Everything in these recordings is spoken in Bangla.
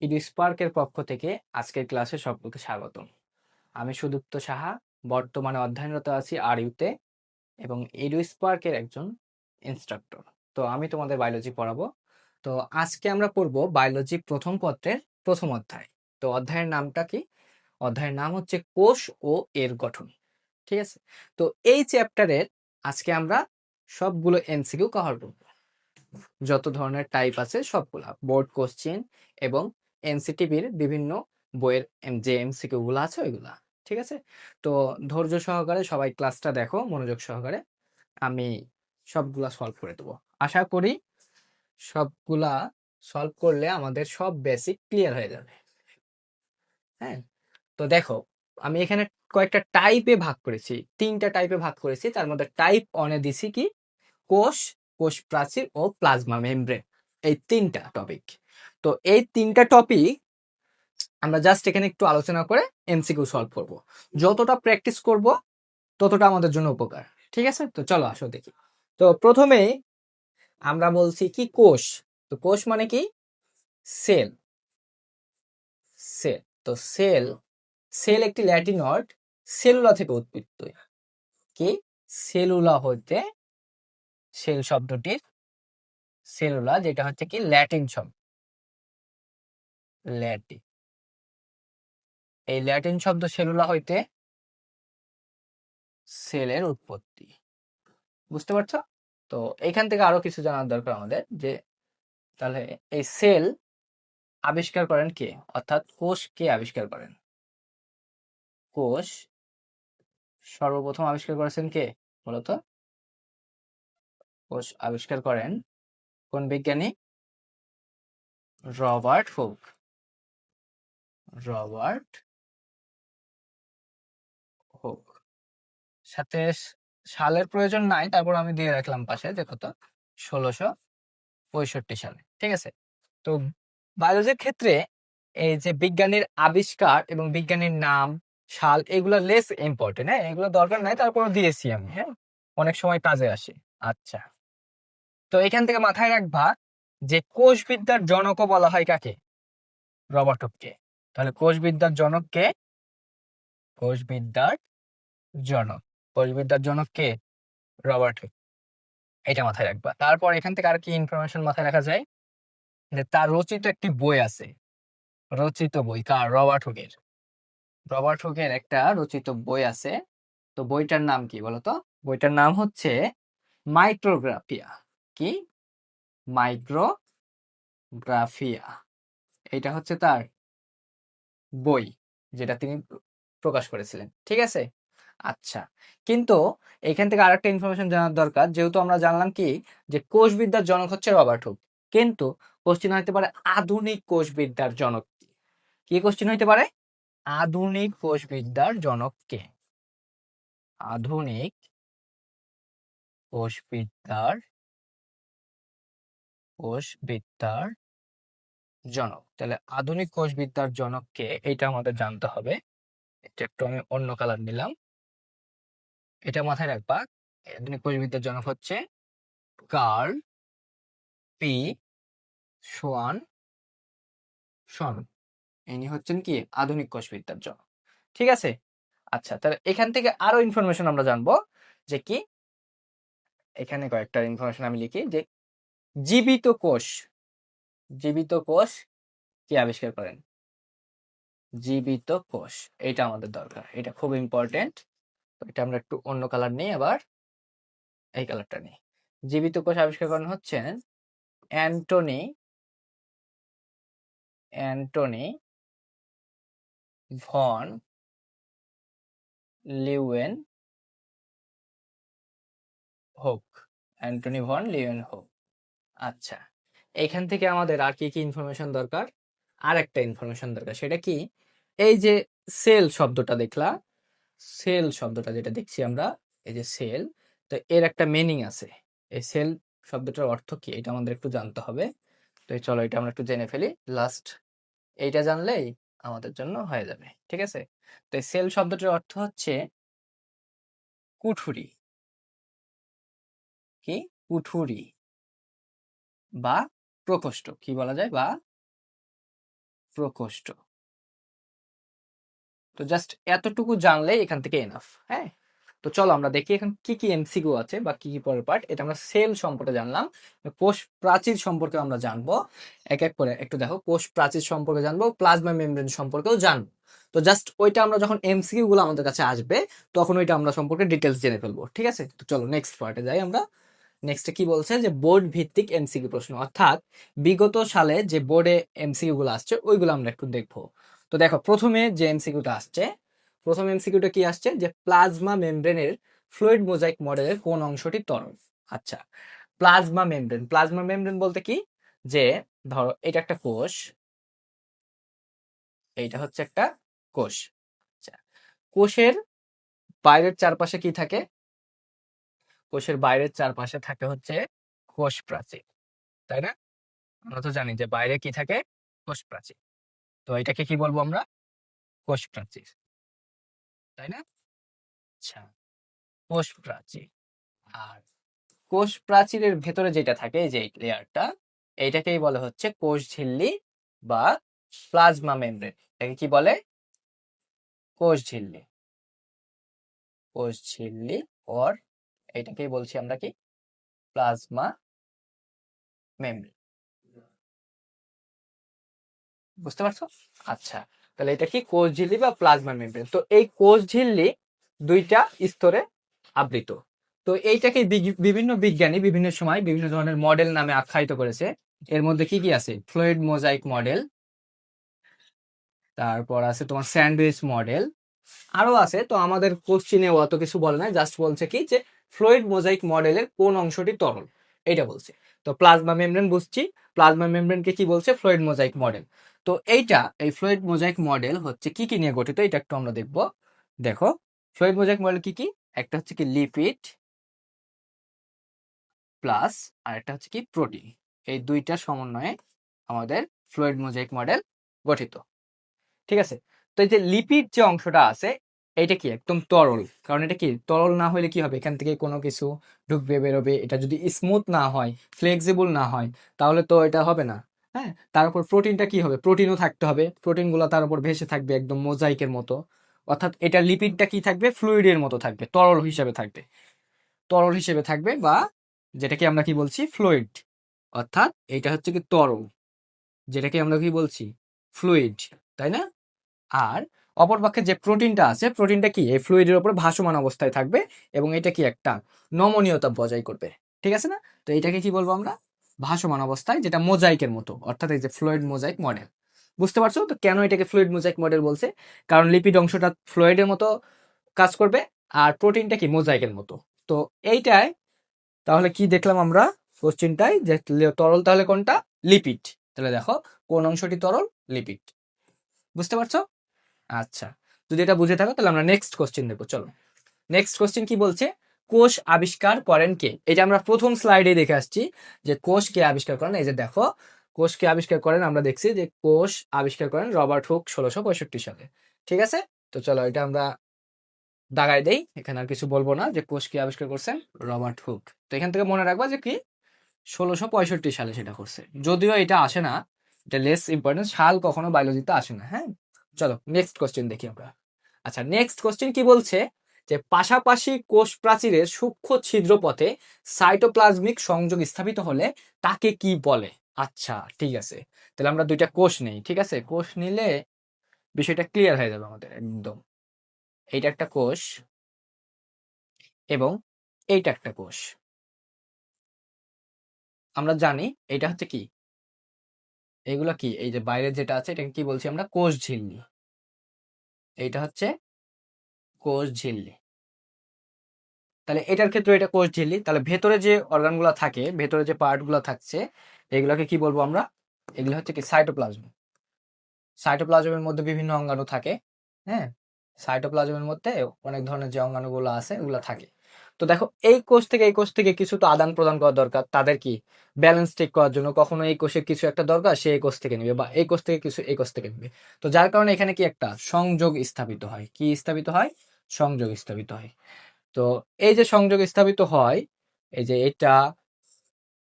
ইডুস্পার্কের পক্ষ থেকে আজকের ক্লাসে সকলকে স্বাগতম। আমি সুদীপ্ত সাহা, বর্তমানে অধ্যয়নরত আছি আরইউতে এবং ইডুস্পার্কের একজন ইনস্ট্রাক্টর। তো আমি তোমাদের বায়োলজি পড়াবো। তো আজকে আমরা পড়বো বায়োলজি প্রথম পত্রের প্রথম অধ্যায়। তো অধ্যায়ের নামটা কি? অধ্যায়ের নাম হচ্ছে কোষ ও এর গঠন। ঠিক আছে? তো এই চ্যাপ্টারের আজকে আমরা সবগুলো এমসিকিউ কভার করব। যত ধরনের টাইপ আছে সবগুলা বোর্ড কোশ্চেন এবং এনসিটিভির বিভিন্ন বইয়ের যে এমসিকিউ গুলো আছে ওইগুলা। ঠিক আছে? তো ধৈর্য সহকারে সবাই ক্লাসটা দেখো মনোযোগ সহকারে। আমি সবগুলা সলভ করে দেবো। আশা করি সবগুলা সলভ করলে আমাদের সব বেসিক ক্লিয়ার হয়ে যাবে। হ্যাঁ, তো দেখো আমি এখানে কয়েকটা টাইপে ভাগ করেছি, 3টা টাইপে ভাগ করেছি। তার মধ্যে টাইপ 1 এ দিছি কি কোষ, কোষ প্রাচীর ও প্লাজমা মেমব্রেন, এই 3টা টপিক। তো এই 3টা টপিক আমরা জাস্ট এখানে একটু আলোচনা করে এমসিকিউ সলভ করব। যতটা প্র্যাকটিস করব ততটা আমাদের জন্য উপকার। ঠিক আছে? তো চলো আসো দেখি। তো প্রথমে আমরা বলছি কি কোষ। তো কোষ মানে কি? সেল। সেল, তো সেল, সেল একটি ল্যাটিন ওয়ার্ড, সেলুলা থেকে উৎপত্তি। কি? সেলুলা হইতে, সেল শব্দটির সেলুলা যেটা হচ্ছে কি ল্যাটিন শব্দ, ল্যাটিন, এই ল্যাটিন শব্দ সেলুলা হইতে সেলের উৎপত্তি। বুঝতে পারছো? তো এখান থেকে আরো কিছু জানার দরকার আমাদের, যে তাহলে এই সেল আবিষ্কার করেন কে, অর্থাৎ কোষ কে আবিষ্কার করেন? কোষ সর্বপ্রথম আবিষ্কার করেছেন কে বলতো? কোষ আবিষ্কার করেন কোন বিজ্ঞানী? Robert Hooke. Robert Hooke. সাথে সালের প্রয়োজন নাই, তারপর আমি দিয়ে রাখলাম পাশে যে কত, 1665 সালে। ঠিক আছে? তো বায়োলজির ক্ষেত্রে এই যে বিজ্ঞানীর আবিষ্কার এবং বিজ্ঞানীর নাম, সাল, এগুলো লেস ইম্পর্টেন্ট। হ্যাঁ, এগুলো দরকার নাই, তারপর দিয়েছি আমি। হ্যাঁ, অনেক সময় কাজে আসে। আচ্ছা, তো এখান থেকে মাথায় রাখবা যে কোষবিদ্যার জনকও বলা হয় কাকে? রবার্ট হুককে। তাহলে কোষবিদ্যার জনক কে? কোষবিদ্যার জনক, কোষবিদ্যার জনক কে? Robert Hooke. এটা মাথায় রাখবা। তারপর এখান থেকে আর কি ইনফরমেশন মাথায় রাখা যায়, যে তার রচিত একটি বই আছে। রচিত বই কার? রবার্ট হুকের। রবার্ট হুকের একটা রচিত বই আছে। তো বইটার নাম কি বলতো? বইটার নাম হচ্ছে মাইক্রোগ্রাফিয়া। কি? মাইক্রোগ্রাফিয়া। এটা হচ্ছে তার বই, যেটা তিনি প্রকাশ করেছিলেন। ঠিক আছে? আচ্ছা, কিন্তু এখান থেকে আরেকটা ইনফরমেশন জানার দরকার। যেহেতু আমরা জানলাম কি যে কোষবিদ্যার জনক হচ্ছে রবার্ট হুক, কিন্তু কোশ্চিন হইতে পারে আধুনিক কোষবিদ্যার জনক কি? কি কোশ্চিন হইতে পারে? আধুনিক কোষবিদ্যার জনক কে? আধুনিক কোষবিদ্যার কোষবিদ্যার জনক। তাহলে আধুনিক কোষবিদ্যার জনক কে, এটা আমাদের জানতে হবে। এটা একটু আমি অন্য কালার নিলাম, এটা মাথায় রাখবা। আধুনিক কোষবিদ্যার জনক হচ্ছে কার্ল পি সোয়ান সন। ইনি হচ্ছেন কি আধুনিক কোষবিদ্যার জনক। ঠিক আছে? আচ্ছা, তাহলে এখান থেকে আরো ইনফরমেশন আমরা জানবো, যে কি এখানে কয়েকটা ইনফরমেশন আমি লিখি, যে জীবিত কোষ, জীবিত কোষ কি আবিষ্কার করেন? জীবিত কোষ, এটা আমাদের দরকার, এটা খুব ইম্পর্টেন্ট। এটা আমরা একটু অন্য কালার নিই, আবার এই কালারটা নিই। জীবিত কোষ আবিষ্কার করেন হচ্ছেন অ্যান্টনি, অ্যান্টনি ভন লিউয়েন হোক। অ্যান্টনি ভন লিউয়েন হোক। আচ্ছা, এখান থেকে আমাদের আর কি কি ইনফরমেশন দরকার? আর একটা ইনফরমেশন দরকার, সেটা কি? এই যে সেল শব্দটা দেখলা, সেল শব্দটা যেটা দেখছি আমরা, এই যে সেল, তো এর একটা মিনিং আছে। এই সেল শব্দটার অর্থ কি এটা আমাদের একটু জানতে হবে। তো চলো এটা আমরা একটু জেনে ফেলি। লাস্ট এইটা জানলেই আমাদের জন্য হয়ে যাবে। ঠিক আছে? তো এই সেল শব্দটার অর্থ হচ্ছে কুঠুরি। কি? কুঠুরি বা প্রকোষ্ঠ, কি বলা যায়, বা প্রকোষ্ঠ। তো জাস্ট এতটুকু জানলেই এখান থেকে এনাফ। হ্যাঁ, তো চলো আমরা দেখি এখন কি কি এমসিকিউ আছে বা কি কি পরের পার্ট। এটা আমরা সেল সম্পর্কে জানলাম, কোষ প্রাচীর সম্পর্কে আমরা জানবো এক এক করে। একটু দেখো, কোষ প্রাচীর সম্পর্কে জানবো, প্লাজমা মেমব্রেন সম্পর্কেও জানবো। তো জাস্ট ওইটা আমরা যখন এমসিকিউ গুলো আমাদের কাছে আসবে তখন ওইটা আমরা সম্পর্কে ডিটেলস জেনে ফেলবো। ঠিক আছে, তো চলো নেক্সট পার্টে যাই আমরা। নেক্সটে কি বলছে যে বোর্ড ভিত্তিক এমসিকিউ প্রশ্ন, অর্থাৎ বিগত সালে যে বোর্ডে এমসিকিউ গুলো আসছে ওইগুলো আমরা একটু দেখবো। তো দেখো, প্রথমে যে এমসিকিউটা আসছে, প্রথম এমসিকিউটা কি আসছে যে প্লাজমা মেমব্রেনের ফ্লুইড মোজাইক মডেলের কোন অংশটি তরল। আচ্ছা, প্লাজমা মেমব্রেন, প্লাজমা মেমব্রেন বলতে কি, যে ধরো এটা একটা কোষ, এইটা হচ্ছে একটা কোষ। আচ্ছা, কোষের বাইরের চারপাশে কি থাকে, কোষের বাইরের চারপাশে থাকে হচ্ছে কোষ প্রাচীর, তাই না? আমরা তো জানি যে বাইরে কি থাকে, কোষ প্রাচীর। তো এটাকে কি বলবো আমরা, কোষ প্রাচীর, তাই না? আচ্ছা, কোষ প্রাচীর। আর কোষ প্রাচীরের ভেতরে যেটা থাকে, এই যে লেয়ারটা, এইটাকেই বলে হচ্ছে কোষ ঝিল্লি বা প্লাজমা মেমব্রেন। এটাকে কি বলে, কোষ ঝিল্লি, কোষ ঝিল্লি। ওর এটাকেই বলছি আমরা কি, প্লাজমা মেমব্রেন। বুঝতে পারছো? আচ্ছা, তাহলে এটা কি, কোষ ঝিল্লি বা প্লাজমা মেমব্রেন। তো এই কোষ ঝিল্লি দুইটা স্তরে আবৃত। তো এইটাকে বিভিন্ন বিজ্ঞানী বিভিন্ন সময় বিভিন্ন ধরনের মডেল নামে আখ্যায়িত করেছে। এর মধ্যে কি কি আছে, ফ্লুইড মোজাইক মডেল, তারপর আছে তোমার স্যান্ডউইচ মডেল, আরো আছে। তো আমাদের কোশ্চিনে অত কিছু বলে না, জাস্ট বলছে কি যে ফ্লুইড মোজাইক মডেলের কোন অংশটি তরল, এটা বলছে। তো প্লাজমা মেমব্রেন বুঝছি, প্লাজমা মেমব্রেনকে কি বলছে, ফ্লুইড মোজাইক মডেল। তো এইটা, এই ফ্লুইড মোজাইক মডেল হচ্ছে কি কি নিয়ে গঠিত, এটা একটু আমরা দেখবো। দেখো, ফ্লুইড মোজাইক মডেল কি কি, একটা হচ্ছে কি লিপিড প্লাস, আর একটা হচ্ছে কি প্রোটিন। এই দুইটার সমন্বয়ে আমাদের ফ্লুইড মোজাইক মডেল গঠিত। ঠিক আছে, তো এই যে লিপিড যে অংশটা আছে, এটা কি একদম তরল, কারণ এটা কি তরল না হলে কি হবে, এখান থেকে কোনো কিছু ঢুকবে বেরোবে, এটা যদি স্মুথ না হয়, ফ্লেক্সিবল না হয়, তাহলে তো এটা হবে না। হ্যাঁ, তার উপর প্রোটিনটা কি হবে, প্রোটিনও থাকতে হবে, প্রোটিনগুলো তার উপর ভেসে থাকবে একদম মোজাইকের মতো। অর্থাৎ এটা লিপিডটা কি থাকবে, ফ্লুইডের মতো থাকবে, তরল হিসেবে থাকবে, তরল হিসেবে থাকবে, বা যেটাকে আমরা কি বলছি, ফ্লুইড। অর্থাৎ এটা হচ্ছে কি তরল, যেটাকে আমরা কি বলছি, ফ্লুইড, তাই না? আর অপরপক্ষে যে প্রোটিনটা আছে, প্রোটিনটা কি এই ফ্লুইডের উপর ভাসমান অবস্থায় থাকবে এবং এটা কি একটা নমনীয়তা বজায় করবে। ঠিক আছে না? তো এটাকে কি বলবো আমরা, ভাসমান অবস্থায়, যেটা মোজাইকের মতো, অর্থাৎ এই যে ফ্লুইড মোজাইক মডেল। বুঝতে পারছো তো কেন এটাকে ফ্লুইড মোজাইক মডেল বলছে? কারণ লিপিড অংশটা ফ্লুইডের মতো কাজ করবে আর প্রোটিনটা কি মোজাইকের মতো। তো এইটাই তাহলে কি দেখলাম আমরা কোশ্চেনটাই, যে তরল তাহলে কোনটা, লিপিড। তাহলে দেখো কোন অংশটি তরল, লিপিড। বুঝতে পারছো? আচ্ছা, যদি এটা বুঝে থাকো তাহলে আমরা নেক্সট কোশ্চেন দেখবো। চলো নেক্সট কোশ্চেন কি বলছে, কোষ আবিষ্কার করেন কে। এটা আমরা প্রথম স্লাইডে দেখে আসছি যে কোষ কে আবিষ্কার করেন। এই যে দেখো, কোষ কে আবিষ্কার করেন, আমরা দেখছি যে কোষ আবিষ্কার করেন রবার্ট হুক 1665 সালে। ঠিক আছে, তো চলো এটা আমরা দাগাই দেই, এখানে আর কিছু বলবো না, যে কোষ কে আবিষ্কার করছেন রবার্ট হুক। তো এখান থেকে মনে রাখবা যে কি 1665 সালে সেটা করছে, যদিও এটা আসে না, এটা লেস ইম্পর্টেন্ট, সাল কখনো বায়োলজিতে আসে না। হ্যাঁ, চলো নেক্সট কোশ্চেন দেখি আমরা। আচ্ছা, নেক্সট কোশ্চেন কি বলছে, যে পাশাপাশি কোষ প্রাচীরের সূক্ষ্ম ছিদ্রপথে সাইটোপ্লাজমিক সংযোগ স্থাপিত হলে তাকে কি বলে। আচ্ছা ঠিক আছে, তাহলে আমরা দুইটা কোষ নেই। ঠিক আছে, কোষ নিলে বিষয়টা ক্লিয়ার হয়ে যাবে আমাদের একদম। এইটা একটা কোষ এবং এইটা একটা কোষ। আমরা জানি এটা হচ্ছে কি, এগুলা কি, এই যে বাইরে যেটা আছে এটাকে কি বলছি আমরা, কোষ ঝিল্লি। এইটা হচ্ছে কোষ ঝিল্লি। তাহলে এটার ক্ষেত্রে এটা কোষ ঝিল্লি, তাহলে ভেতরে যে অর্গানগুলো থাকে, ভেতরে যে পার্টগুলো থাকছে, এগুলোকে কি বলবো আমরা, এগুলো হচ্ছে কি সাইটোপ্লাজম। সাইটোপ্লাজমের মধ্যে বিভিন্ন অঙ্গাণু থাকে। হ্যাঁ, সাইটোপ্লাজমের মধ্যে অনেক ধরনের যে অঙ্গাণুগুলো আছে ওগুলো থাকে। তো দেখো, এই কোষ থেকে এই কোষ থেকে কিছু তো আদান প্রদান করা দরকার তাদের, কি ব্যালেন্স ঠিক করার জন্য। কখনো এই কোষের কিছু একটা দরকার, সে এই কোষ থেকে নেবে, বা এই কোষ থেকে কিছু এই কোষ থেকে নেবে। তো যার কারণে এখানে কি একটা সংযোগ স্থাপিত হয়, কি স্থাপিত হয়, সংযোগ স্থাপিত হয়। তো এই যে সংযোগ স্থাপিত হয়, এই যে এটা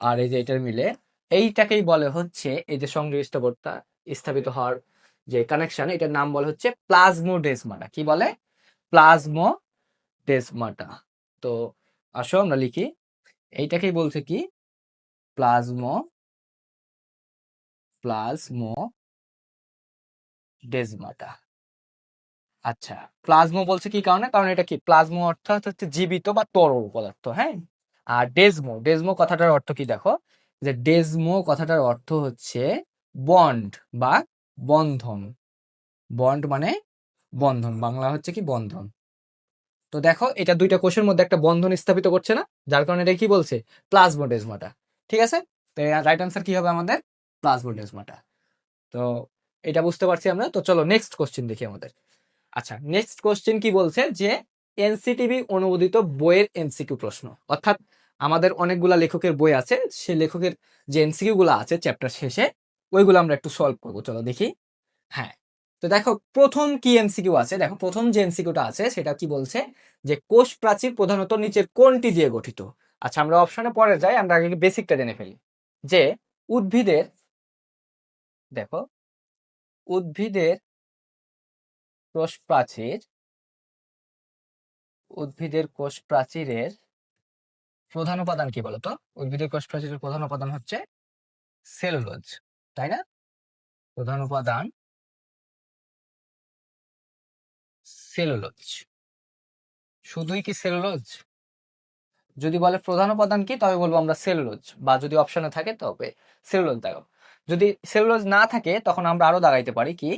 আর এই যে এটার মিলে, এইটাকেই বলে হচ্ছে, এই যে সংযোগ স্থাপিত হওয়ার যে কানেকশন, এটার নাম বলে হচ্ছে প্লাজমোডেসমাটা। কি বলে? প্লাজমোডেসমাটা। তো আসো আমরা লিখি, এইটাকেই বলছে কি প্লাজমোডেসমাটা। আচ্ছা, প্লাজমো বলছে কি কারণে? কারণ এটা কি, প্লাজমো অর্থাৎ হচ্ছে জীবিত বা তরল পদার্থ, হ্যাঁ। আর ডেজমো কথাটার অর্থ কি দেখো, যে ডেজমো কথাটার অর্থ হচ্ছে বন্ড বা বন্ধন। বন্ড মানে বন্ধন, বাংলা হচ্ছে কি বন্ধন। তো দেখো এটা দুইটা কোষের মধ্যে একটা বন্ধন স্থাপিত করছে না, যার কারণে এটা কি বলছে প্লাজমোডেজমাটা। ঠিক আছে, তো রাইট আনসার কি হবে আমাদের? প্লাজমোডেজমাটা। তো এটা বুঝতে পারছি আমরা। তো চলো নেক্সট কোশ্চেন দেখি আমাদের। আচ্ছা, নেক্সট কোশ্চেন কি বলছে, যে এনসিটিভি অনুমোদিত বইয়ের এমসিকিউ প্রশ্ন। অর্থাৎ আমাদের অনেকগুলা লেখকের বই আছে, সে লেখকের যে এমসিকিউ গুলো আছে চ্যাপ্টার শেষে, ওইগুলো আমরা একটু সলভ করবো, চলো দেখি। হ্যাঁ, তো দেখো প্রথম কি এমসিকিউ আছে, দেখো প্রথম যে এমসিকিউটা আছে সেটা কি বলছে, যে কোষ প্রাচীর প্রধানত নিচের কোনটি দিয়ে গঠিত। আচ্ছা, আমরা অপশনে পরে যাই, আমরা আগে বেসিকটা জেনে ফেলি। যে উদ্ভিদের, দেখো উদ্ভিদের কোষ প্রাচীর, উদ্ভিদের কোষ প্রাচীরের প্রধান উপাদান কি বলতো? উদ্ভিদের কোষ প্রাচীরের প্রধান উপাদান হচ্ছে সেলুলোজ, তাই না? প্রধান উপাদান সেলুলোজ। শুধুই কি সেলুলোজ? যদি বলে প্রধান উপাদান কি, তবে বলবো আমরা সেলুলোজ, বা যদি অপশনে থাকে তবে সেলুলোজ দাগাবো। যদি সেলুলোজ না থাকে তখন আমরা আরো দাগাইতে পারি কি,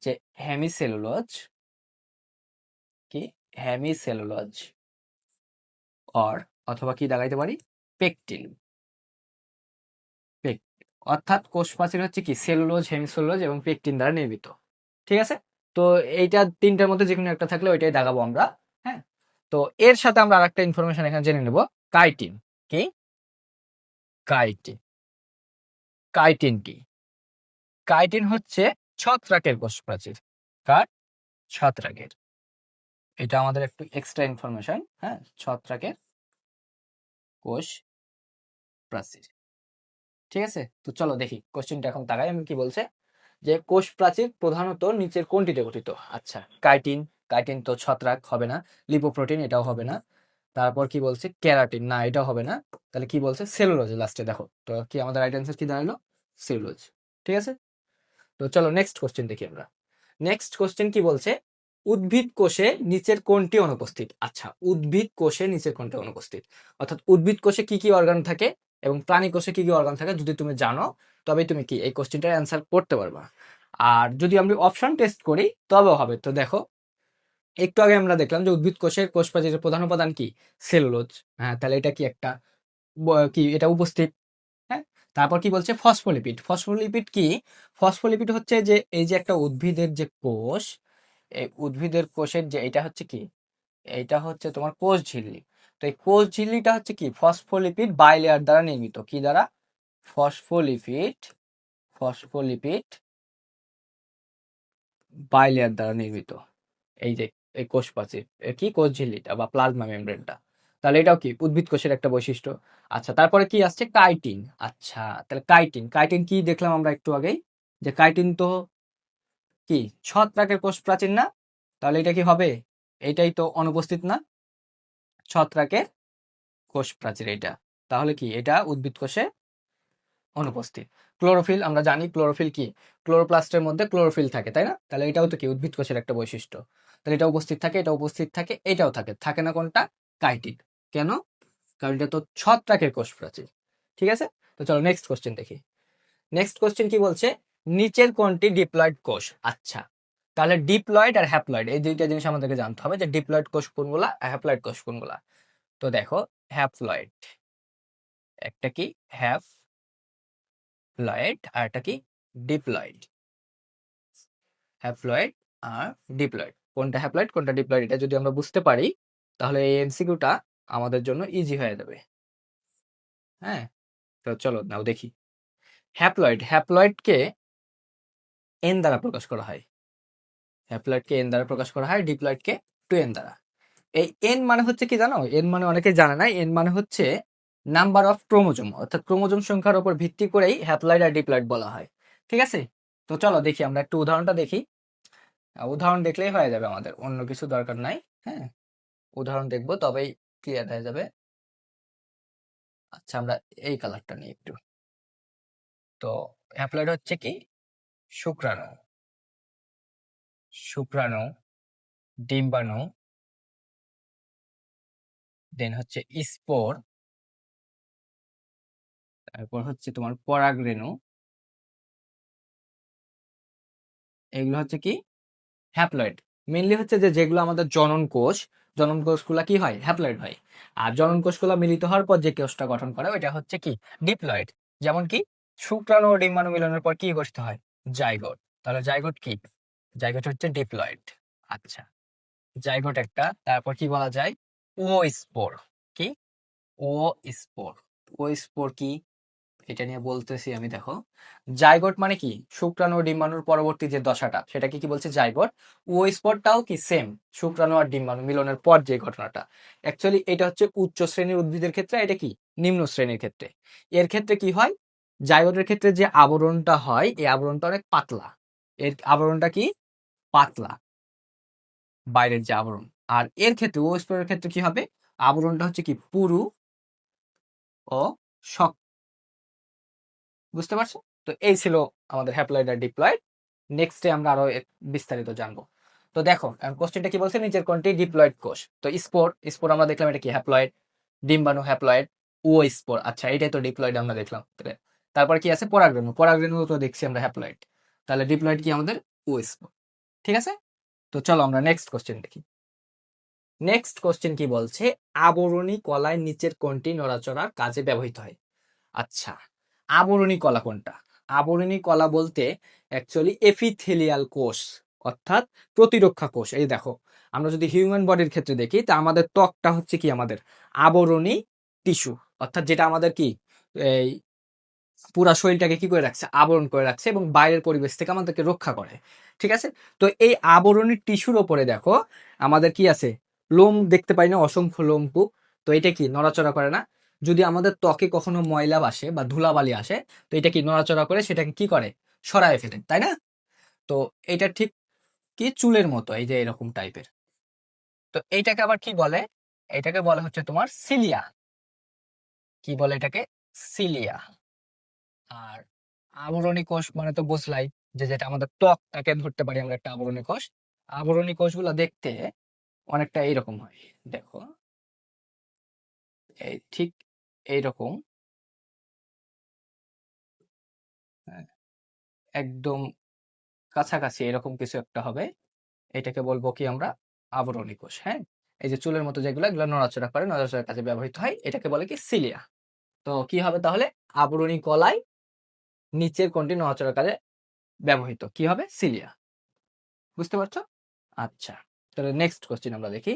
যে হেমিসেলুলোজ, কি হেমিসেলুলোজ, অর অথবা কি দাগাইতে পারি, পেকটিন। অর্থাৎ কোষ প্রাচীর হচ্ছে কি সেলুলোজ, হেমিসেলুলোজ এবং পেকটিন দ্বারা নির্মিত। ঠিক আছে, তো এইটা তিনটার মধ্যে যে কোনো একটা থাকলে ওইটাই দাগাবো আমরা। হ্যাঁ, তো এর সাথে আমরা আরেকটা ইনফরমেশন এখানে জেনে নেব, কাইটিন। কি কাইটিন? কাইটিন কি? কাইটিন হচ্ছে ছত্রাকের কোষ প্রাচীর। কার? ছত্রাকের। এটা আমাদের একটু এক্সট্রা ইনফরমেশন। হ্যাঁ, ছত্রাকের কোষ প্রাচীর। ঠিক আছে, তো চলো দেখি কোশ্চেনটা এখন তাকাই আমি কি বলছে, যে কোষ প্রাচীর প্রধানত নিচের কোনটিতে গঠিত। আচ্ছা, কাইটিন, কাইটিন তো ছত্রাক হবে না। লিপোপ্রোটিন, এটাও হবে না। তারপর কি বলছে, ক্যারাটিন, না এটাও হবে না। তাহলে কি বলছে, সেলুলোজ লাস্টে। দেখো তো কি আমাদের রাইট অ্যান্সার কি দাঁড়ালো, সেলুলোজ। ঠিক আছে, তো চলো নেক্সট কোশ্চেন দেখি আমরা। নেক্সট কোশ্চেন কি বলছে, উদ্ভিদ কোষে নিচের কোনটি অনুপস্থিত। আচ্ছা, উদ্ভিদ কোষে নিচের কোনটি অনুপস্থিত, অর্থাৎ উদ্ভিদ কোষে কি কি অর্গান থাকে এবং প্রাণী কোষে কি কি অর্গান থাকে, যদি তুমি জানো তবে তুমি কি এই কোশ্চেনটার অ্যান্সার করতে পারবা। আর যদি আমরা অপশন টেস্ট করি তবেও হবে। তো দেখো একটু আগে আমরা দেখলাম যে উদ্ভিদ কোষের কোষ প্রাচীরের প্রধান উপাদান কি, সেলুলোজ। হ্যাঁ, তাহলে এটা কি একটা কি এটা উপস্থিত। হ্যাঁ, তারপর কি বলছে, ফসফোলিপিড। ফসফোলিপিড কি? ফসফোলিপিড হচ্ছে যে এই যে একটা উদ্ভিদের যে কোষ, এই উদ্ভিদের কোষের যে এটা হচ্ছে কি, এইটা হচ্ছে তোমার কোষ ঝিল্লি। তো এই কোষ ঝিল্লিটা হচ্ছে কি ফসফোলিপিড বাইলেয়ার দ্বারা নির্মিত। কি দ্বারা? ফসফোলিপিড, ফসফোলিপিড বাইলেয়ার দ্বারা নির্মিত। এই যে এই কোষ প্রাচীর, কি কোষ ঝিল্লিটা বা প্লাজমা মেমব্রেনটা। তাহলে এটাও কি উদ্ভিদ কোষের একটা বৈশিষ্ট্য। আচ্ছা, তারপরে কি আসছে, কাইটিন। আচ্ছা, তাহলে কাইটিন, কাইটিন কি দেখলাম আমরা একটু আগেই, যে কাইটিন তো কি ছত্রাকের কোষ প্রাচীর না? তাহলে এটা কি হবে, এটাই তো অনুপস্থিত না, ছত্রাকের কোষ প্রাচীর এটা। তাহলে কি এটা উদ্ভিদ কোষে অনুপস্থিত। ক্লোরোফিল, আমরা জানি ক্লোরোফিল কি, ক্লোরোপ্লাস্টের মধ্যে ক্লোরোফিল থাকে, তাই না? তাহলে এটাও তো কি উদ্ভিদ কোষের একটা বৈশিষ্ট্য। তাহলে এটা উপস্থিত থাকে, এটা উপস্থিত থাকে, এটাও থাকে, থাকে না কোনটা, কাইটিন। কেন? কারণ এটা তো ছত্রাকের কোষ প্রাচীর। ঠিক আছে, তো চলো নেক্সট কোশ্চেন দেখি। নেক্সট কোশ্চেন কি বলছে, নিচের কোনটি ডিপ্লয়েড কোষ। আচ্ছা, তাহলে ডিপ্লয়েড আর হ্যাপ্লয়েড এই দুইটা জিনিস আমাদেরকে জানতে হবে, যে ডিপ্লয়েড কোষ কোনগুলা আর হ্যাপ্লয়েড কোষ কোনগুলা। তো দেখো হ্যাপ্লয়েড, একটা কি হ্যাপ্লয়েড আর একটা কি ডিপ্লয়েড। হ্যাপ্লয়েড আর ডিপ্লয়েড, কোনটা হ্যাপ্লয়েড কোনটা ডিপ্লয়েড, এটা যদি আমরা বুঝতে পারি তাহলে এই এমসিকিউটা আমাদের জন্য ইজি হয়ে যাবে। হ্যাঁ, তো চলো নাও দেখি। হ্যাপ্লয়েড, হ্যাপ্লয়েডকে এন দ্বারা প্রকাশ করা হয়। হ্যাপ্লয়েডকে এন দ্বারা প্রকাশ করা হয়, ডিপ্লয়েডকে 2n দ্বারা। এই এন মানে হচ্ছে কি জানো, এন মানে অনেকে জানে না, এন মানে হচ্ছে নাম্বার অফ ক্রোমোজোম, অর্থাৎ ক্রোমোজোম সংখ্যার উপর ভিত্তি করেই হ্যাপ্লয়েড আর ডিপ্লয়েড বলা হয়। ঠিক আছে, তো চলো দেখি আমরা একটু উদাহরণটা দেখি। উদাহরণ দেখলেই হয়ে যাবে, আমাদের অন্য কিছু দরকার নাই। হ্যাঁ, উদাহরণ দেখবো তবেই ক্লিয়ার হয়ে যাবে। আচ্ছা, আমরা এই কালারটা নিই একটু। তো হ্যাপ্লয়েড হচ্ছে কি শুক্রাণু, শুক্রাণু, ডিম্বাণু, দেন হচ্ছে স্পোর, তারপর হচ্ছে তোমার পরাগরেণু। এগুলো হচ্ছে কি হ্যাপ্লয়েড। মেইনলি হচ্ছে যে যেগুলো আমাদের জনন কোষ, জনন কোষগুলো কি হয় হ্যাপ্লয়েড হয়। আর জনন কোষগুলো মিলিত হওয়ার পর যে কোষটা গঠন করে ওইটা হচ্ছে কি ডিপ্লয়েড। যেমন কি শুক্রাণু ও ডিম্বাণু মিলনের পর কি গঠিত হয় জাইগোট। তাহলে জাইগোট কি, জাইগোট হচ্ছে ডিপ্লয়েড। আচ্ছা, জাইগোট একটা, তারপর কি বলা যায় ও স্পোর। কি ও স্পোর, ও স্পোর কি এটা নিয়ে বলতেছি আমি। দেখো জাইগোট মানে কি শুক্রাণু ও ডিম্বাণুর পরবর্তী যে দশাটা সেটাকে কি বলছে জাইগোট। ও স্পটটাও কি সেম, শুক্রাণু আর ডিম্বাণু মিলনের পর যে ঘটনাটা। অ্যাকচুয়ালি এটা হচ্ছে উচ্চ শ্রেণীর উদ্ভিদের ক্ষেত্রে, এটা কি নিম্ন শ্রেণীর ক্ষেত্রে। এর ক্ষেত্রে কি হয়, জাইগোটের ক্ষেত্রে যে আবরণটা হয় এই আবরণটা অনেক পাতলা। এর আবরণটা কি পাতলা, বাইরের যে আবরণ। আর এর ক্ষেত্রে ও স্পোরের ক্ষেত্রে কি হবে, আবরণটা হচ্ছে কি পুরু ও শক্ত। বুঝতে পারছো? তো এই ছিল আমাদের হ্যাপ্লয়েড আর ডিপ্লয়েড। নেক্সটে আমরা আরো বিস্তারিত জানবো। তো দেখো কোশ্চেনটা কি বলছে, নিচের কোনটি ডিপ্লয়েড কোষ। তো স্পোর, স্পোর আমরা দেখলাম এটা কি হ্যাপ্লয়েড। ডিম্বাণু হ্যাপ্লয়েড, ও স্পোর আচ্ছা এটাই তো ডিপ্লয়েড আমরা দেখলাম। তারপর কি আছে পরাগরেণু, পরাগরেণু তো দেখছি আমরা হ্যাপ্লয়েড। তাহলে ডিপ্লয়েড কি আমাদের ও স্পোর। ঠিক আছে, তো চলো আমরা নেক্সট কোশ্চেন দেখি। নেক্সট কোশ্চেন কি বলছে, আবরণী কলায় নিচের কোনটি নড়াচড়ার কাজে ব্যবহৃত হয়। আচ্ছা, আবরণী কলা কোনটা? আবরণী কলা বলতে অ্যাকচুয়ালি এপিথেলিয়াল কোষ, অর্থাৎ প্রতিরক্ষা কোষ। এই দেখো আমরা যদি হিউম্যান বডির ক্ষেত্রে দেখি তা আমাদের ত্বকটা হচ্ছে কি আমাদের আবরণী টিস্যু, অর্থাৎ যেটা আমাদের কি এই পুরা শরীরটাকে কি করে রাখছে আবরণ করে রাখছে এবং বাইরের পরিবেশ থেকে আমাদেরকে রক্ষা করে। ঠিক আছে, তো এই আবরণী টিস্যুর ওপরে দেখো আমাদের কি আছে লোম দেখতে পাই না, অসংখ্য লোমকূপ। তো এটা কি নড়াচড়া করে না। যদি আমাদের ত্বকে কখনো ময়লা আসে বা ধুলাবালি আসে তো এটা কি নড়াচড়া করে সেটাকে কি করে সরায় ফেলে, তাই না? তো এটা ঠিক কি চুলের মতো, এই যে এরকম টাইপের। তো এইটাকে আবার কি বলে, এটাকে বলে হচ্ছে তোমার সিলিয়া। কি বলে এটাকে সিলিয়া। আর আবরণী কোষ মানে তো বুঝলাই, যে যেটা আমাদের ত্বকটাকে ধরতে পারি আমরা একটা আবরণী কোষ। আবরণী কোষগুলো দেখতে অনেকটা এইরকম হয়। দেখো এই ঠিক এইরকম, হ্যাঁ, একদম কাছাকাছি এরকম কিছু একটা হবে। এটাকে বলবো কি আমরা আবরণী কোষ। হ্যাঁ, এই যে চুলের মতো যেগুলো এগুলো নড়াচড়া করে, নড়াচড়ার কাজে ব্যবহৃত হয়, এটাকে বলে কি সিলিয়া। তো কি হবে তাহলে আবরণী কলায় নিচের কোনটি নড়াচড়ার কাজে ব্যবহৃত, কি হবে সিলিয়া। বুঝতে পারছো? আচ্ছা, তাহলে নেক্সট কোশ্চেন আমরা দেখি।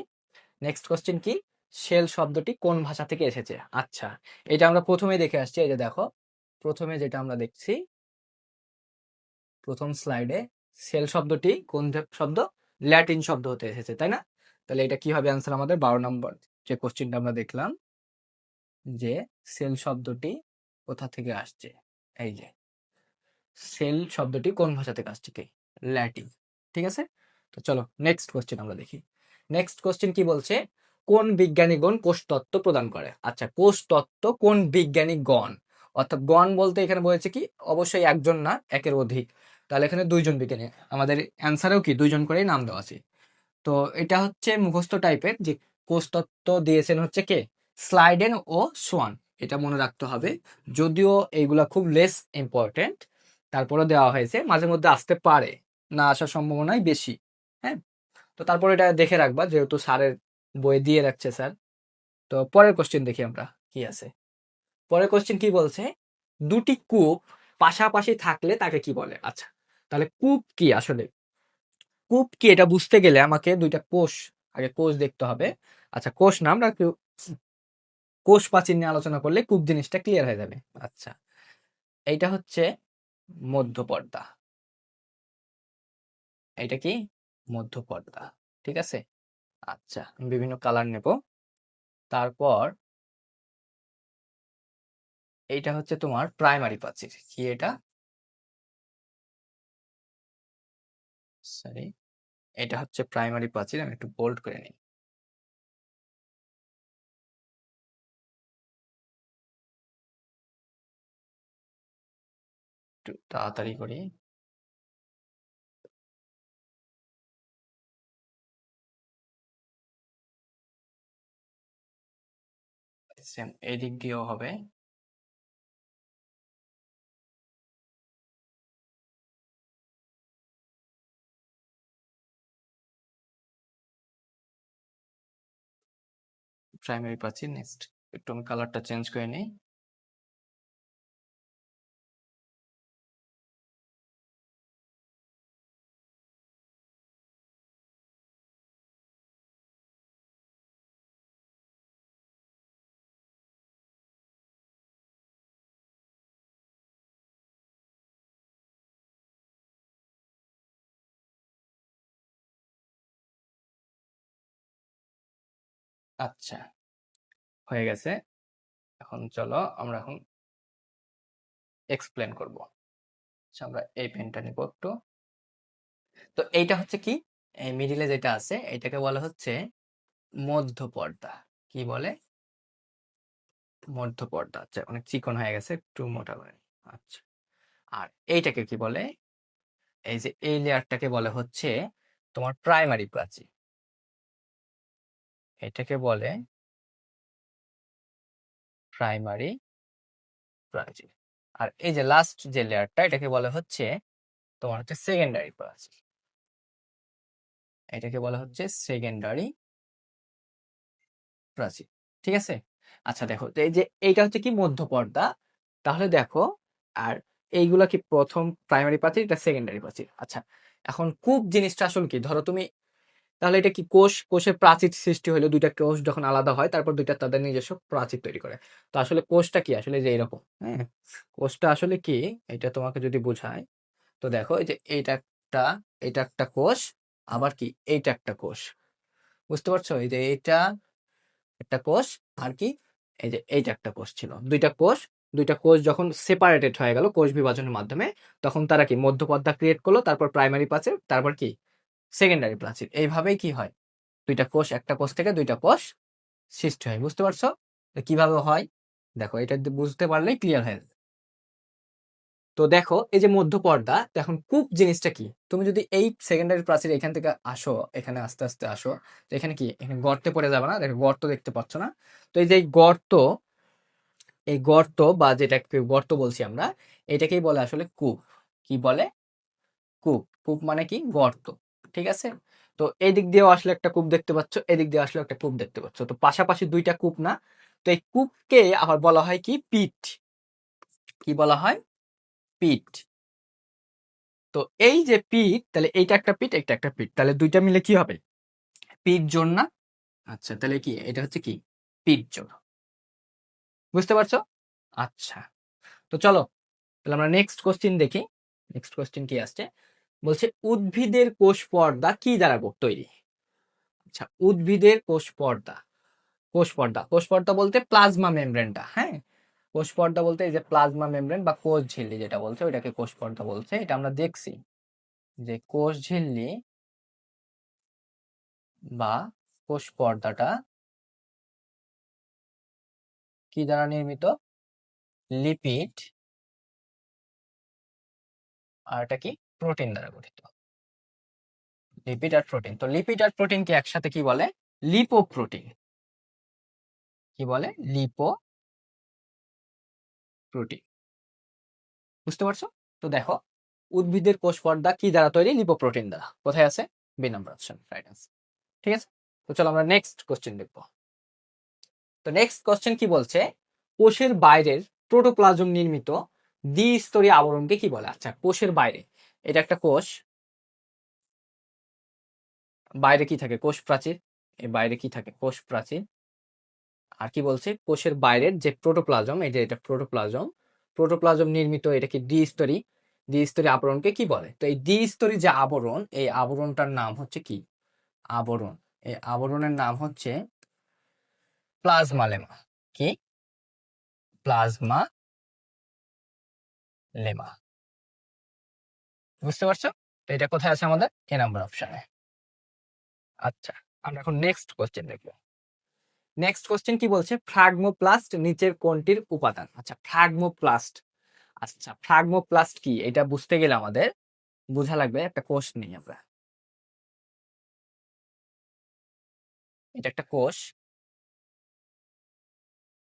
নেক্সট কোশ্চেন কি, শেল শব্দটি কোন ভাষা থেকে এসেছে। আচ্ছা, এটা আমরা প্রথমেই দেখে আসছি। এই যে দেখো প্রথমে যেটা আমরা দেখছি প্রথম স্লাইডে, সেল শব্দটি কোন শব্দ, ল্যাটিন শব্দ হতে এসেছে, তাই না? তাহলে এটা কি হবে অ্যান্সার আমাদের 12 নম্বর যে কোশ্চেনটা আমরা দেখলাম, যে সেল শব্দটি কোথা থেকে আসছে। এই যে সেল শব্দটি কোন ভাষা থেকে আসছে, কি ল্যাটিন। ঠিক আছে, তো চলো নেক্সট কোশ্চেন আমরা দেখি। নেক্সট কোশ্চেন কি বলছে, কোন বিজ্ঞানীগণ কোষ তত্ত্ব প্রদান করে। আচ্ছা, কোষ তত্ত্ব কোন বিজ্ঞানীগণ, অর্থাৎ গণ বলতে এখানে বলেছে কি অবশ্যই একজন না একের অধিক। তাহলে এখানে দুইজন বিজ্ঞানী, আমাদের অ্যান্সারেও কি দুইজন করেই নাম দেওয়া আছে। তো এটা হচ্ছে মুখস্থ টাইপের, যে কোষ তত্ত্ব দিয়েছেন হচ্ছে কে স্লাইডেন ও সোয়ান। এটা মনে রাখতে হবে, যদিও এইগুলা খুব লেস ইম্পর্টেন্ট, তারপরে দেওয়া হয়েছে, মাঝে মধ্যে আসতে পারে, না আসার সম্ভাবনাই বেশি। হ্যাঁ, তো তারপর এটা দেখে রাখবা যেহেতু স্যারের বই দিয়ে রাখছে স্যার। তো পরের কোশ্চেন দেখি আমরা কি আছে। পরের কোশ্চেন কি বলছে, দুটি কূপ পাশাপাশি থাকলে তাকে কি বলে। আচ্ছা, তাহলে কূপ কি আসলে, কূপ কি এটা বুঝতে গেলে আমাকে দুইটা কোষ, আগে কোষ দেখতে হবে। আচ্ছা, কোষ না আমরা কোষ প্রাচীর নিয়ে আলোচনা করলে কূপ জিনিসটা ক্লিয়ার হয়ে যাবে। আচ্ছা, এইটা হচ্ছে মধ্যপর্দা, এটা কি মধ্যপর্দা। ঠিক আছে, আচ্ছা আমি বিভিন্ন কালার নেব। তারপর এইটা হচ্ছে তোমার প্রাইমারি প্রাচীর। কি এটা সরি, এটা হচ্ছে প্রাইমারি প্রাচীর। আমি একটু বোল্ড করে নিই। একটু তাড়াতাড়ি করি। সেম এদিক দিয়েও হবে। প্রাইমারি প্রাচীর নেক্সট। একটু আমি কালারটা চেঞ্জ করে নিই। আচ্ছা, হয়ে গেছে। এখন চলো আমরা এখন এক্সপ্লেন করব। আচ্ছা, আমরা এই পেনটা নিব একটু। তো এইটা হচ্ছে কি, এই মিডিলে যেটা আছে এটাকে বলা হচ্ছে মধ্যপর্দা। কি বলে? মধ্যপর্দা। আচ্ছা, অনেক চিকন হয়ে গেছে, একটু মোটা করে। আচ্ছা, আর এইটাকে কি বলে? এই যে এই লেয়ারটাকে বলে হচ্ছে তোমার প্রাইমারি প্রাচীর। এটাকে বলে প্রাইমারি প্রাচীর। আর এই যে লাস্ট যে লেয়ারটা এটাকে বলে হচ্ছে তোমার হচ্ছে সেকেন্ডারি প্রাচীর। এটাকে বলা হচ্ছে সেকেন্ডারি প্রাচীর। ঠিক আছে? আচ্ছা দেখো, তো এই যে এইটা হচ্ছে কি মধ্যপর্দা। তাহলে দেখো, আর এইগুলা কি প্রথম প্রাইমারি প্রাচীর, এটা সেকেন্ডারি প্রাচীর। আচ্ছা, এখন কূপ জিনিসটা আসলে কি? ধরো তুমি, তাহলে এটা কি কোষ, কোষের প্রাচীর সৃষ্টি হলো, দুইটা কোষ যখন আলাদা হয় তারপর দুইটা তাদের নিজস্ব প্রাচীর তৈরি করে। তো আসলে কোষটা কি আসলে যে এরকম, হ্যাঁ, কোষটা আসলে কি, এটা তোমাকে যদি বোঝায়, তো দেখো এই যে এটা একটা কোষ, আবার কি এইটা একটা কোষ। বুঝতে পারছো? এই যে এইটা একটা কোষ, আর কি এই যে এইটা একটা কোষ ছিল, দুইটা কোষ যখন সেপারেটেড হয়ে গেল কোষ বিভাজনের মাধ্যমে, তখন তারা কি মধ্যপর্দা ক্রিয়েট করলো, তারপর প্রাইমারি প্রাচীর, তারপর কি সেকেন্ডারি প্রাচীর। এইভাবেই কি হয়, দুইটা কোষ, একটা কোষ থেকে দুইটা কোষ সৃষ্টি হয়। বুঝতে পারছো? তো কিভাবে হয় দেখো, এটা বুঝতে পারলেই ক্লিয়ার হয়ে যাবে। তো দেখো এই যে মধ্যপর্দা, তো এখন কূপ জিনিসটা কি? তুমি যদি এই সেকেন্ডারি প্রাচীর এখান থেকে আসো, এখানে আস্তে আস্তে আসো, তো এখানে কি, এখানে গর্তে পড়ে যাবে না? দেখো গর্ত দেখতে পাচ্ছ না? তো এই যে এই গর্ত বা যেটাকে গর্ত বলছি আমরা, এটাকেই বলে আসলে কূপ। কি বলে? কূপ। কূপ মানে কি? গর্ত। ঠিক আছে? তো এই দিক দিয়েও আসলে একটা কূপ দেখতে পাচ্ছ, এদিক দিয়ে আসলে একটা কূপ দেখতে পাচ্ছ, তো পাশাপাশি দুইটা কূপ না? তো এই কূপকে আবার বলা হয় কি, পিট। কি বলা হয়? পিট। তো এই যে পিট, তাহলে এইটা একটা পিট, একটা একটা পিট, তাহলে দুইটা মিলে কি হবে? পিট জোড় না? আচ্ছা, তাহলে কি এটা হচ্ছে কি, পিট জোড়। বুঝতে পারছো? আচ্ছা, তো চলো তাহলে আমরা নেক্সট কোশ্চিন দেখি। নেক্সট কোশ্চিন কি আসছে, বলছে উদ্ভিদের কোষ পর্দা কি দ্বারা তৈরি? আচ্ছা, উদ্ভিদের কোষ পর্দা বলতে প্লাজমা মেমব্রেনটা, হ্যাঁ, কোষ পর্দা বলতে এই যে প্লাজমা মেমব্রেন বা কোষ ঝিল্লি যেটা বলছে ওইটাকে কোষ পর্দা বলছে। এটা আমরা দেখছি যে কোষ ঝিল্লি বা কোষ পর্দাটা কি দ্বারা নির্মিত? লিপিড আর এটা কি, প্রোটিন দ্বারা গঠিত। লিপিড আর প্রোটিন, তো লিপিড আর প্রোটিনকে একসাথে কি বলে? লিপোপ্রোটিন। কি বলে? লিপোপ্রোটিন। বুঝতে পারছো? তো দেখো, উদ্ভিদের কোষ পর্দা কি দ্বারা তৈরি? লিপোপ্রোটিন দ্বারা। কোথায় আছে? B number option right answer. ঠিক আছে, তো চলো আমরা নেক্সট কোশ্চেন দেখবো। তো নেক্সট কোশ্চেন কি বলছে, কোষের বাইরের প্রোটোপ্লাজম নির্মিত দ্বিস্তরী আবরণকে কি বলে? আচ্ছা, কোষের বাইরে, এটা একটা কোষ, বাইরে কি থাকে? কোষ প্রাচীর। এই বাইরে কি থাকে? কোষ প্রাচীর। আর কি বলছে, কোষের বাইরের যে প্রোটোপ্লাজম, এই যে এটা প্রোটোপ্লাজম, প্রোটোপ্লাজম নির্মিত এটা কি দ্বিস্তরী, দ্বিস্তরী আবরণকে কি বলে? তো এই দ্বিস্তরী যে আবরণ, এই আবরণটার নাম হচ্ছে কি? আবরণ, এই আবরণের নাম হচ্ছে প্লাজমা লেমা। কি? Plasma lemma. বুঝতে পারছো? তো এটা কোথায় আছে আমাদের এ নাম্বার অপশনে। আচ্ছা, আমরা এখন নেক্সট কোশ্চেন দেখবো। নেক্সট কোশ্চেন কি বলছে, ফ্রাগমোপ্লাস্ট নিচের কোনটির উপাদান? আচ্ছা, ফ্রাগমোপ্লাস্ট। আচ্ছা, ফ্রাগমোপ্লাস্ট কি এটা বুঝতে গেলে আমাদের বোঝা লাগবে একটা কোষ নিই আমরা। এটা একটা কোষ।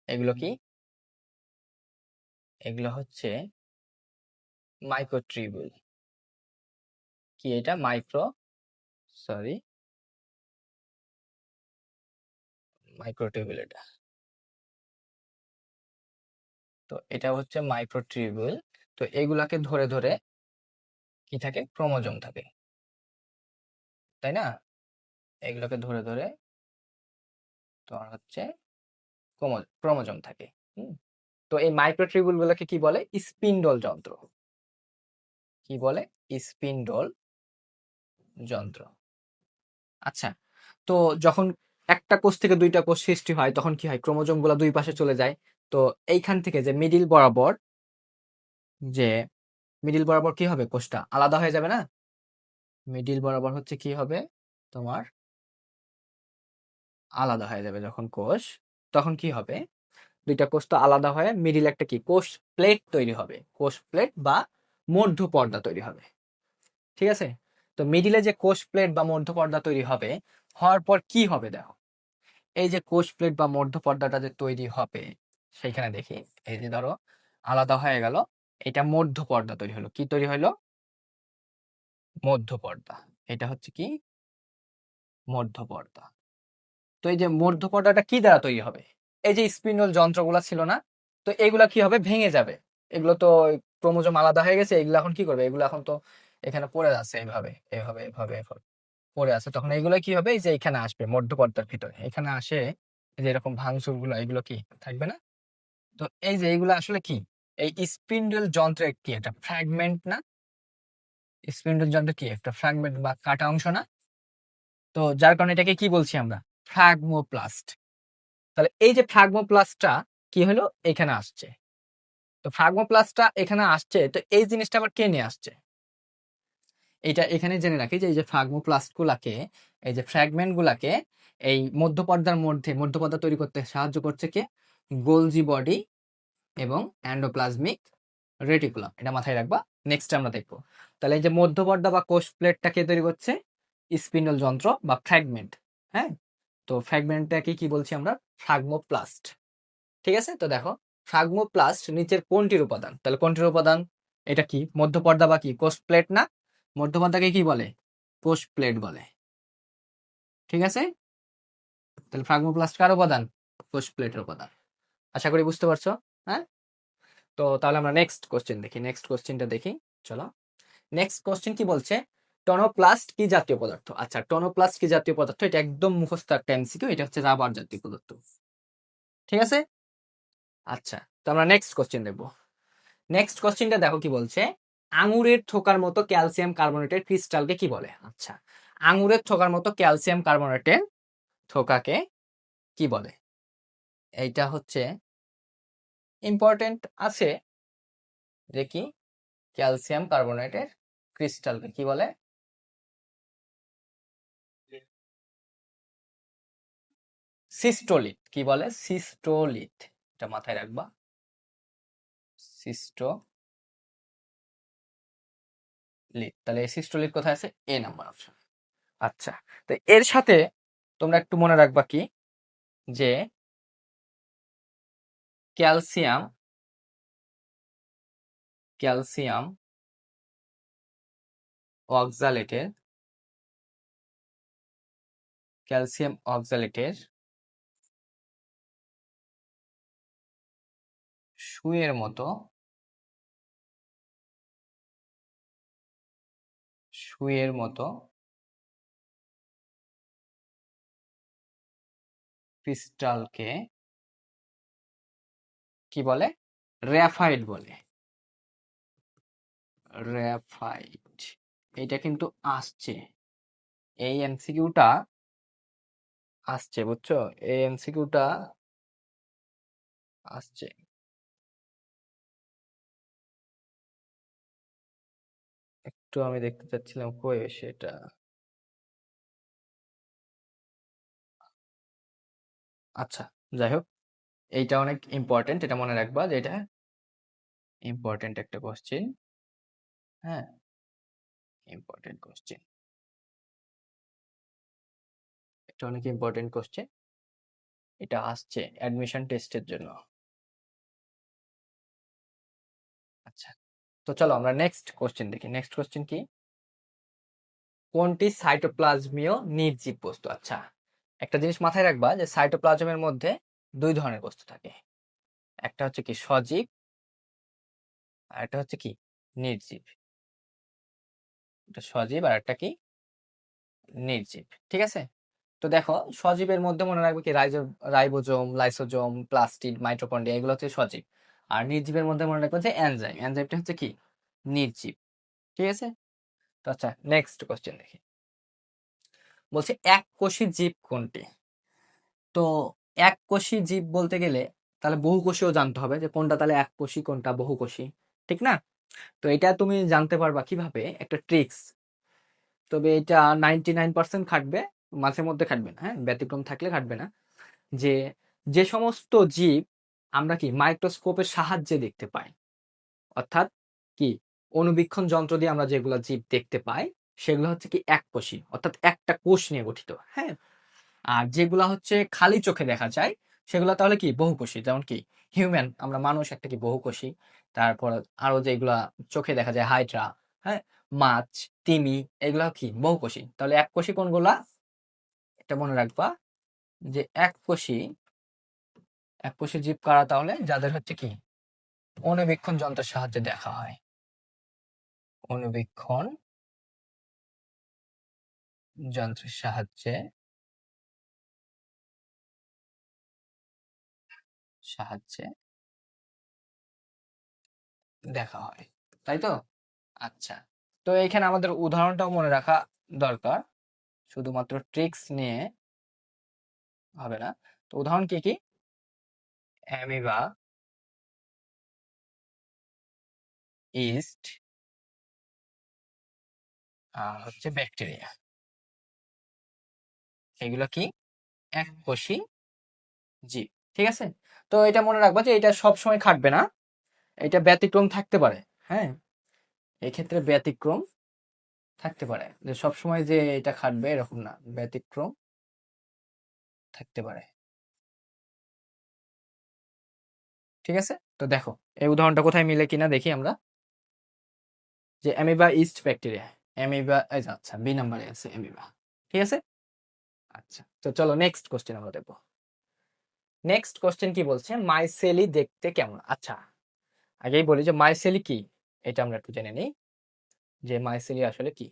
এগুলো কি? এগুলো হচ্ছে মাইক্রোটিউবুল। কি এটা? সরি মাইক্রোটিউবুল এটা। তো এটা হচ্ছে মাইক্রোটিউবুল। তো এগুলাকে ধরে ধরে কি থাকে? ক্রোমোজোম থাকে, তাই না? এগুলোকে ধরে ধরে তোমার হচ্ছে ক্রোমোজোম থাকে। হুম। তো এই মাইক্রোটিউবুল গুলোকে কি বলে? স্পিন্ডল যন্ত্র। কি বলে? স্পিন্ডল যন্ত্র। আচ্ছা, তো যখন একটা কোষ থেকে দুইটা কোষ সৃষ্টি হয় তখন কি হয়? ক্রোমোজোম গুলা দুই পাশে চলে যায়। তো এইখান থেকে যে যে মিডিল বরাবর কি হবে? কোষটা আলাদা হয়ে যাবে না? মিডিল বরাবর হচ্ছে কি হবে তোমার? আলাদা হয়ে যাবে যখন কোষ, তখন কি হবে? দুইটা কোষ তো আলাদা হয়ে মিডিল একটা কি কোষ প্লেট তৈরি হবে। কোষ প্লেট বা মধ্য পর্দা তৈরি হবে। ঠিক আছে? তো মিডিলে যে কোষ প্লেট বা মধ্য পর্দা তৈরি হবে, হওয়ার পর কি হবে দেখো। এই যে কোষ প্লেট বা মধ্য পর্দাটা যে তৈরি হবে, সেইখানে দেখি এই যে ধরো আলাদা হয়ে গেল, এটা মধ্য পর্দা তৈরি হলো। কি তৈরি হলো? মধ্য পর্দা। এটা হচ্ছে কি? মধ্য পর্দা। তো এই যে মধ্য পর্দাটা কি দ্বারা তৈরি হবে? এই যে স্পিন্ডল যন্ত্রগুলা ছিল না, তো এগুলা কি হবে? ভেঙে যাবে। এগুলো তো ক্রোমোজোম আলাদা হয়ে গেছে, এগুলো এখন কি করবে? এগুলো এখন তো এখানে পড়ে আছে এইভাবে এভাবে এভাবে এভাবে পড়ে আছে। তখন এগুলো কি হবে? এই যে এখানে আসবে মধ্য পর্দার ভিতরে, এখানে আসে এই যে এরকম ভাঙচুর গুলো, এগুলো কি থাকবে না? তো এই যে এগুলো আসলে কি? এই স্পিন্ডল যন্ত্রের কি একটা ফ্র্যাগমেন্ট না? স্পিন্ডল যন্ত্র কি একটা ফ্র্যাগমেন্ট বা কাটা অংশ না? তো যার কারণে এটাকে কি বলছি আমরা? ফ্রাগমোপ্লাস্ট। তাহলে এই যে ফ্রাগমোপ্লাস্টটা কি হলো? এখানে আসছে। তো ফ্রাগমোপ্লাস্টটা এখানে আসছে, তো এই জিনিসটা আবার কে নিয়ে আসছে? এটা এখানে জেনে রাখি যে এই যে ফ্রাগমোপ্লাস্ট গুলাকে, এই যে ফ্র্যাগমেন্ট গুলাকে এই মধ্যপর্দার মধ্যে মধ্যপর্দা তৈরি করতে সাহায্য করছে কে? গোলজি বডি এবং এন্ডোপ্লাজমিক রেটিকুলাম। এটা মাথায় রাখবা, নেক্সট আমরা দেখবো। তাহলে এই যে মধ্যপর্দা বা কোষ প্লেটটা কে তৈরি করছে? স্পিন্ডল যন্ত্র বা ফ্র্যাগমেন্ট। হ্যাঁ, তো ফ্র্যাগমেন্টটাকে কি বলছি আমরা? ফ্রাগমোপ্লাস্ট। ঠিক আছে? তো দেখো, ফ্রাগমোপ্লাস্ট নিচের কোনটির উপাদান? তাহলে কোনটির উপাদান? এটা কি মধ্যপর্দা বা কি কোষ প্লেট না? মধ্যপর্দাকে কি বলে? কোষ প্লেট বলে। ঠিক আছে? তাহলে ফ্রাগমোপ্লাস্ট কার উপাদান? কোষ প্লেটের উপাদান। আশা করি বুঝতে পারছো। হ্যাঁ, তো তাহলে আমরা নেক্সট কোশ্চেন দেখি। নেক্সট কোশ্চেনটা দেখি, চলো। নেক্সট কোশ্চেন কি বলছে? টনোপ্লাস্ট কি জাতীয় পদার্থ? আচ্ছা, টনোপ্লাস্ট কি জাতীয় পদার্থ? এটা একদম মুখস্থ একটা এমসিকিউ। এটা হচ্ছে রাবার জাতীয় পদার্থ। ঠিক আছে? আচ্ছা, তো আমরা নেক্সট কোশ্চেন দেখবো। নেক্সট কোশ্চেনটা দেখো কি বলছে, আঙুরের থোকার মতো ক্যালসিয়াম কার্বনেটের ক্রিস্টালকে কি বলে? আচ্ছা, আঙুরের থোকার মতো ক্যালসিয়াম কার্বনেটের থোকাকে কি বলে? এইটা হচ্ছে ইম্পর্টেন্ট আছে, যে কি ক্যালসিয়াম কার্বনেটের ক্রিস্টালকে কি বলে? সিস্টোলিথ। কি বলে? সিস্টোলিথ। এটা মাথায় রাখবা, সিস্টোলিথ। তাহলে এই সিস্টোলিথ কোথায় আছে? এ নাম্বার অপশন। আচ্ছা, তো এর সাথে তোমরা একটু মনে রাখবা কি, যে ক্যালসিয়াম ক্যালসিয়াম অক্সালেটের ক্যালসিয়াম অক্সালেটের সুইয়ের মতো সুইয়ের মতো ক্রিস্টালকে কি বলে? র্যাফাইড বলে। র্যাফাইড। এটা কিন্তু আসছে, এই এমসিকিউটা আসছে, বুঝছো? এই এমসিকিউটা আসছে। একটু একটু আমি দেখতে চাচ্ছিলাম কই সেটা। আচ্ছা, যাই হোক, এইটা অনেক ইম্পর্টেন্ট, এটা মনে রাখবা যে এটা ইম্পর্টেন্ট একটা কোশ্চেন। হ্যাঁ, ইম্পর্টেন্ট কোশ্চেন, এটা অনেক ইম্পর্টেন্ট কোশ্চেন। এটা আসছে অ্যাডমিশন টেস্টের জন্য। আচ্ছা, তো চলো আমরা নেক্সট কোশ্চেন দেখি। নেক্সট কোশ্চেন কি? কোনটি সাইটোপ্লাজমীয় নির্জীব বস্তু? আচ্ছা, একটা জিনিস মাথায় রাখবা যে সাইটোপ্লাজমের মধ্যে দুই ধরনের বস্তু থাকে, একটা হচ্ছে কি সজীব আর একটা হচ্ছে কি নির্জীব। এটা সজীব আর একটা কি নির্জীব, ঠিক আছে? তো দেখো, সজীবের মধ্যে মনে রাখবে কি রাইবোজোম, লাইসোজোম, প্লাস্টিড, মাইটোকন্ড্রিয়া, এগুলো হচ্ছে সজীব। আর নির্জীবের মধ্যে মনে রাখবে যে এনজাইম, এনজাইমটা হচ্ছে কি নির্জীব, ঠিক আছে? তো আচ্ছা, নেক্সট কোশ্চেন দেখি। বলছে এককোষী জীব কোনটি? তো এককোষী জীব বলতে গেলে তাহলে বহুকোষীও জানতে হবে যে কোনটা তাহলে এককোষী কোনটা বহুকোষী, ঠিক না? তো এটা তুমি জানতে পারবা কিভাবে, একটা ট্রিক্স। তবে এটা 99% খাটবে, মাঝে মধ্যে খাটবে না, হ্যাঁ, ব্যতিক্রম থাকলে খাটবে না। যে যে সমস্ত জীব আমরা কি মাইক্রোস্কোপের সাহায্যে দেখতে পাই, অর্থাৎ কি অণুবীক্ষণ যন্ত্র দিয়ে আমরা যেগুলো জীব দেখতে পাই, সেগুলো হচ্ছে কি এককোষী, অর্থাৎ একটা কোষ নিয়ে গঠিত, হ্যাঁ। আর যেগুলা হচ্ছে খালি চোখে দেখা যায়, সেগুলো তাহলে কি বহুকোষী, যেমন কি হিউম্যান, আমরা মানুষ একটা কি বহুকোষী। তারপর আরো যেগুলা চোখে দেখা যায়, হাইড্রা, হ্যাঁ, মাছ, তিমি, এগুলা কি বহুকোষী। তাহলে এককোষী কোনগুলা? এটা মনে রাখবা যে এককোষী জীব কারা? তাহলে যাদের হচ্ছে কি অণুবীক্ষণ যন্ত্রের সাহায্যে দেখা হয়, অণুবীক্ষণ যন্ত্রের সাহায্যে দেখা হয়, তাই তো? আচ্ছা, তো এইখানে আমাদের উদাহরণটাও মনে রাখা দরকার, শুধুমাত্র ট্রিক্স নিয়ে হবে না। তো উদাহরণ কি কি? অ্যামিবা, ইস্ট, হচ্ছে ব্যাকটেরিয়া, এগুলো কি এককোষী জীব, ঠিক আছে? তো এটা মনে রাখবা যে এটা সব সময় খাটবে না, এটা ব্যতিক্রম থাকতে পারে, হ্যাঁ, এক্ষেত্রে ব্যতিক্রম থাকতে পারে, যে সব সময় যে এটা খাটবে এরকম না, ব্যতিক্রম থাকতে পারে, ঠিক আছে? তো দেখো এই উদাহরণটা কোথায় মিলে কিনা দেখি আমরা। যে অ্যামিবা ইস্ট ব্যাকটেরিয়া, অ্যামিবা, আচ্ছা বি নাম্বারে আছে অ্যামিবা, ঠিক আছে? আচ্ছা, তো চলো নেক্সট কোশ্চেন আমরা দেখবো। নেক্সট কোশ্চেন কি বলছে, মাইসেলি দেখতে কেমন? আচ্ছা, আগেই বলি যে মাইসেলি কি, এটা আমরা একটু জেনে নিই যে মাইসেলি আসলে কি।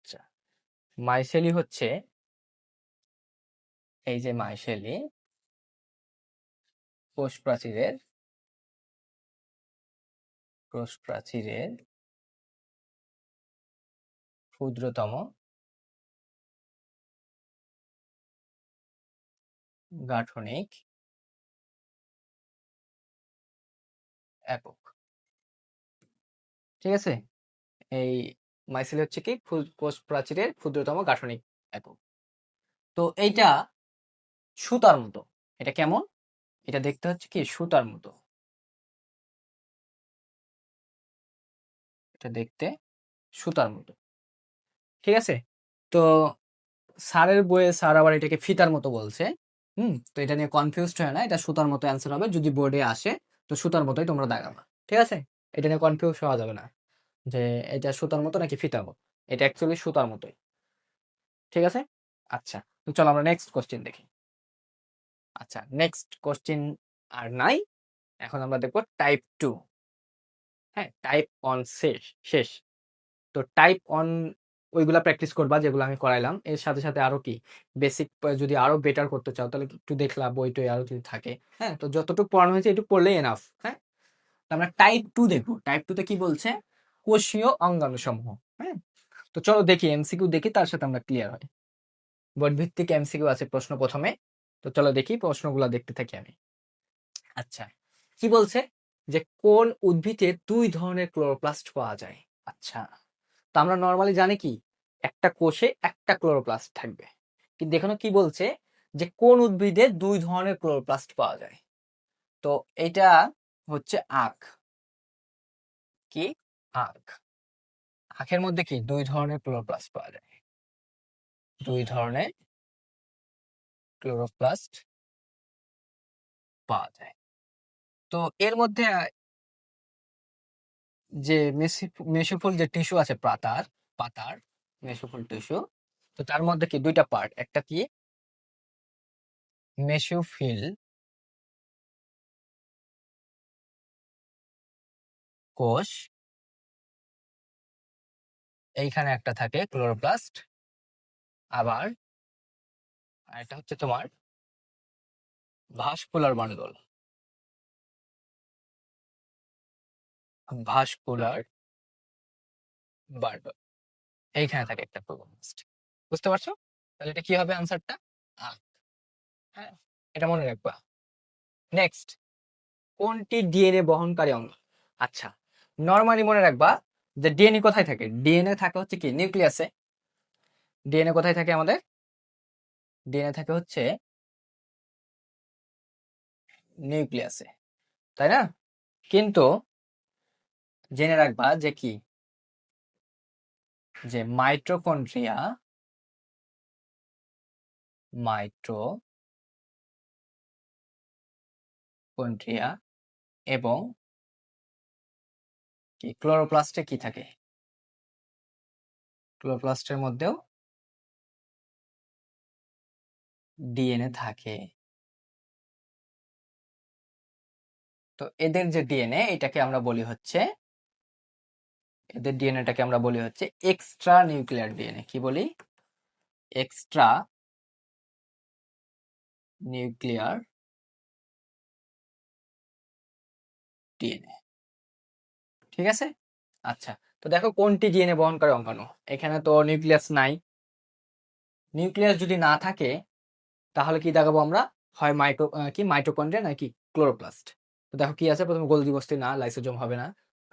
আচ্ছা, মাইসেলি হচ্ছে এই যে মাইসেলি কোষ প্রাচীরের ক্ষুদ্রতম গাঠনিক একক, ঠিক আছে? এই মাইসেলি হচ্ছে কি কোষ প্রাচীরের ক্ষুদ্রতম গাঠনিক একক। তো এইটা সুতার মতো, এটা কেমন? এটা দেখতে হচ্ছে কি সুতার মতো, এটা দেখতে সুতার মতো, ঠিক আছে? তো স্যারের বইয়ে স্যার আবার এটাকে ফিতার মতো বলছে। তো এটা নিয়ে কনফিউজড হয় না, এটা সুতার মতো অ্যান্সার হবে, যদি বোর্ডে আসে তো সুতার মতোই তোমরা দাগাবা, ঠিক আছে? এটা নিয়ে কনফিউজ হওয়া যাবে না যে এটা সুতার মতো নাকি ফিতার মতো, এটা অ্যাকচুয়ালি সুতার মতোই, ঠিক আছে? আচ্ছা, তো চলো আমরা নেক্সট কোশ্চেন দেখি। আচ্ছা, নেক্সট কোশ্চেন আর নাই, এখন আমরা দেখবো টাইপ 2। হ্যাঁ, টাইপ অন শেষ শেষ। তো টাইপ অন ওইগুলা প্র্যাকটিস করবা যেগুলো আমি করাইলাম, এর সাথে সাথে আরো কি বেসিক, যদি আরো বেটার করতে চাও তাহলে একটু দেখলা বই টই আরো যদি থাকে, হ্যাঁ, তো যতটুকু পড়ানো হয়েছে একটু পড়লেই এনাফ, হ্যাঁ। তো আমরা টাইপ 2 দেখবো। টাইপ 2 তে কি বলছে, কোষীয় অঙ্গাণু সমূহ, হ্যাঁ। তো চলো দেখি এমসিকিউ দেখি, তার সাথে আমরা ক্লিয়ার হয়। বোর্ড ভিত্তিক এমসিকিউ আছে প্রশ্ন প্রথমে, তো চলো দেখি প্রশ্নগুলো দেখতে থাকি আমি। আচ্ছা, কি বলছে যে কোন উদ্ভিদে দুই ধরনের ক্লোরোপ্লাস্ট পাওয়া যায়? আচ্ছা, তো আমরা নর্মালি জানি কি একটা কোষে একটা ক্লোরোপ্লাস্ট থাকবে, কিন্তু এখানে কি বলছে যে কোন উদ্ভিদে দুই ধরনের ক্লোরোপ্লাস্ট পাওয়া যায়। তো এটা হচ্ছে আখ। কি? আখ। আখের মধ্যে কি দুই ধরনের ক্লোরোপ্লাস্ট পাওয়া যায়, দুই ধরনের ক্লোরোপ্লাস্ট পাওয়া যায়। তো এর মধ্যে যে মেসোফিল যে টিস্যু আছে পাতার পাতার মেসোফিল টিস্যু, তো তার মধ্যে কি দুইটা পার্ট, একটা কি মেসোফিল কোষ, এইখানে একটা থাকে ক্লোরোপ্লাস্ট, আবার এটা হচ্ছে তোমার ভাস্কুলার বান্ডল, ভাস্কুলার বান্ডল, এইখানে থাকে একটা ক্লোরোপ্লাস্ট। বুঝতে পারছো? তাহলে এটা কি হবে আনসারটা? হ্যাঁ, এটা মনে রাখবা। নেক্সট, কোনটি ডিএনএ বহনকারী অঙ্গ? আচ্ছা, নরমালি মনে রাখবা যে ডিএনএ কোথায় থাকে, ডিএনএ থাকে হচ্ছে কি নিউক্লিয়াসে। ডিএনএ কোথায় থাকে আমাদের? ডিএনএ থাকে হচ্ছে নিউক্লিয়াসে, তাই না? কিন্তু জেনে রাখবা যে কি, যে মাইটোকন্ড্রিয়া এবং কি ক্লোরোপ্লাস্টে কি থাকে, ক্লোরোপ্লাস্টের মধ্যেও ডিএনএ থাকে। তো এদের যে ডিএনএ এটাকে আমরা বলি হচ্ছে, এদের ডিএনএটাকে আমরা বলি হচ্ছে এক্সট্রা নিউক্লিয়ার ডিএনএ। কি বলি? Extra nuclear DNA. ঠিক আছে? আচ্ছা, তো দেখো কোনটি ডিএনএ বহন করে অঙ্গাণু। এখানে তো নিউক্লিয়াস নাই। নিউক্লিয়াস যদি না থাকে তাহলে কি দেখাবো আমরা? হয় মাইটোকন্ড্রিয়া নাকি ক্লোরোপ্লাস্ট। তো দেখো কি আছে, প্রথমে গোলজি বস্তি না, লাইসোজোম হবে না,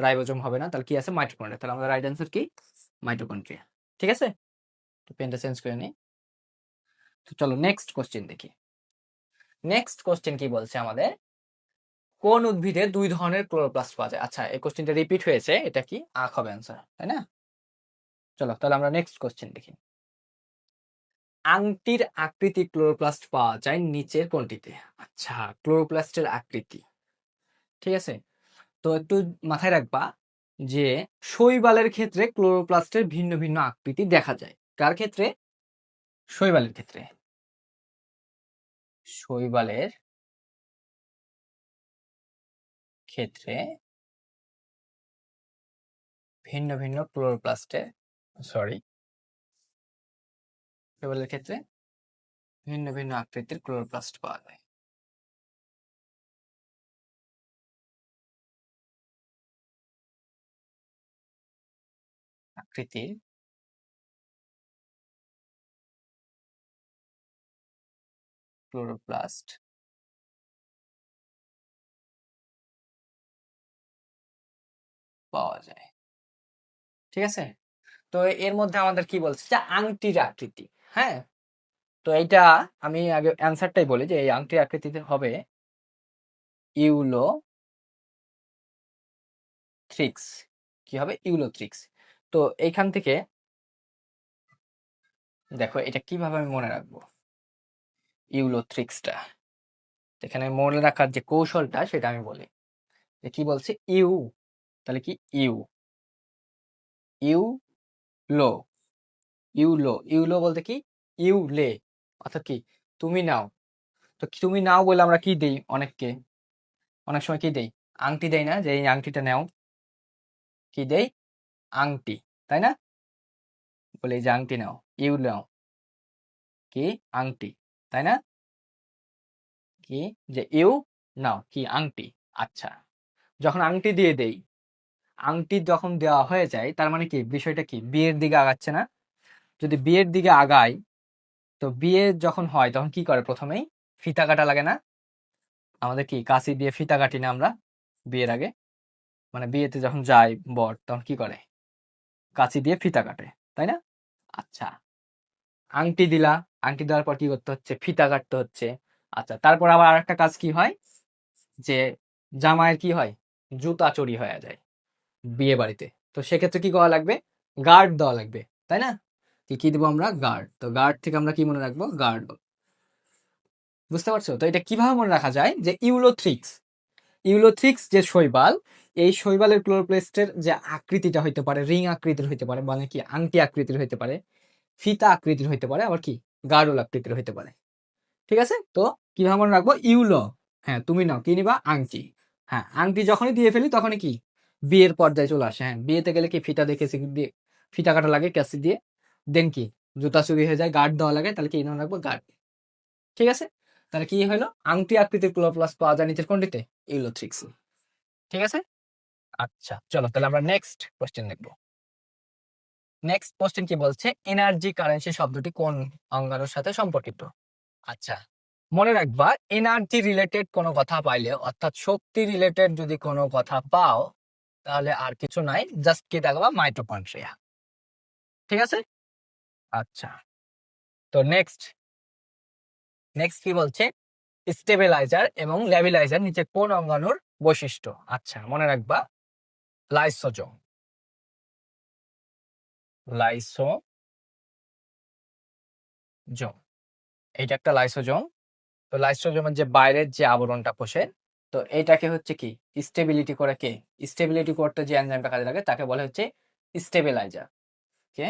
রাইবোজোম হবে না, তাহলে কি আছে? মাইটোকন্ড্রিয়া। তাহলে আমাদের রাইট অ্যান্সার কি? মাইটোকন্ড্রিয়া। ঠিক আছে? তো পেনটা চেঞ্জ করে নিই। তো চলো নেক্সট কোশ্চেন দেখি। নেক্সট কোশ্চেন কি বলছে আমাদের, কোন উদ্ভিদে দুই ধরনের ক্লোরোপ্লাস্ট পাওয়া যায়? আচ্ছা, এই কোশ্চেনটা রিপিট হয়েছে, এটা কি আখ হবে অ্যান্সার, তাই না? চলো তাহলে আমরা নেক্সট কোশ্চেন দেখি। আংটির আকৃতি ক্লোরোপ্লাস্ট পাওয়া যায় নিচের কোনটিতে? আচ্ছা, ক্লোরোপ্লাস্টের আকৃতি, ঠিক আছে। তো একটু মাথায় রাখবা যে শৈবালের ক্ষেত্রে ক্লোরোপ্লাস্টের ভিন্ন ভিন্ন আকৃতি দেখা যায়। কার ক্ষেত্রে? শৈবালের ক্ষেত্রে। শৈবালের ক্ষেত্রে ভিন্ন ভিন্ন ক্লোরোপ্লাস্টে, সরি, শৈবালের ক্ষেত্রে ভিন্ন ভিন্ন আকৃতির ক্লোরোপ্লাস্ট পাওয়া যায়। আকৃতির ক্লোরোপ্লাস্ট পাওয়া যায়। ঠিক আছে? তো এর মধ্যে আমাদের কি বলছে যে আংটির আকৃতি। হ্যাঁ, তো এইটা আমি আগে অ্যান্সারটাই বলি যে এই আংটির আকৃতিতে হবে ইউলোথ্রিক্স। কি হবে? ইউলোথ্রিক্স। তো এইখান থেকে দেখো এটা কিভাবে আমি মনে রাখবো ইউলোথ্রিক্সটা। এখানে মনে রাখার যে কৌশলটা সেটা আমি বলি। যে কি বলছে ইউ, তাহলে কি ইউ, ইউ লো, ইউলো, ইউলো বলতে কি ইউলে, অর্থাৎ কি তুমি নাও। তো তুমি নাও বলে আমরা কি দেই অনেককে, অনেক সময় কি দেই? আংটি দেই না, যে এই আংটিটা নাও, কি দেই? আংটি, তাই না? বলে এই যে আংটি নাও, ইউ নাও, কি আংটি, তাই না? কি যে ইউ নাও কি আংটি। আচ্ছা, যখন আংটি দিয়ে দেই, আংটি যখন দেওয়া হয়ে যায় তার মানে কি বিষয়টা কি বিয়ের দিকে আগাচ্ছে না? যদি বিয়ের দিকে আগায়, তো বিয়ে যখন হয় তখন কি করে? প্রথমেই ফিতা কাটা লাগে না? আমাদের কি কাশি দিয়ে ফিতা কাটি না আমরা বিয়ের আগে? মানে বিয়েতে যখন যায় বর তখন কি করে? কাঁচি দিয়ে ফিতা কাটে, তাই না? আচ্ছা, আংটি দিলা, আংটি দেওয়ার পর কি করতে হচ্ছে? ফিতা কাটতে হচ্ছে। আচ্ছা, তারপর আবার আরেকটা কাজ কি হয়? যে জামাইয়ের কি হয়? জুতা চুরি হয়ে যায় বিয়ে বাড়িতে। তো সেক্ষেত্রে কি করা লাগবে? গার্ড দেওয়া লাগবে, তাই না? কি দেবো আমরা? গার্ড। তো গার্ড থেকে আমরা কি মনে রাখবো? গার্ড। বুঝতে পারছো? তো এটা কিভাবে মনে রাখা যায়? যে ইউলোথ্রিক্স, ইউলোথ্রিক্স যে শৈবাল, এই শৈবালের ক্লোরোপ্লাস্টের যে আকৃতিটা হইতে পারে রিং আকৃতির হইতে পারে, মানে কি আংটি আকৃতির হইতে পারে, ফিতা আকৃতির হইতে পারে, আবার কি গার্ডল আকৃতির হইতে পারে। ঠিক আছে? তো কিভাবে মনে রাখবো? ইউলো। হ্যাঁ, তুমি নাও কি নিবা? আংটি। হ্যাঁ, আংটি যখনই দিয়ে ফেলি তখনই কি বিয়ের পর্যায়ে চলে আসে। হ্যাঁ, বিয়েতে গেলে কি ফিতা দিয়ে কেসি দিয়ে ফিতা কাটা লাগে ক্যাসি দিয়ে, দেন কি জুতা চুরি হয়ে যায়, গার্ড দেওয়া লাগে, তাহলে কি নাম রাখবো? গার্ড। ঠিক আছে? তাহলে কি হলো? আংটি আকৃতির ক্লোরোপ্লাস্ট পাওয়া যায় নিচের কোনটিতে? ইউলোথ্রিক্স। ঠিক আছে? আচ্ছা, চলো তাহলে আমরা নেক্সট কোশ্চেন দেখব। নেক্সট কোশ্চেন কি বলছে? এনার্জি কারেন্সি শব্দটি কোন অঙ্গাণুর সাথে সম্পর্কিত? আচ্ছা, মনে রাখবা এনার্জি রিলেটেড কোনো কথা পাইলে, অর্থাৎ শক্তি রিলেটেড যদি কোনো কথা পাও, তাহলে আর কিছু নাই, জাস্ট কি দেখবা? মাইটোকন্ড্রিয়া। ঠিক আছে? আচ্ছা, তো নেক্সট নেক্সট কি বলছে? স্টেবিলাইজার এবং লেবিলাইজার নিচে কোন অঙ্গাণুর বৈশিষ্ট্য? আচ্ছা, মনে রাখবা লাইসোজোম। লাইসোজোম, এইটা একটা লাইসোজোম। তো লাইসোজোমের যে বাইরের যে আবরণটা কোষের, তো এইটাকে হচ্ছে কি স্টেবিলিটি করে, কে স্টেবিলিটি করতে যে এনজাইমটা কাজে লাগে তাকে বলে হচ্ছে স্টেবিলাইজার। কে?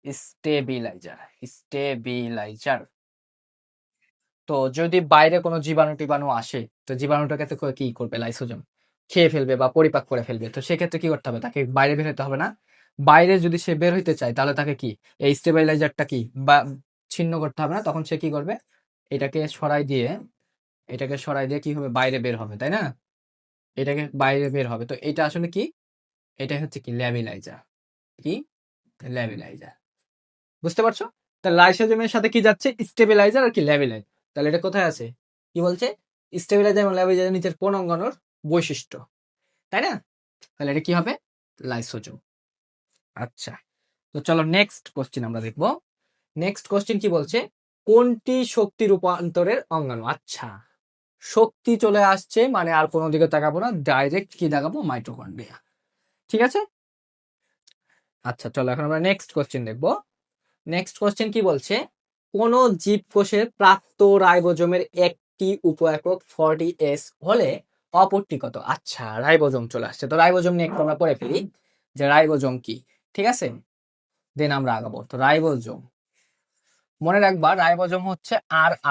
স্টেবিলাইজার। স্টেবিলাইজার। তো যদি বাইরে কোনো জীবাণু টিবাণু আসে, তো জীবাণুটাকে তো কি করবে? লাইসোজোম খেয়ে ফেলবে বা পরিপাক করে ফেলবে। তো সেক্ষেত্রে কি করতে হবে? তাকে বাইরে বের হতে হবে না? বাইরে যদি সে বের হইতে চায় তাহলে তাকে কি এই স্টেবিলাইজারটা কি বা ছিন্ন করতে হবে না? তখন সে কি করবে? এটাকে সরাই দিয়ে, এটাকে সরাই দিয়ে কি হবে? বাইরে বের হবে, তাই না? এটাকে বাইরে বের হবে। তো এটা আসলে কি? এটা হচ্ছে কি ল্যাবিলাইজার। কি? ল্যাবিলাইজার। বুঝতে পারছো? তা লাইসোজোমের সাথে কি যাচ্ছে? স্টেবিলাইজার আর কি ল্যাবিলাইজার। তাহলে এটা কোথায় আছে? কি বলছে? স্টেবিলাইজার এবং ল্যাবিলাইজার নিচের কোন অঙ্গাণুর বৈশিষ্ট্য, তাই না? তাহলে এটা কি হবে? লাইসোজোম। আচ্ছা, তো চলো নেক্সট কোশ্চেন আমরা দেখবো। নেক্সট কোশ্চেন কি বলছে? কোনটি শক্তি রূপান্তরের অঙ্গাণু? আচ্ছা, শক্তি চলে আসছে মানে আর কোনো দিকে তাকাবো না, ডাইরেক্ট কি দেখাবো? মাইটোকন্ড্রিয়া। ঠিক আছে? আচ্ছা, চলো এখন আমরা নেক্সট কোশ্চেন দেখবো। নেক্সট কোশ্চেন কি বলছে? কোন জীবকোষের প্রাপ্ত রাইবোজোমের একটি উপ-একক 40S হলে অপরটি কত? আচ্ছা, রাইবোজোম চলে আসছে। তো রাইবোজোম নিয়ে একটু আমরা পড়ে ফেলি যে রাইবোজোম কি। ঠিক আছে? দেন আমরা আগাবো। তো রাইবোজোম, মনে রাখবা রাইবোজোম হচ্ছে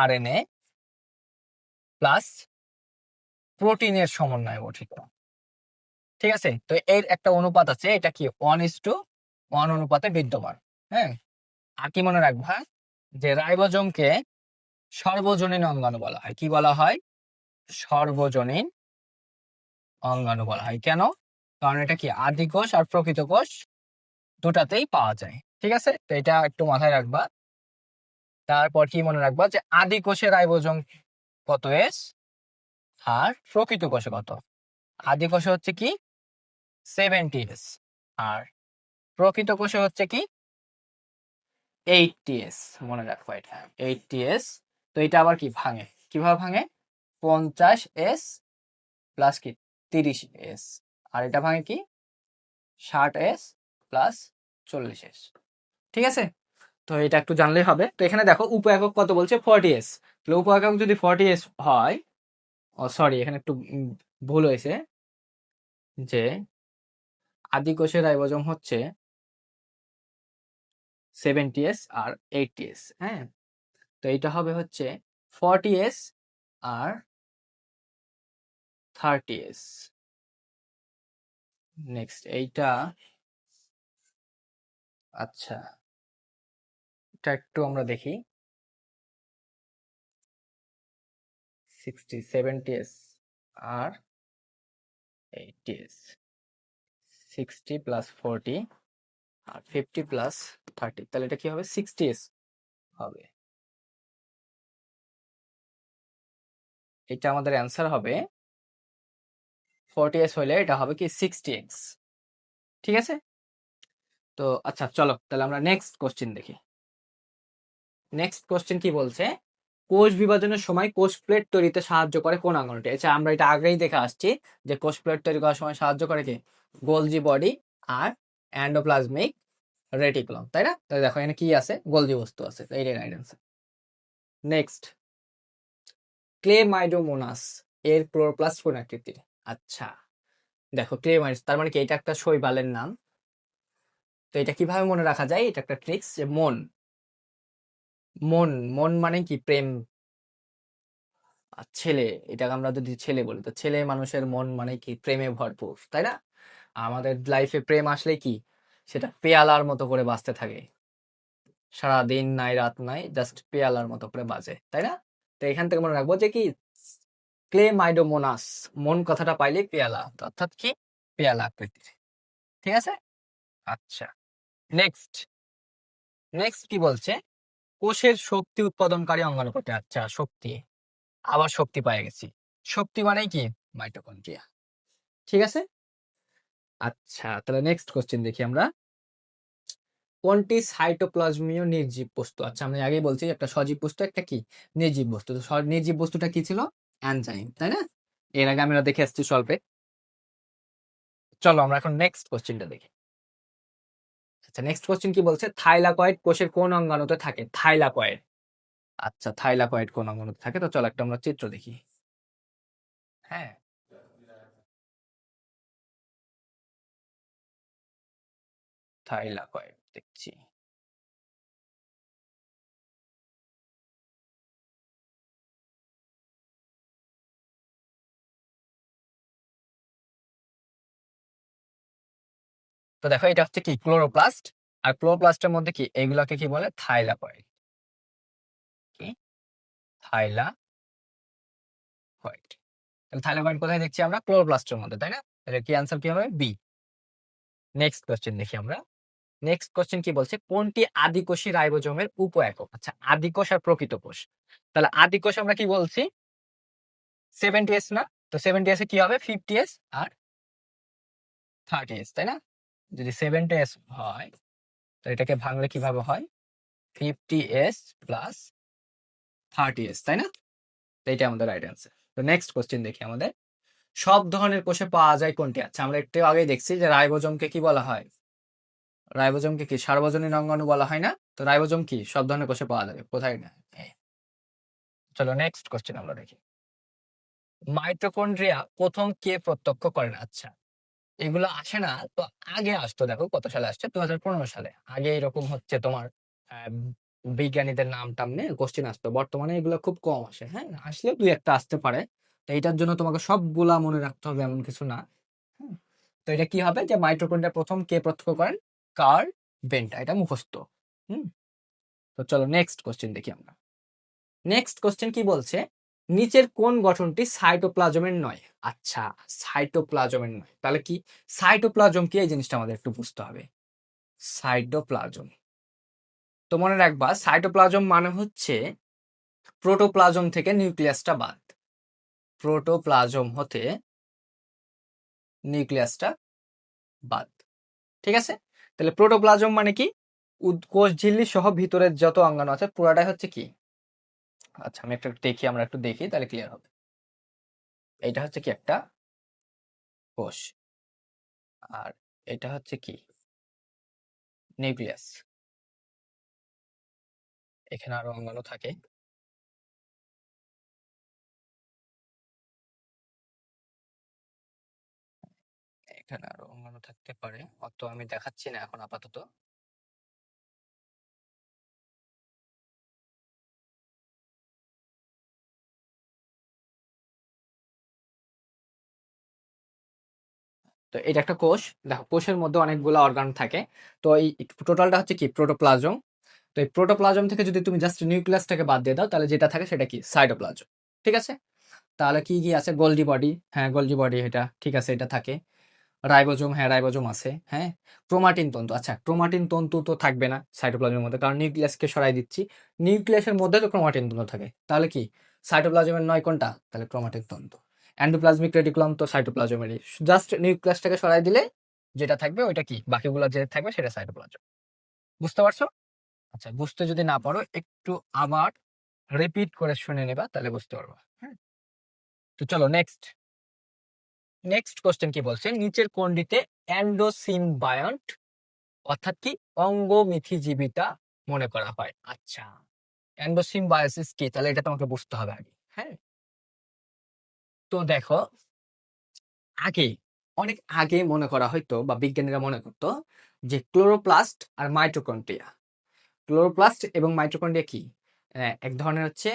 RNA প্লাস প্রোটিনের সমন্বয়ে গঠিত। ঠিক আছে? তো এর একটা অনুপাত আছে, এটা কি 1:1 অনুপাতে বিদ্যমান। হ্যাঁ, আর কি মনে রাখবা যে রাইবোজোমকে সর্বজনীন অঙ্গাণু বলা হয়। কি বলা হয়? সর্বজনীন অঙ্গাণু বলা হয়। কেন? কারণ এটা কি আদি কোষ আর প্রকৃত কোষ দুটাতেই পাওয়া যায়। ঠিক আছে? তো এটা একটু মাথায় রাখবা। তারপর কি মনে রাখবা যে আদি কোষে রাইবোজোম কত এস আর প্রকৃত কোষে কত? আদি কোষে হচ্ছে কি 70S আর প্রকৃত কোষে হচ্ছে কি 80S। মনে রাখবো এটা 80S। তো এটা আবার কি ভাঙে, কিভাবে ভাঙে? 50S প্লাস কি 30S, আর এটা ভাঙে কি 60S প্লাস 40S। ঠিক আছে? তো এটা একটু জানলেই হবে। তো এখানে দেখো উপ একক কত বলছে? 40S। তাহলে উপ একক যদি 40S হয়, ও সরি এখানে একটু ভুল হয়েছে, যে আদি কোষের রাইবোজোম হচ্ছে 70S আর 80S। হ্যাঁ, তো এইটা হবে হচ্ছে 40S আর 30S। নেক্সট এইটা, আচ্ছা এটা একটু আমরা দেখি। 60 70S আর 80S, 60 প্লাস 40 আর 50 প্লাস 30, তাহলে এটা কি হবে? 60S হবে। এটা আমাদের অ্যান্সার হবে 40S হলে এটা হবে কি 60X। ঠিক আছে? তো আচ্ছা চলো তাহলে আমরা নেক্সট কোশ্চেন দেখি। নেক্সট কোশ্চেন কি বলছে, কোষ বিভাজনের সময় কোষ প্লেট তৈরিতে সাহায্য করে কোন অঙ্গনটি? আচ্ছা আমরা এটা আগেই দেখে আসছি যে কোষ প্লেট তৈরি করার সময় সাহায্য করে কি, গোলজি বডি আর এন্ডোপ্লাজমিক রেটিকুলাম, তাই না? তাহলে দেখো এখানে কি আছে, গোলজি বস্তু আছে, তো এইটাই রাইট অ্যান্সার। নেক্সট, ক্লেমাইডোমোনাস এর ক্লোরোপ্লাস্ট কোন আকৃতির? আচ্ছা দেখো ক্লেমাইডস তার মানে কি, এটা একটা শৈবালের নাম। তো এটা কিভাবে মনে রাখা যায়, এটা একটা ট্রিক্স, যে মন, মন মন মানে কি প্রেম, আর ছেলে, এটাকে আমরা যদি ছেলে বলি তো ছেলে মানুষের মন মানে কি প্রেমে ভরপুর, তাই না? আমাদের লাইফে প্রেম আসলে কি, সেটা পেয়ালার মতো করে বাজতে থাকে, সারা দিন নাই রাত নাই, জাস্ট পেয়ালার মতো করে বাজে, তাই না? তো এখান থেকে মনে রাখবো যে কি, ক্লেমাইডোমোনাস, মন কথাটা পাইলে পেয়ালা, তো অর্থাৎ কি পেয়ালা আকৃতির, ঠিক আছে। আচ্ছা নেক্সট, নেক্সট কি বলছে, কোষের শক্তি উৎপাদনকারী অঙ্গাণু কোনটি? আচ্ছা শক্তি, আবার শক্তি পেয়ে গেছি, শক্তি মানে কি মাইটোকন্ড্রিয়া, ঠিক আছে। আচ্ছা তাহলে নেক্সট কোশ্চেন দেখি আমরা, কোনটি সাইটোপ্লাজমীয় নির্জীব বস্তু? আচ্ছা আমি আগেই বলছি একটা সজীব বস্তু একটা কি নির্জীব বস্তু, তো নির্জীব বস্তুটা কি ছিল, এনজাইম, তাই না? এর আগে আমরা দেখে আসছি সল্পে। চলো আমরা এখন নেক্সট কোশ্চেনটা দেখি। আচ্ছা নেক্সট কোশ্চেন কি বলছে, থাইলাকয়েড কোষের কোন অঙ্গাণুতে থাকে? থাইলাকয়েড, আচ্ছা থাইলাকয়েড কোন অঙ্গাণুতে থাকে, তো চলো একটা আমরা চিত্র দেখি। হ্যাঁ, থাইলাকয়েড দেখছি। তো দেখো এটা হচ্ছে কি ক্লোরোপ্লাস্ট, আর ক্লোরোপ্লাস্টের মধ্যে কি এগুলাকে কি বলে, থাইলাকয়েড, কি থাইলাকয়েড। তাহলে থাইলাকয়েড কোথায় দেখছি আমরা, ক্লোরোপ্লাস্টের মধ্যে, তাই না? তাহলে কি অ্যান্সার কি হবে, বি। নেক্সট কোশ্চেন দেখি আমরা। নেক্সট কোশ্চেন কি বলছে, কোনটি আদিকোষী রাইবোজোমের উপ একক? আচ্ছা আদিকোষ আর প্রকৃত কোষ, তাহলে আদিকোষ আমরা কি বলছি, 70s না? তো 70s এ কি হবে, 50s আর 30s, তাই না? যদি 70s হয় তো এটাকে ভাঙলে কিভাবে হয়, 50s প্লাস 30s, তাই না? তো এটা আমাদের রাইট অ্যান্সার। তো নেক্সট কোশ্চেন দেখি আমাদের, সব ধরনের কোষে পাওয়া যায় কোনটি? আচ্ছা আমরা একটু আগেই দেখছি যে রাইবোজোমকে কি বলা হয়, রাইবোজোমকে কি সার্বজনীন অঙ্গাণু বলা হয় না? তো রাইবোজোম কি সব ধরনের কোষে পাওয়া যাবে, কোথায় না। চলো নেক্সট কোশ্চেন আমরা দেখি, মাইটোকন্ড্রিয়া প্রথম কে প্রত্যক্ষ করেন? আচ্ছা এগুলো আসে না তো, আগে আসতো, দেখো কত সালে আসছে, 2015 সালে, আগে এরকম হচ্ছে তোমার আহ, বিজ্ঞানীদের নাম টাম নিয়ে কোশ্চেন আসতো, বর্তমানে এগুলো খুব কম আসে, হ্যাঁ আসলেও দুই একটা আসতে পারে। তো এটার জন্য তোমাকে সবগুলা মনে রাখতে হবে এমন কিছু না। হুম, তো এটা কি হবে, যে মাইটোকন্ড্রিয়া প্রথম কে প্রত্যক্ষ করেন, কার্ল বেন্টা, এটা মুখস্থ। হুম, তো চলো নেক্সট কোশ্চেন দেখি আমরা। নেক্সট কোশ্চেন কি বলছে, নিচের কোন গঠনটি সাইটোপ্লাজমের নয়? আচ্ছা সাইটোপ্লাজমের নয়, তাহলে কি, সাইটোপ্লাজম কি এই জিনিসটা আমাদের একটু বুঝতে হবে। সাইটোপ্লাজম, তো মনে রাখবা সাইটোপ্লাজম মানে হচ্ছে প্রোটোপ্লাজম থেকে নিউক্লিয়াসটা বাদ, প্রোটোপ্লাজম হতে নিউক্লিয়াসটা বাদ, ঠিক আছে। তাহলে প্রোটোপ্লাজম মানে কি, কোষ ঝিল্লি সহ ভিতরের যত অঙ্গাণু আছে পুরাটাই হচ্ছে কি, আচ্ছা আমি একটু দেখি, আমরা একটু দেখি তাহলে ক্লিয়ার হবে। এটা হচ্ছে কি একটা কোষ, আর এটা হচ্ছে কি নিউক্লিয়াস, এখানে আরো অঙ্গাণু থাকে, এখানে আরো অঙ্গাণু থাকতে পারে, অত আমি দেখাচ্ছি না এখন আপাতত। তো এটা একটা কোষ, দেখো কোষের মধ্যে অনেকগুলো অর্গান থাকে, তো এই টোটালটা হচ্ছে কি প্রোটোপ্লাজম। তো এই প্রোটোপ্লাজম থেকে যদি তুমি জাস্ট নিউক্লিয়াসটাকে বাদ দিয়ে দাও তাহলে যেটা থাকে সেটা কি সাইটোপ্লাজম, ঠিক আছে। তাহলে কি কি আছে, গোলজি বডি, হ্যাঁ গোলজি বডি এটা ঠিক আছে, এটা থাকে। রাইবোজোম, হ্যাঁ রাইবোজোম আছে, হ্যাঁ। ক্রোমাটিন তন্তু, আচ্ছা ক্রোমাটিন তন্তু তো থাকবে না সাইটোপ্লাজমের মধ্যে, কারণ নিউক্লিয়াসকে সরাই দিচ্ছি, নিউক্লিয়াসের মধ্যে তো ক্রোমাটিন তন্তু থাকে, তাহলে কি সাইটোপ্লাজমের নয় কোনটা, তাহলে ক্রোমাটিন তন্তু। এন্ডোপ্লাজমিক রেটিকুলাম তো সাইটোপ্লাজমেরই, জাস্ট নিউক্লিয়াসটাকে সরাই দিলে যেটা থাকবে ওইটা কি, বাকিগুলো যেটা থাকবে সেটা সাইটোপ্লাজম। বুঝতে পারছো? আচ্ছা, বুঝতে যদি না পারো একটু আবার রিপিট করে শুনে নেবা, তাহলে বুঝতে পারবা। হ্যাঁ, তো চলো নেক্সট। নেক্সট কোশ্চেন কি বলছে, নিচের কোনটিতে এন্ডোসিম্বায়ন্ট অর্থাৎ কি অঙ্গমিথিজীবিতা মনে করা হয়? আচ্ছা, এন্ডোসিম্বায়োসিস কি, তাহলে এটা তোমাকে বুঝতে হবে আগে। হ্যাঁ, তো দেখো, আগে, অনেক আগে মনে করা হয়তো বা বিজ্ঞানীরা মনে করতো যে ক্লোরোপ্লাস্ট আর মাইটোকন্ড্রিয়া, ক্লোরোপ্লাস্ট এবং মাইটোকন্ড্রিয়া কি এক ধরনের হচ্ছে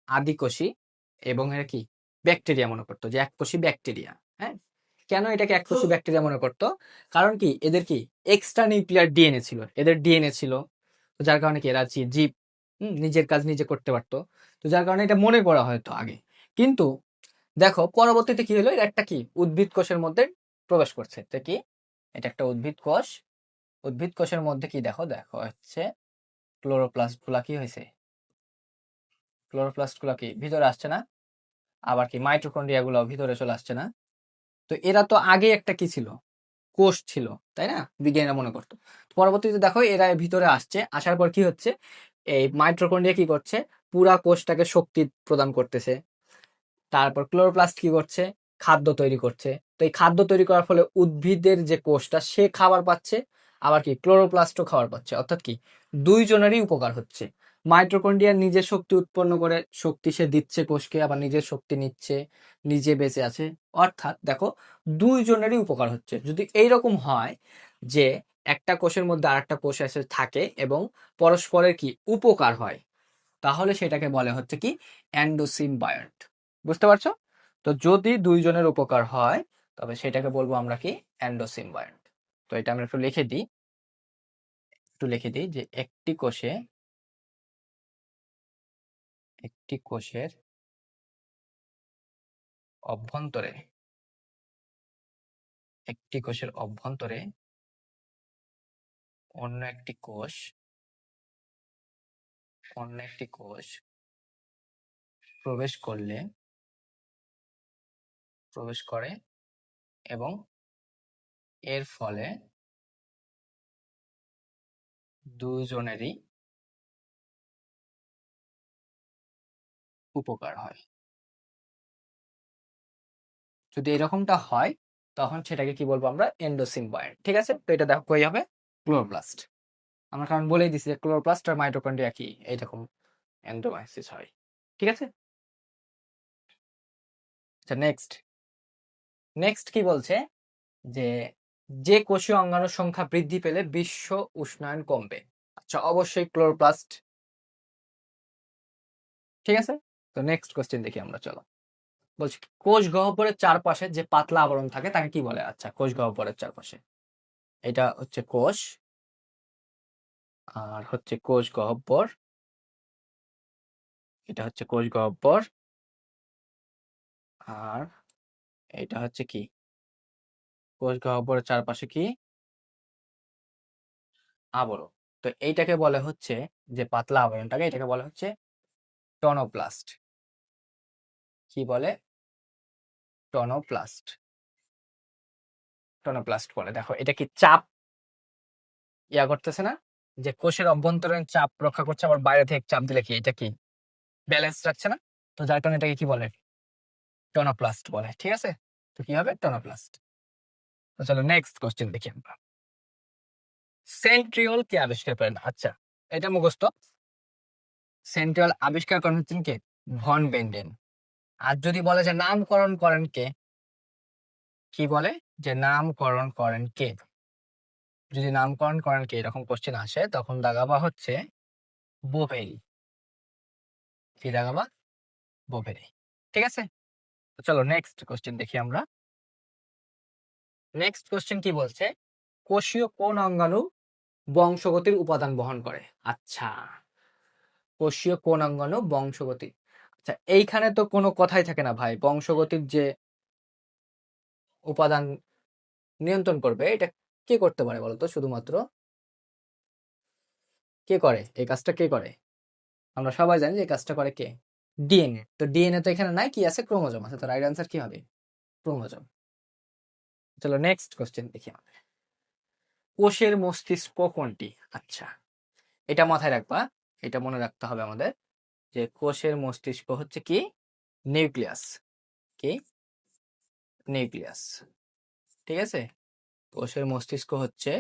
আদিকোষী, এবং এরা কি ব্যাকটেরিয়া মনে করতো, যে এককোষী ব্যাকটেরিয়া। হ্যাঁ, কেন এটাকে এককোষী ব্যাকটেরিয়া মনে করতো? কারণ কি এদের কি এক্সট্রা নিউক্লিয়ার ডিএনএ ছিল, এদের ডিএনএ ছিল, তো যার কারণে কি এরা জীব নিজের কাজ নিজে করতে পারতো, তো যার কারণে এটা মনে করা হয়তো আগে। কিন্তু দেখো পরবর্তীতে কি হলো, এটা একটা কি উদ্ভিদ কোষের মধ্যে প্রবেশ করছে, তো কি এটা একটা উদ্ভিদ কোষ, উদ্ভিদ কোষের মধ্যে কি দেখো, দেখো হচ্ছে ক্লোরোপ্লাস্ট গুলা কি হয়েছে, ক্লোরোপ্লাস্ট গুলা কি ভিতরে আসছে না, আবার কি মাইটোকন্ড্রিয়া গুলো ভিতরে চলে আসছে না। তো এরা তো আগে একটা কি ছিল, কোষ ছিল, তাই না, বিজ্ঞানীরা মনে করতো। পরবর্তীতে দেখো এরা ভিতরে আসছে, আসার পর কি হচ্ছে, এই মাইটোকন্ড্রিয়া কি করছে, পুরা কোষটাকে শক্তি প্রদান করতেছে। তারপর ক্লোরোপ্লাস্ট কি করছে, খাদ্য তৈরি করছে। তো এই খাদ্য তৈরি করার ফলে উদ্ভিদের যে কোষটা সে খাবার পাচ্ছে, আবার কি ক্লোরোপ্লাস্টও খাবার পাচ্ছে, অর্থাৎ কি দুইজনেরই উপকার হচ্ছে। মাইটোকন্ড্রিয়া নিজের শক্তি উৎপন্ন করে শক্তি সে দিচ্ছে কোষকে, আবার নিজের শক্তি নিচ্ছে, নিজে বেঁচে আছে। অর্থাৎ দেখো দুইজনেরই উপকার হচ্ছে। যদি এইরকম হয় যে একটা কোষের মধ্যে আর একটা কোষ এসে থাকে এবং পরস্পরের কি উপকার হয়, তাহলে সেটাকে বলে হচ্ছে কি এন্ডোসিম্বায়ন্ট। বুঝতে পারছো? তো যদি দুইজনের উপকার হয় তবে সেটাকে বলবো আমরা কি এন্ডোসিম্বায়ন্ট। তো এটা আমরা একটু লিখে দিই যে একটি কোষের অভ্যন্তরে, একটি কোষের অভ্যন্তরে অন্য একটি কোষ, অন্য একটি কোষ প্রবেশ করলে, প্রবেশ করে এবং এর ফলে দুজনেরই উপকার হয়। যদি এরকমটা হয় তখন সেটাকে কি বলবো আমরা এন্ডোসিম্বায়ন্ট। ঠিক আছে, তো এটা দেখো কই হবে, ক্লোরোপ্লাস্ট। আমরা কারণ বলেই দিছি যে ক্লোরোপ্লাস্ট আর মাইটোকন্ড্রিয়া কি এইরকম এন্ডোমায়োসিস হয়। ঠিক আছে, আচ্ছা নেক্সট। নেক্সট কি বলছে যে যে কোষীয় অঙ্গাণুর সংখ্যা বৃদ্ধি পেলে বিশ্ব উষ্ণায়ন কমবে। আচ্ছা, অবশ্যই ক্লোরোপ্লাস্ট। ঠিক আছে, তো নেক্সট কোশ্চেন দেখি আমরা, চলো। বলছি কোষ গহ্বরের চারপাশে যে পাতলা আবরণ থাকে তাকে কি বলে? আচ্ছা, কোষ গহ্বরের চারপাশে, এটা হচ্ছে কোষ, আর হচ্ছে কোষ গহ্বর, এটা হচ্ছে কোষ গহ্বর, আর এটা হচ্ছে কি কোষ গহ্বরের চারপাশে কি আবরণ। তো এইটাকে বলে হচ্ছে, যে পাতলা আবরণটাকে, এটাকে বলে হচ্ছে টনোপ্লাস্ট। কি বলে? টনোপ্লাস্ট। টনোপ্লাস্ট বলে। দেখো এটা কি চাপ করতেছে না, যে কোষের অভ্যন্তরীণ চাপ রক্ষা করছে, আবার বাইরে থেকে চাপ দিলে কি এটা কি ব্যালেন্স রাখছে না, তো যার কারণে এটাকে কি বলে টনোপ্লাস্ট বলে। ঠিক আছে, তো কি হবে টনোপ্লাস্ট। তো চলো নেক্সট কোশ্চেন দেখি আমরা। সেন্ট্রিওল কে আবিষ্কার করেন? আচ্ছা, এটা মুখস্থ। সেন্ট্রিওল আবিষ্কার করেন হচ্ছেন কে? Von Benden. আর যদি বলে যে নামকরণ করেন কে, কি বলে যে নামকরণ করেন কে, যদি নামকরণ করেন কে এরকম কোশ্চেন আসে তখন দাগাবা হচ্ছে বোভেরি। কি দাগাবা? বোভেরি। ঠিক আছে, তো চলো নেক্সট কোশ্চেন দেখি আমরা। নেক্সট কোশ্চেন কি বলছে, কোষীয় কোন অঙ্গাণু বংশগতির উপাদান বহন করে? আচ্ছা, কোষীয় কোন অঙ্গাণু বংশগতি, আচ্ছা এইখানে তো কোনো কথাই থাকে না ভাই, বংশগতির যে উপাদান নিয়ন্ত্রণ করবে এটা কে করতে পারে বলতো? শুধুমাত্র কে করে এই কাজটা, কে করে? আমরা সবাই জানি যে এই কাজটা করে কে, ডিএনএ। তো ডিএনএ তো এখানে নাই, কি আছে? ক্রোমোজোম আছে। তো রাইট অ্যান্সার কি হবে? ক্রোমোজোম। চলো নেক্সট কোশ্চেন দেখি আমরা। কোষের মস্তিষ্ক কোনটি? আচ্ছা, এটা মাথায় রাখবা, এটা মনে রাখতে হবে আমাদের যে কোষের মস্তিষ্ক হচ্ছে কি নিউক্লিয়াস। কি? নিউক্লিয়াস। ঠিক আছে, কোষের মস্তিষ্ক হচ্ছে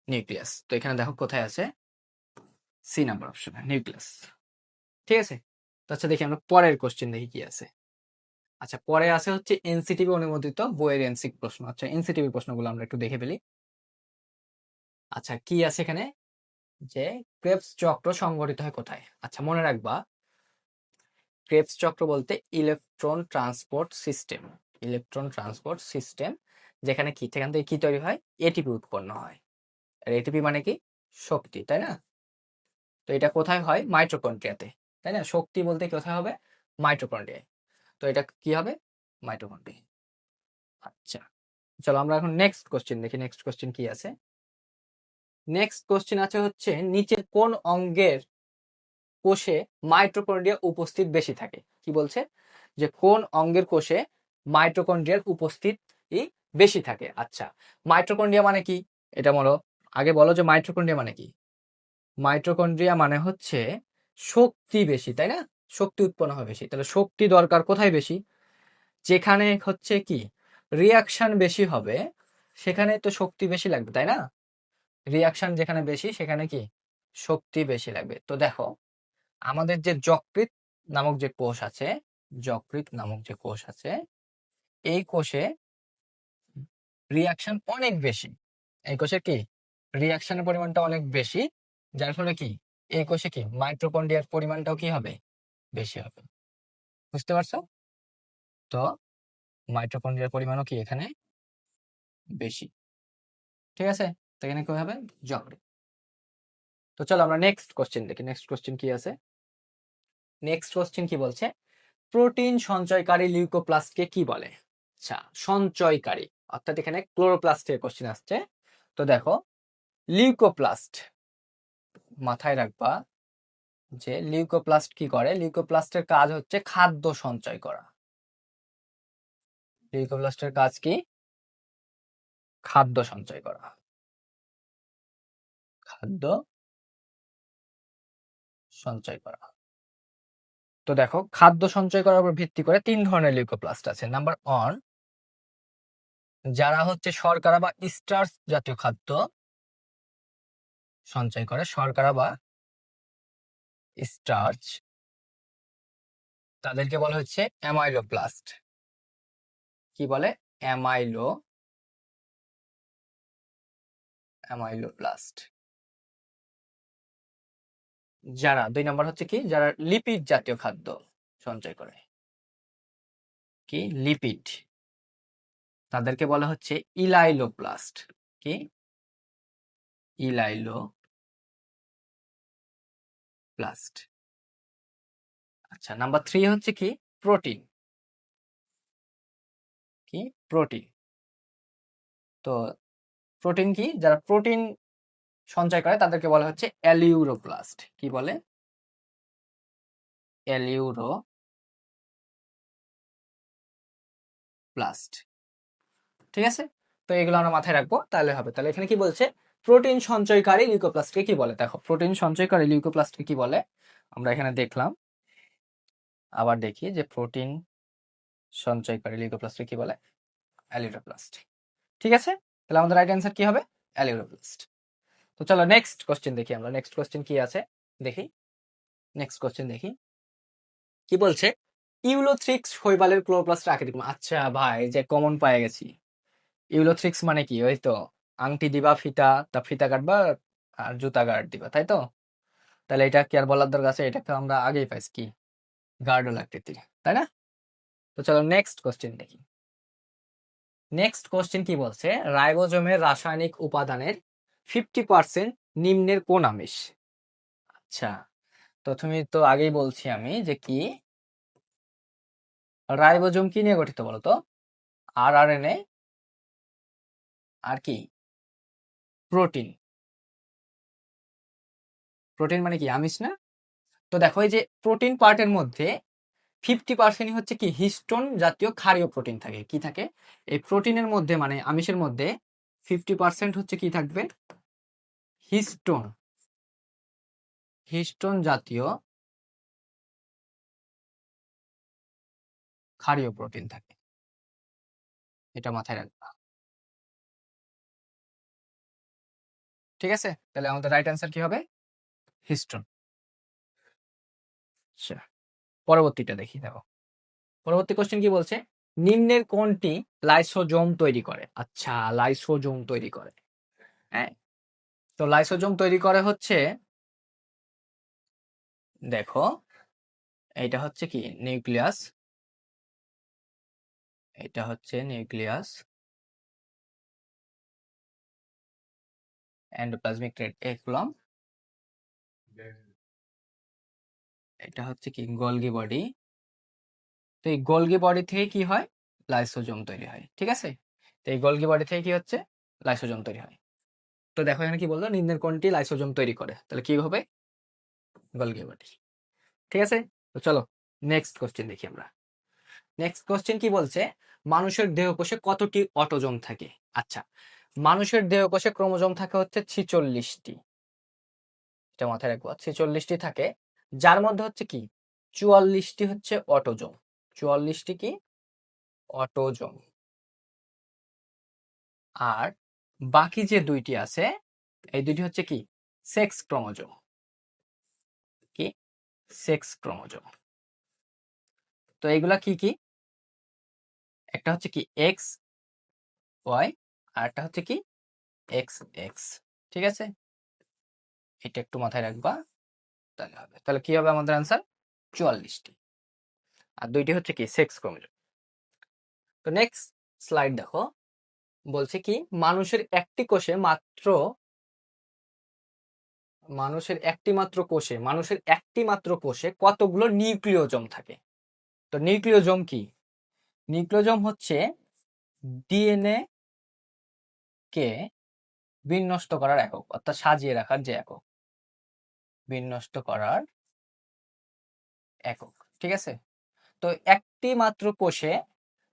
নিউক্লিয়াস। তো এখানে দেখো কোথায় আছে, সি নাম্বার অপশনে নিউক্লিয়াস। ঠিক আছে, তো আচ্ছা দেখি আমরা পরের কোশ্চেন দেখি কি আছে। আচ্ছা, পরে আছে হচ্ছে এনসিটিভি অনুমোদিত বইয়ের এনসিক প্রশ্ন। আচ্ছা, এনসিটিভি প্রশ্নগুলো আমরা একটু দেখে ফেলি। আচ্ছা, কি আছে এখানে, যে ক্রেবস চক্র সংঘটিত হয় কোথায়? আচ্ছা, মনে রাখবা ক্রেবস চক্র বলতে electron transport system. Electron transport system, যেখানে কি সেখান থেকে কি তৈরি হয়, এটিপি উৎপন্ন হয়। আর এটিপি মানে কি, শক্তি, তাই না? তো এটা কোথায় হয়, মাইটোকন্ড্রিয়াতে, তাই না? শক্তি বলতে কোথায় হবে, মাইটোকন্ড্রিয়ায়। তো এটা কি হবে, মাইটোকন্ড্রিয়া। আচ্ছা, চলো আমরা এখন নেক্সট কোশ্চেন দেখি। নেক্সট কোশ্চেন কি আছে? নেক্সট কোশ্চেন আছে হচ্ছে নিচের কোন অঙ্গের কোষে মাইটোকন্ড্রিয়া উপস্থিত বেশি থাকে? কি বলছে, যে কোন অঙ্গের কোষে মাইটোকন্ড্রিয়ার উপস্থিতি বেশি থাকে। আচ্ছা, মাইটোকন্ড্রিয়া মানে কি, এটা বলো আগে, বলো যে মাইটোকন্ড্রিয়া মানে কি। মাইটোকন্ড্রিয়া মানে হচ্ছে শক্তি বেশি, তাই না? শক্তি উৎপন্ন হয় বেশি। তাহলে শক্তি দরকার কোথায় বেশি, যেখানে হচ্ছে কি রিয়াকশন বেশি হবে সেখানে তো শক্তি বেশি লাগবে, তাই না? রিয়াকশন যেখানে বেশি সেখানে কি শক্তি বেশি লাগবে। তো দেখো আমাদের যে যকৃৎ নামক যে কোষ আছে, যকৃৎ নামক যে কোষ আছে, এই কোষে রিয়াকশন অনেক বেশি। এই কোষে কি রিয়াকশনের পরিমাণটা অনেক বেশি, যার ফলে কি এই কোষে কি মাইটোকন্ড্রিয়ার পরিমাণটাও কি হবে, বেশি হবে। বুঝতে পারছো? তো মাইটোকন্ড্রিয়ার পরিমাণও কি এখানে বেশি। ঠিক আছে, তো এখানে কি হবে, যকৃৎ। তো চলো আমরা নেক্সট কোশ্চেন দেখি। নেক্সট কোশ্চেন কি আছে? নেক্সট কোশ্চেন কি বলছে, প্রোটিন সঞ্চয়কারী লিউকোপ্লাস্টকে কি বলে? আচ্ছা, সঞ্চয়কারী অর্থাৎ এখানে ক্লোরোপ্লাস্টের কোশ্চেন আসছে। তো দেখো লিউকোপ্লাস্ট, মাথায় রাখবা যে লিউকোপ্লাস্ট কি করে, লিউকোপ্লাস্টের কাজ হচ্ছে খাদ্য সঞ্চয় করা। লিউকোপ্লাস্টের কাজ কি, খাদ্য সঞ্চয় করা। খাদ্য সঞ্চয় করা। তো দেখো খাদ্য সঞ্চয় করার উপর ভিত্তি করে তিন ধরনের লিউকোপ্লাস্ট আছে। নাম্বার 1, যারা হচ্ছে শর্করা বা স্টার্চ জাতীয় খাদ্য সঞ্চয় করে, শর্করা বা স্টার্চ, তাদেরকে বলা হচ্ছে অ্যামাইলোপ্লাস্ট। কি বলে, অ্যামাইলোপ্লাস্ট। যারা 2 নাম্বার হচ্ছে কি, যারা লিপিড জাতীয় খাদ্য সঞ্চয় করে, কি লিপিড, তাদেরকে বলা হচ্ছে ইলাইলোপ্লাস্ট। কি ইলাইলোপ্লাস্ট। আচ্ছা, নাম্বার 3 হচ্ছে কি প্রোটিন। কি প্রোটিন। তো প্রোটিন কি, যারা প্রোটিন সঞ্চয় করে তাদেরকে বলা হচ্ছে অ্যালিউরোপ্লাস্ট। কি বলে, অ্যালিউরোপ্লাস্ট। ঠিক আছে, তো এগুলো আমরা মাথায় রাখবো, তাহলে হবে। তাহলে এখানে কি বলছে, প্রোটিন সঞ্চয়কারী লিউকোপ্লাস্টকে কি বলে? দেখো প্রোটিন সঞ্চয়কারী লিউকোপ্লাস্টকে কি বলে, আমরা এখানে দেখলাম, আবার দেখি যে প্রোটিন সঞ্চয়কারী লিউকোপ্লাস্টকে কি বলে, অ্যালিউরোপ্লাস্ট। ঠিক আছে, তাহলে আমাদের রাইট অ্যান্সার কি হবে, অ্যালিউরোপ্লাস্ট। তো চলো নেক্সট কোশ্চেন দেখি আমরা। নেক্সট কোশ্চেন কি আছে দেখি। নেক্সট কোশ্চেন দেখি কি বলছে, ইউলোথ্রিক্স শৈবালের ক্লোরোপ্লাস্টের আকৃতি কেমন? আচ্ছা ভাই, যে কমন পেয়ে গেছি। ইউলোথ্রিক্স মানে কি, ওই তো আংটি দিবা, ফিতা, তা ফিতা কাটবা আর জুতা গার্ড দিবা, তাই তো? তাহলে এটা কি আর বলার দরকার আছে, এটা তো আমরা আগেই পাইছি, কি গার্ডল আকৃতির, তাই না? তো চলো নেক্সট কোশ্চেন দেখি। নেক্সট কোশ্চেন কি বলছে, রাইবোজোমের রাসায়নিক উপাদানের 50% নিম্নের কোন আমিষ? আচ্ছা, তো তুমি তো আগেই বলছি আমি যে কি রাইবোজোম কি নিয়ে গঠিত বলো তো, আরএনএ আর কি প্রোটিন। প্রোটিন মানে কি আমিষ না? তো দেখো এই যে প্রোটিন পার্টের মধ্যে 50% হচ্ছে কি হিস্টোন জাতীয় ক্ষারীয় প্রোটিন থাকে। কি থাকে এই প্রোটিনের মধ্যে, মানে আমিষের মধ্যে 50% হচ্ছে কি থাকবে, হিস্টোন, হিস্টোন জাতীয় ক্ষারীয় প্রোটিন থাকে, এটা মাথায় রাখবা। ঠিক আছে, তাহলে আমাদের রাইট অ্যান্সার কি হবে, হিস্টোন। আচ্ছা, পরবর্তীটা দেখি, দেখো পরবর্তী কোশ্চেন কি বলছে, নিম্নের কোনটি লাইসোজোম তৈরি করে। আচ্ছা, লাইসোজোম তৈরি করে, হ্যাঁ, তো লাইসোজোম তৈরি করে হচ্ছে, দেখো এটা হচ্ছে কি নিউক্লিয়াস, এটা হচ্ছে নিউক্লিয়াস, এন্ডোপ্লাজমিক রেটিকুলাম, এটা হচ্ছে কি গোলগি বডি। তো এই গোলগি বডি থেকে কি হয়, লাইসোজোম তৈরি হয়। ঠিক আছে, তো এই গোলগি বডি থেকে কি হচ্ছে, লাইসোজোম তৈরি হয়। তো দেখো এখানে কি বললো, নিম্নের কোনটি লাইসোজোম তৈরি করে, তাহলে কি হবে, গোলগি বডি। ঠিক আছে, তো চলো নেক্সট কোশ্চেন দেখি আমরা। নেক্সট কোশ্চেন কি বলছে, মানুষের দেহকোষে কতটি অটোজোম থাকে। আচ্ছা, মানুষের দেহকোষে ক্রোমোজোম থাকে হচ্ছে 46টি, এটা মাথায় রাখবো, 46টি থাকে, যার মধ্যে হচ্ছে কি 44টি হচ্ছে অটোজোম, 44টি কি অটোজোম, আর বাকি যে দুইটি আছে এই দুইটি হচ্ছে কি সেক্স ক্রোমোজোম, কি সেক্স ক্রোমোজোম। তো এইগুলা কি কি, একটা হচ্ছে কি এক্স ওয়াই, আর একটা হচ্ছে কি এক্স এক্স। ঠিক আছে, এটা একটু মাথায় রাখবা, তাহলে হবে, তাহলে কি হবে আমাদের আনসার 44টি, আর দুইটি হচ্ছে কি সেক্স ক্রোমোজোম। তো নেক্সট স্লাইড দেখো, বলছে কি মানুষের একটি মাত্র কোষে কতগুলো নিউক্লিওজোম থাকে। তো নিউক্লিওজোম কি, নিউক্লিওজোম হচ্ছে ডিএনএ কে বিন্যস্ত করার একক, অর্থাৎ সাজিয়ে রাখার যে একক, বিন্যস্ত করার একক। ঠিক আছে, তো একটি মাত্র কোষে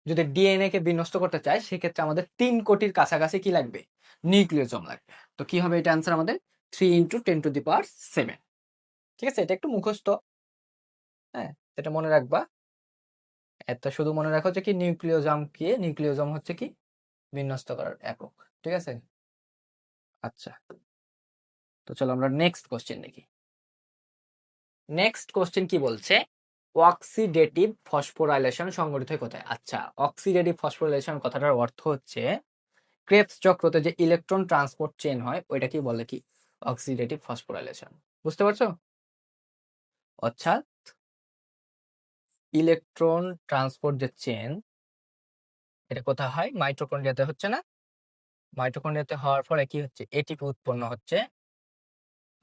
যদি ডিএনএ কে বিন্যস্ত করতে চায়, সেক্ষেত্রে আমাদের 3 কোটির কাছাকাছি কি লাগবে, নিউক্লিওজোম লাগবে। তো কি হবে এটা অ্যান্সার আমাদের 3 × 10⁷। ঠিক আছে, এটা একটু মুখস্থ, হ্যাঁ, এটা মনে রাখবা। এটা শুধু মনে রাখো যে কি নিউক্লিওজোম কি, নিউক্লিওজোম হচ্ছে কি বিন্যস্ত করার একক। ঠিক আছে, আচ্ছা, তো চলো আমরা নেক্সট কোশ্চেন দেখি। নেক্সট কোশ্চেন কি বলছে, অক্সিডেটিভ ফসফোরাইলেশন সংঘটিত হয় কোথায়। আচ্ছা, অক্সিডেটিভ ফসফোরাইলেশন কথাটার অর্থ হচ্ছে ক্রেবস চক্রতে যে ইলেকট্রন ট্রান্সপোর্ট চেইন হয় ওইটা কি বলে, কি অক্সিডেটিভ ফসফোরাইলেশন। বুঝতে পারছো, অর্থাৎ ইলেকট্রন ট্রান্সপোর্ট যে চেইন, এটা কোথায় হয়, মাইটোকন্ড্রিয়াতে হচ্ছে না, মাইটোকন্ড্রিয়াতে হওয়ার ফলে কি হচ্ছে, এটিপি উৎপন্ন হচ্ছে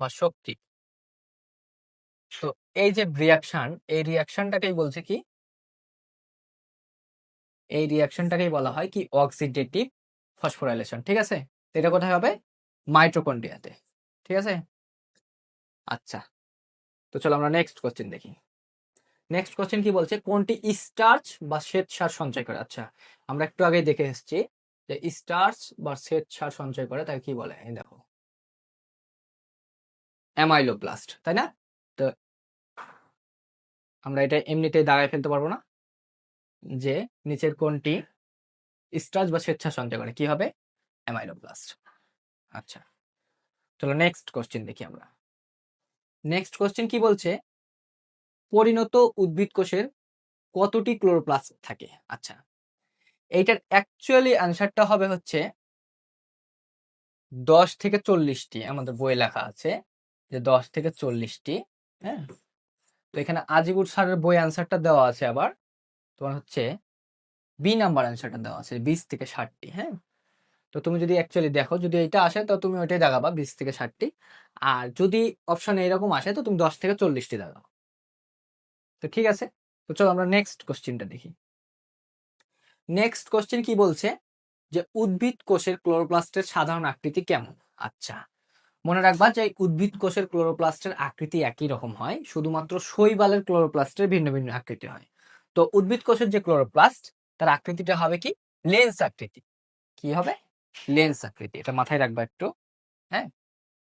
বা শক্তি। তো এই যে রিয়াকশন, এই রিয়াকশনটাকেই বলছে কি, এই রিয়াকশনটাকেই বলা হয় কি অক্সিডেটিভ ফসফোরাইলেশন। ঠিক আছে, তো এটা কোথায় হবে, মাইটোকন্ড্রিয়াতে। ঠিক আছে, আচ্ছা, তো চলো আমরা নেক্সট কোশ্চেন দেখি। নেক্সট কোশ্চেন কি বলছে, কোনটি স্টার্চ বা শ্বেতসার সঞ্চয় করে। আচ্ছা, আমরা একটু আগে দেখে এসেছি যে স্টার্চ বা শ্বেতসার সঞ্চয় করে, তাকে কি বলে, এই দেখো অ্যামাইলোব্লাস্ট, তাই না। তো আমরা এটা এমনিতেই দাঁড়ায় ফেলতে পারবো না, যে নিচের কোনটি স্টার্চ বা শ্বেতসার সঞ্চয় করে, কি হবে, অ্যামাইলোব্লাস্ট। আচ্ছা, চলো নেক্সট কোশ্চেন দেখি আমরা। নেক্সট কোশ্চেন কি বলছে, পরিণত উদ্ভিদ কোষের কতটি ক্লোরোপ্লাস্ট থাকে। আচ্ছা, এইটার অ্যাকচুয়ালি অ্যান্সারটা হবে হচ্ছে 10 থেকে 40টি, আমাদের বইয়ে লেখা আছে যে 10 থেকে 40টি। হ্যাঁ, তো এখানে আজিবুর স্যারের বই অ্যান্সারটা দেওয়া আছে, আবার তোমার হচ্ছে বি নাম্বার অ্যান্সারটা দেওয়া আছে 20 থেকে 60টি। হ্যাঁ, তো তুমি যদি অ্যাকচুয়ালি দেখো, যদি এটা আসে তো তুমি ওইটাই দেখাবা 20 থেকে 60টি, আর যদি অপশন এরকম আসে তো তুমি 10 থেকে 40টি দেখাও। তো ঠিক আছে, তো চলো আমরা নেক্সট কোশ্চেনটা দেখি। নেক্সট কোশ্চেন কি বলছে, যে উদ্ভিদ কোষের ক্লোরোপ্লাস্টের সাধারণ আকৃতি কেমন। আচ্ছা, মনে রাখবা যে উদ্ভিদ কোষের ক্লোরোপ্লাস্টের আকৃতি একই রকম হয়, শুধুমাত্র শৈবালের ক্লোরোপ্লাস্টের ভিন্ন ভিন্ন আকৃতি হয়। তো উদ্ভিদ কোষের যে ক্লোরোপ্লাস্ট, তার আকৃতিটা হবে কি লেন্স আকৃতি। কি হবে, লেন্স আকৃতি, এটা মাথায় রাখবা একটু। হ্যাঁ,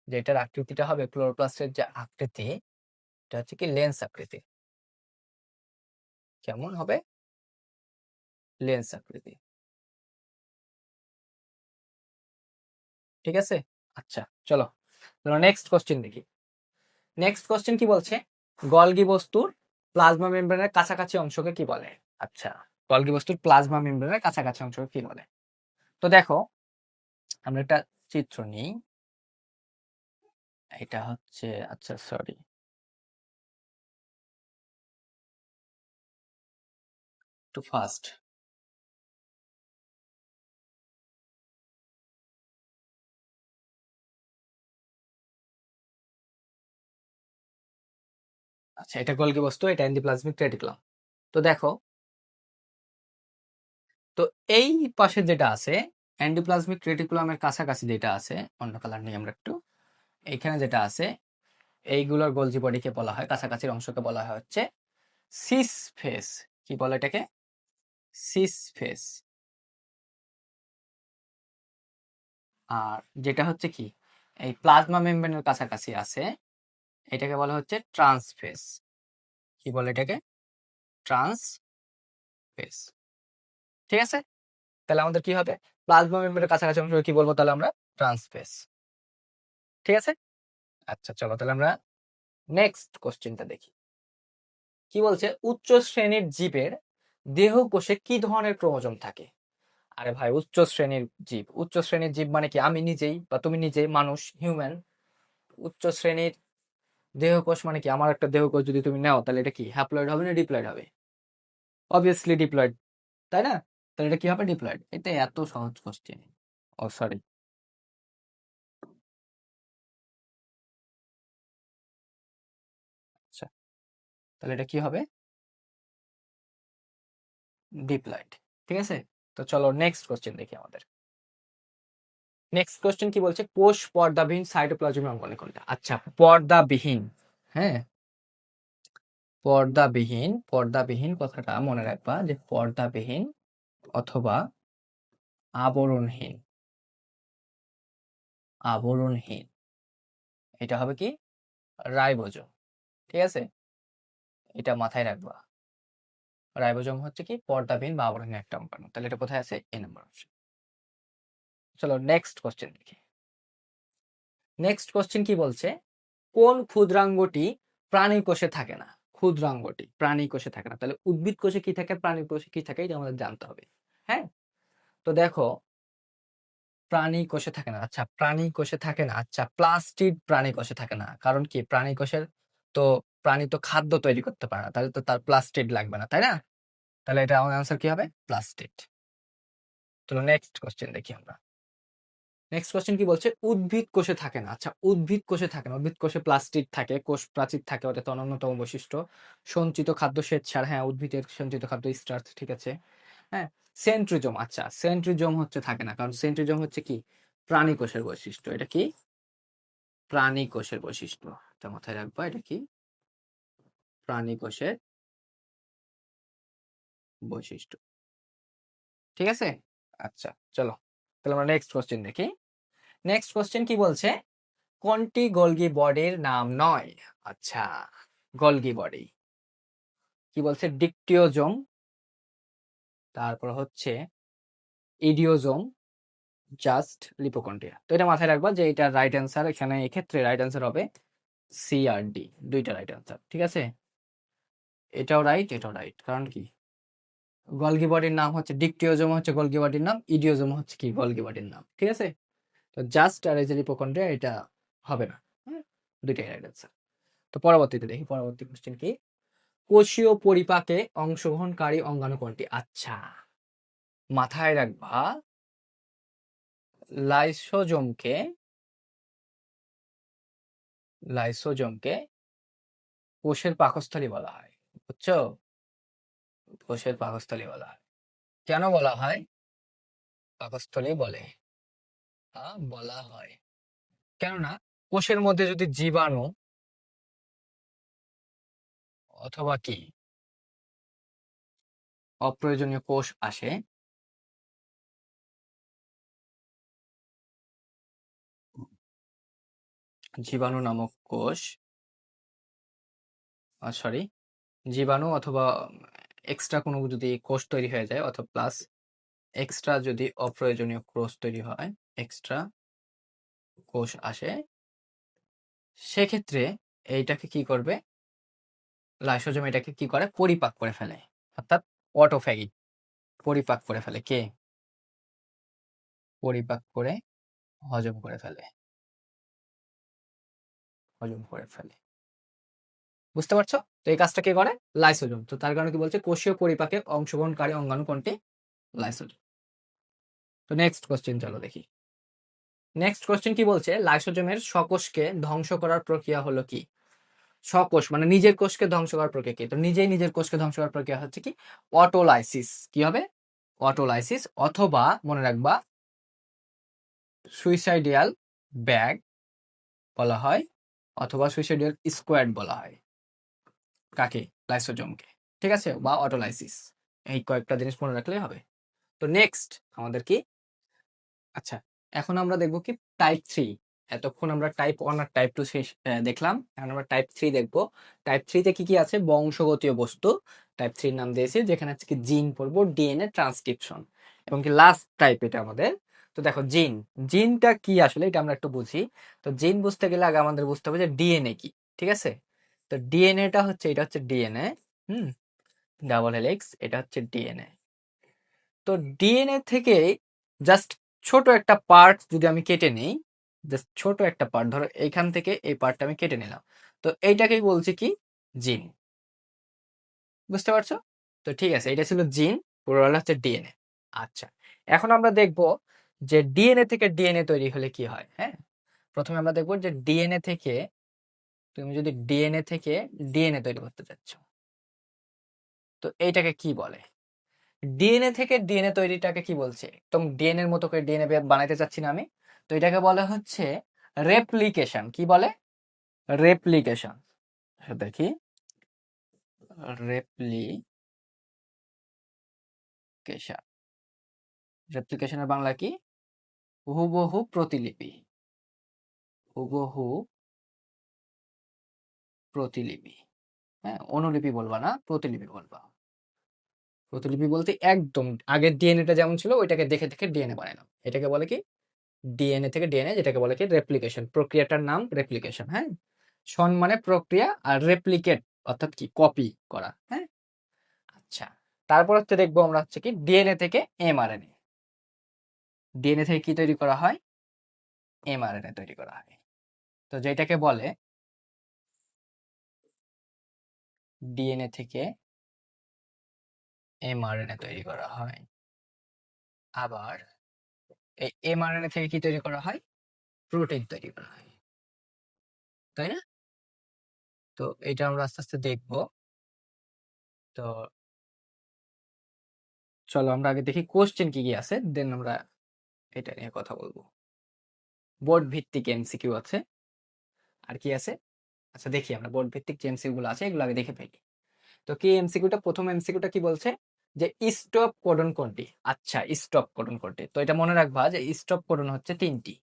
যে এটার আকৃতিটা হবে ক্লোরোপ্লাস্টের যে আকৃতি, এটা হচ্ছে কি লেন্স আকৃতি। কেমন হবে? লেন্স আকৃতি। ঠিক আছে? আচ্ছা, চলো নেক্সট কোশ্চেন দেখি। নেক্সট কোশ্চেন কি বলছে? গলগি বস্তুর প্লাজমা মেমব্রেনের কাছাকাছি অংশকে কি বলে? আচ্ছা, গলগি বস্তুর প্লাজমা মেমব্রেনের কাছাকাছি অংশকে কি বলে? তো দেখো, আমরা একটা চিত্র নিই। এটা হচ্ছে, আচ্ছা সরি, একটু ফাস্ট। আচ্ছা, এটা গলগি বস্তু, এটা এন্ডোপ্লাজমিক রেটিকুলাম। তো দেখো, তো এই পাশে যেটা আছে এন্ডোপ্লাজমিক রেটিকুলামের কাছাকাছি যেটা আছে, অন্য কালার নিয়ে আমরা একটু, এখানে যেটা আছে এইগুলোর গোলজি বডিকে বলা হয়, কাছাকাছির অংশকে বলা হয় হচ্ছে সিস ফেস। কি বলে এটাকে? Cis face. আর যেটা হচ্ছে কি এই প্লাজমা মেমব্রেনের কাছাকাছি আছে, এটাকে বলা হচ্ছে ট্রান্সফেস। কি বলে এটাকে? ট্রান্সফেস। ঠিক আছে? তাহলে আমাদের কি হবে? প্লাজমা মেমব্রেনের কাছাকাছি অংশকে কি বলবো তাহলে আমরা? ট্রান্সফেস। ঠিক আছে? আচ্ছা, চলো তাহলে আমরা নেক্সট কোশ্চেনটা দেখি। কি বলছে? উচ্চ শ্রেণীর জীবের দেহকোষে কি ধরনের ক্রোমোজোম থাকে? আরে ভাই, উচ্চ শ্রেণীর জীব, উচ্চ শ্রেণীর জীব মানে কি? আমি নিজেই বা তুমি নিজেই মানুষ, হিউম্যান। উচ্চ শ্রেণীর দেহকোষ মানে কি? আমার একটা দেহকোষ যদি তুমি নাও, তাহলে এটা কি হ্যাপ্লয়েড হবে না ডিপ্লয়েড হবে? অবভিয়াসলি ডিপ্লয়েড, তাই না? তাহলে এটা কি হবে? ডিপ্লয়েড। এটা এত সহজ কোশ্চেন। ও সরি। আচ্ছা, তাহলে এটা কি হবে? ডিপ্লয়েড। ঠিক আছে? তো চলো নেক্সট কোশ্চেন দেখি আমাদের। নেক্সট কোশ্চেন কি বলছে? কোষ পর্দাবিহীন সাইটোপ্লাজমের অঙ্গ কোনটা? আচ্ছা, পর্দাবিহীন। হ্যাঁ, পর্দাবিহীন, পর্দাবিহীন কথাটা মনে রাখবা, যে পর্দাবিহীন অথবা আবরণহীন। আবরণহীন, এটা হবে কি? রাইবোজোম। ঠিক আছে? এটা মাথায় রাখবা। রাইবোজোম হচ্ছে কি পর্দাবিহীন বা আবরণহীন একটা অঙ্গাণু। তাহলে এটা কোথায় আছে? এ নাম্বার অপশন। চলো নেক্সট কোশ্চেন দেখি। নেক্সট কোশ্চেন কি বলছে? কোন ক্ষুদ্রাঙ্গটি প্রাণী কোষে থাকে না? ক্ষুদ্রাঙ্গটি প্রাণী কোষে থাকে না, তাহলে উদ্ভিদ কোষে কি থাকে, প্রাণী কোষে কি থাকে, এটা আমাদের জানতে হবে। হ্যাঁ, তো দেখো, প্রাণী কোষে থাকে না। আচ্ছা, প্রাণী কোষে থাকে না। আচ্ছা, প্লাস্টিড প্রাণী কোষে থাকে না, কারণ কি? প্রাণী কোষের তো, প্রাণী তো খাদ্য তৈরি করতে পারে না, তাহলে তো তার প্লাস্টিড লাগবে না, তাই না? তাহলে এটা আমার আনসার কি হবে? প্লাস্টিড। চলো নেক্সট কোশ্চেন দেখি আমরা। নেক্সট কোশ্চেন কি বলছে? উদ্ভিদ কোষে থাকে না। আচ্ছা, উদ্ভিদ কোষে থাকে না। উদ্ভিদ কোষে প্লাস্টিড থাকে, কোষ প্রাচীর থাকে, ওটা তো অন্যতম বৈশিষ্ট্য। সঞ্চিত খাদ্য শ্বেতসার, হ্যাঁ উদ্ভিদের সঞ্চিত খাদ্য স্টার্চ, ঠিক আছে। হ্যাঁ, সেন্ট্রিজোম, আচ্ছা সেন্ট্রিজোম হচ্ছে থাকে না, কারণ সেন্ট্রিজোম হচ্ছে কি? প্রাণী কোষের বৈশিষ্ট্য। এটা কি? প্রাণী কোষের বৈশিষ্ট্য। এটা মাথায় রাখবা, এটা কি? প্রাণী কোষের বৈশিষ্ট্য। ঠিক আছে? আচ্ছা, চলো তাহলে আমরা নেক্সট কোশ্চেন দেখি। নেক্সট কোশ্চেন কি বলছে? কোনটি গোলগি বডির নাম নয়? আচ্ছা, গোলগি বডি কি বলছে? ডিকটিওজোম, তারপর হচ্ছে ইডিওজোম, জাস্ট লিপোকন্ড্রিয়া। তো এটা মাথায় রাখবা যে এটা রাইট অ্যান্সার, এখানে এক্ষেত্রে রাইট অ্যান্সার হবে সি আর ডি, দুইটা রাইট অ্যান্সার। ঠিক আছে? এটাও রাইট, এটাও রাইট। কারণ কি? গলগি বডির নাম হচ্ছে, ডিকটিওজোম হচ্ছে গলগি বডির নাম, ইডিওজোম হচ্ছে কি গলগি বডির নাম। ঠিক আছে? তো জাস্ট আর এই যে লিপোকন্ড্রিয়া, এটা হবে না। হ্যাঁ, দুইটাই রাইট অ্যান্সার। তো পরবর্তীতে দেখি, পরবর্তী কোশ্চেন কি? কোষীয় পরিপাকে অংশগ্রহণকারী অঙ্গাণু কোনটি? আচ্ছা, মাথায় রাখবা, লাইসোজোমকে, লাইসোজোমকে কোষের পাকস্থলী বলা হয়। বুঝছো? কোষের পাকস্থলী বলা হয়। কেন বলা হয় পাকস্থলী বলে? বলা হয় কেননা কোষের মধ্যে যদি জীবাণু অথবা কি অপ্রয়োজনীয় কোষ আসে, জীবাণু নামক কোষ, সরি, জীবাণু অথবা এক্সট্রা কোনো যদি কোষ তৈরি হয়ে যায় অথবা প্লাস এক্সট্রা যদি অপ্রয়োজনীয় কোষ তৈরি হয়, এক্সট্রা কোষ আসে, সেক্ষেত্রে এইটাকে কি করবে, লাইসোজোম এটাকে কি করে, পরিপাক করে ফেলে, অর্থাৎ অটোফ্যাগি, পরিপাক করে ফেলে। কে? পরিপাক করে হজম করে ফেলে, হজম করে ফেলে। বুঝতে পারছো? তো এই কাজটা কে করে? লাইসোজোম। তো তার কারণে কি বলছে, কোষীয় পরিপাকে অংশগ্রহণকারী অঙ্গাণু কোনটি? লাইসোজোম। তো নেক্সট কোশ্চেন চলো দেখি। নেক্সট কোশ্চেন কি বলছে, লাইসোজোমের স্বকোষকে ধ্বংস করার প্রক্রিয়া হলো কি? স্বকোষ মানে নিজের কোষকে ধ্বংস করার প্রক্রিয়া কি? তো নিজেই নিজের কোষকে ধ্বংস করার প্রক্রিয়া হচ্ছে কি? অটোলাইসিস। কি হবে? অটোলাইসিস, অথবা মনে রাখবা সুইসাইডিয়াল ব্যাগ বলা হয়, অথবা সুইসাইডিয়াল স্কোয়াড বলা হয়। কাকে? লাইসোজোমকে। ঠিক আছে, বা অটোলাইসিস। এই কয়েকটা জিনিস মনে রাখলেই হবে। তো নেক্সট আমাদের কি, আচ্ছা, এখন আমরা দেখব কি টাইপ 3। এতক্ষণ আমরা টাইপ 1 আর টাইপ 2 দেখলাম, এখন আমরা টাইপ 3 দেখব। টাইপ 3 তে কি কি আছে? বংশগতীয় বস্তু। টাইপ 3 নাম দিয়েছি, যেখানে হচ্ছে কি জিন পড়বো, ডিএনএ ট্রান্সক্রিপশন, এবং কি লাস্ট টাইপ এটা আমাদের। তো দেখো জিন, জিনটা কি আসলে এটা আমরা একটু বুঝি। তো জিন বুঝতে গেলে আগে আমাদের বুঝতে হবে যে ডিএনএ কি। ঠিক আছে, তো ডিএনএটা হচ্ছে, এটা হচ্ছে ডিএনএ, হুম, ডাবল হেলিক্স, এটা হচ্ছে ডিএনএ। তো ডিএনএ থেকে জাস্ট ছোট একটা পার্ট যদি আমি কেটে নিই, জাস্ট ছোট একটা পার্ট, ধরো এইখান থেকে এই পার্টটা আমি কেটে নিলাম, তো এইটাকেই বলছি কি? জিন। বুঝতে পারছো? তো ঠিক আছে, এটা ছিল জিন, পুরোটা হচ্ছে ডিএনএ। আচ্ছা, এখন আমরা দেখব যে ডিএনএ থেকে ডিএনএ তৈরি হলে কি হয়। হ্যাঁ, প্রথমে আমরা দেখব যে ডিএনএ থেকে, তুমি যদি ডিএনএ থেকে ডিএনএ তৈরি করতে চাচ্ছ, তো এইটাকে কি বলে? ডিএনএ থেকে ডিএনএ তৈরিটাকে কি বলছে? একদম ডিএনএ এর মতো করে ডিএনএ বানাইতে চাচ্ছি না আমি, তো এটাকে বলা হচ্ছে রেপ্লিকেশন। কি বলে? রেপ্লিকেশন। দেখি, রেপ্লিকেশন, রেপ্লিকেশনের বাংলা কি? হুবহু প্রতিলিপি, হুবহু প্রতিলিপি। হ্যাঁ, অনুলিপি বলবা না, প্রতিলিপি বলবা। প্রতিলিপি বলতে একদম আগের ডিএনএটা যেমন ছিল ওইটাকে দেখে দেখে ডিএনএ বানালাম, এটাকে বলে কি? ডিএনএ থেকে ডিএনএ, যেটাকে বলে কি? রেপ্লিকেশন। প্রক্রিয়াটার নাম রেপ্লিকেশন। হ্যাঁ, সন মানে প্রক্রিয়া, আর রেপ্লিকেট অর্থাৎ কি? কপি করা। হ্যাঁ, আচ্ছা, তারপর হচ্ছে দেখবো আমরা হচ্ছে কি ডিএনএ থেকে এমআরএনএ। ডিএনএ থেকে কি তৈরি করা হয়? এমআরএনএ তৈরি করা হয়। তো যেটাকে বলে ডিএনএ থেকে এমআরএনএ তৈরি করা হয়। আবার এই এমআরএনএ থেকে কি তৈরি করা হয়? প্রোটিন তৈরি করা হয়, তাই না? তো এটা আমরা আস্তে আস্তে দেখবো। তো চলো আমরা আগে দেখি কোশ্চেন কি কি আছে, দেন আমরা এটা নিয়ে কথা বলবো। বোর্ড ভিত্তিক এমসিকিউ আছে, আর কি আছে? আচ্ছা দেখি আমরা বোর্ড ভিত্তিক যে এমসিকিউ গুলো আছে এগুলো আগে দেখে ফেলি। তো কি এমসিকিউটা, প্রথম এমসিকিউটা কি বলছে, যে স্টপ কোডন কোনটি? আচ্ছা, স্টপ কোডন কোনটি? তো এটা মনে রাখবা যে স্টপ কোডন হচ্ছে তিনটি।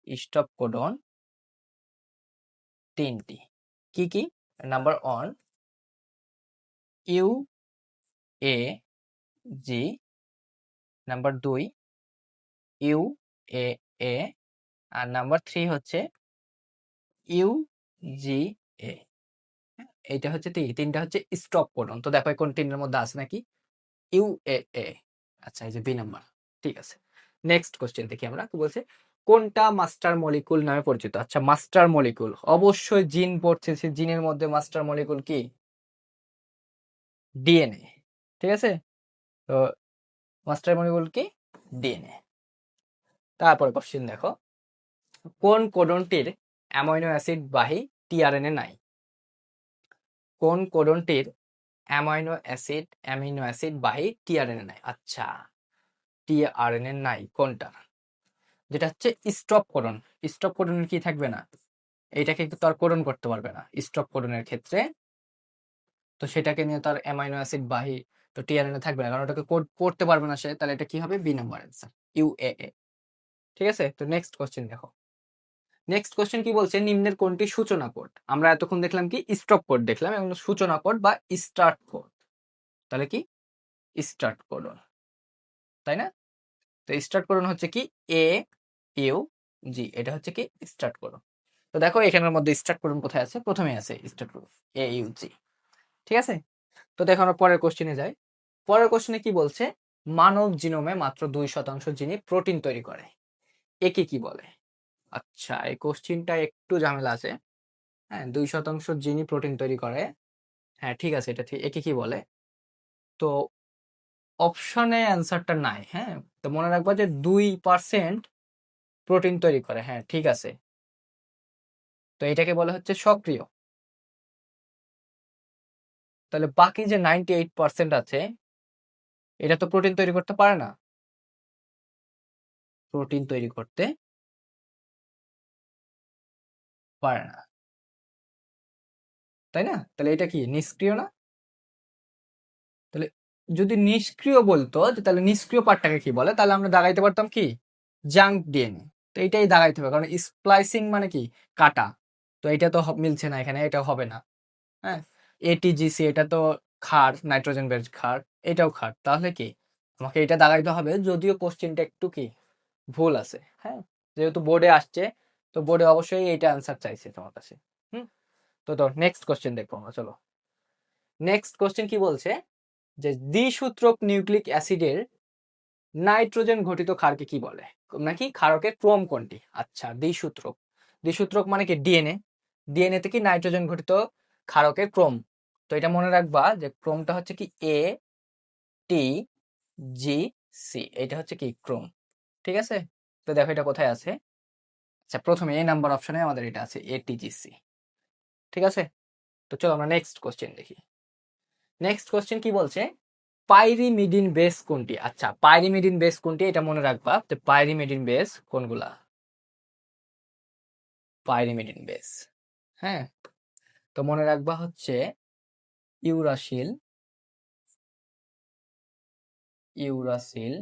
স্টপ কোডন তিনটি। কি কি? Number 1 U A G, number 2 U A A, আর নাম্বার 3 হচ্ছে ইউ জি এ। এইটা হচ্ছে তিনটা হচ্ছে স্টপ কোডন। তো দেখো কোন তিনটার মধ্যে আছে নাকি? ইউএএ। আচ্ছা, এই যে বি নাম্বার। ঠিক আছে, নেক্সট কোশ্চেন দেখি আমরা। কি বলছে, কোনটা মাস্টার মলিকুল নামে পরিচিত? আচ্ছা, মাস্টার মলিকুল অবশ্যই জিন পড়ছে, সে জিনের মধ্যে মাস্টার মলিকুল কি? ডিএনএ। ঠিক আছে, তো মাস্টার মলিকুল কি? ডিএনএ। তারপরে কোশ্চেন দেখো, কোন কোডনটির অ্যামাইনো অ্যাসিড বাহী টিআরএনএ নাই? কোন কোডনটির অ্যামিনো অ্যাসিড বাহী টিআরএনএ নাই? আচ্ছা, টিআরএনএ নাই কোনটা? যেটা হচ্ছে স্টপ কোডন। স্টপ কোডনের কি থাকবে না? এইটাকে তো আর কোডন করতে পারবে না স্টপ কোডনের ক্ষেত্রে, তো সেটাকে নিয়ে তার অ্যামাইনো অ্যাসিড বাহী তো টিআরএনএ থাকবে না, কারণ ওটাকে কোড করতে পারবে না সে, তাহলে এটা কি হবে? বি নাম্বার অ্যান্সার, ইউএএ। ঠিক আছে, তো নেক্সট কোশ্চেন দেখো। নেক্সট কোশ্চেন কি বলছে, নিম্নের কোনটি সূচনা কোড? আমরা এতক্ষণ দেখলাম কি স্টপ কোড দেখলাম, এবং সূচনা কোড বা স্টার্ট কোড। তাহলে কি স্টার্ট কোড, তাই না? তো স্টার্ট কোডন হচ্ছে কি এ ইউ জি, এটা হচ্ছে কি স্টার্ট কোডন। তো দেখো এখানের মধ্যে স্টার্ট কোডন কোথায় আছে, প্রথমে আছে স্টার্ট কোড এ ইউ জি, ঠিক আছে। তো দেখো আমরা পরের কোশ্চেনে যাই। পরের কোশ্চেনে কি বলছে, মানব জিনোমে মাত্র 2% জিনি প্রোটিন তৈরি করে, একে কি বলে? আচ্ছা, এই কোশ্চেনটা একটু ঝামেলা আছে। হ্যাঁ, 2% জিনি প্রোটিন তৈরি করে, হ্যাঁ ঠিক আছে, এটা ঠিক, একে কি বলে? তো অপশনে অ্যান্সারটা নাই, হ্যাঁ। তো মনে রাখবা যে 2% প্রোটিন তৈরি করে, হ্যাঁ ঠিক আছে। তো এটাকে বলা হচ্ছে সক্রিয়। তাহলে বাকি যে 98% আছে, এটা তো প্রোটিন তৈরি করতে পারে না, প্রোটিন তৈরি করতে পারে না, তাই না? তাহলে এটা কি নিষ্ক্রিয় না? তাহলে যদি নিষ্ক্রিয় বলতো, যে তাহলে নিষ্ক্রিয় পার্টটাকে কি বলে, তাহলে আমরা দাগাইতে পারতাম কি জাঙ্ক ডিএনএ। তো এটাই দাগাইতে হবে, কারণ স্প্লাইসিং মানে কি কাটা। তো এটা তো মিলছে না এখানে, এটা হবে না। হ্যাঁ, এটিজিসি এটা তো ক্ষার, নাইট্রোজেন বেস ক্ষার, এটাও ক্ষার, তাহলে কি আমাকে এটা দাগাইতে হবে, যদিও কোশ্চেনটা একটু কি ভুল আছে। হ্যাঁ, যেহেতু বোর্ডে আসছে, তো বোর্ডে অবশ্যই এইটা আনসার চাইছে তোমার কাছে। হুম, তো নেক্সট কোশ্চেন দেখবো আমরা, চলো। নেক্সট কোশ্চেন কি বলছে, যে দ্বিসূত্রক নিউক্লিক অ্যাসিডের নাইট্রোজেন ঘটিত ক্ষারকে কি বলে, নাকি ক্ষারকের ক্রম কোনটি? আচ্ছা, দ্বিসূত্রক, দ্বিসূত্রক মানে কি ডিএনএ, ডিএনএ থেকে নাইট্রোজেন ঘটিত ক্ষারকের ক্রম। তো এটা মনে রাখবা যে ক্রমটা হচ্ছে কি এ টি জি সি, এটা হচ্ছে কি ক্রম, ঠিক আছে। তো দেখো এটা কোথায় আছে, আচ্ছা প্রথমে এ নাম্বার অপশনে আমাদের এটা আছে এটিজিসি, ঠিক আছে। তো চলো আমরা নেক্সট কোশ্চেন দেখি। নেক্সট কোশ্চেন কি বলছে, পাইরিমিডিন বেস কোনটি? আচ্ছা, পাইরিমিডিন বেস কোনটি এটা মনে রাখবা, তো পাইরিমিডিন বেস কোনগুলা, পাইরিমিডিন বেস, হ্যাঁ। তো মনে রাখবা হচ্ছে ইউরাসিল, ইউরাসিল,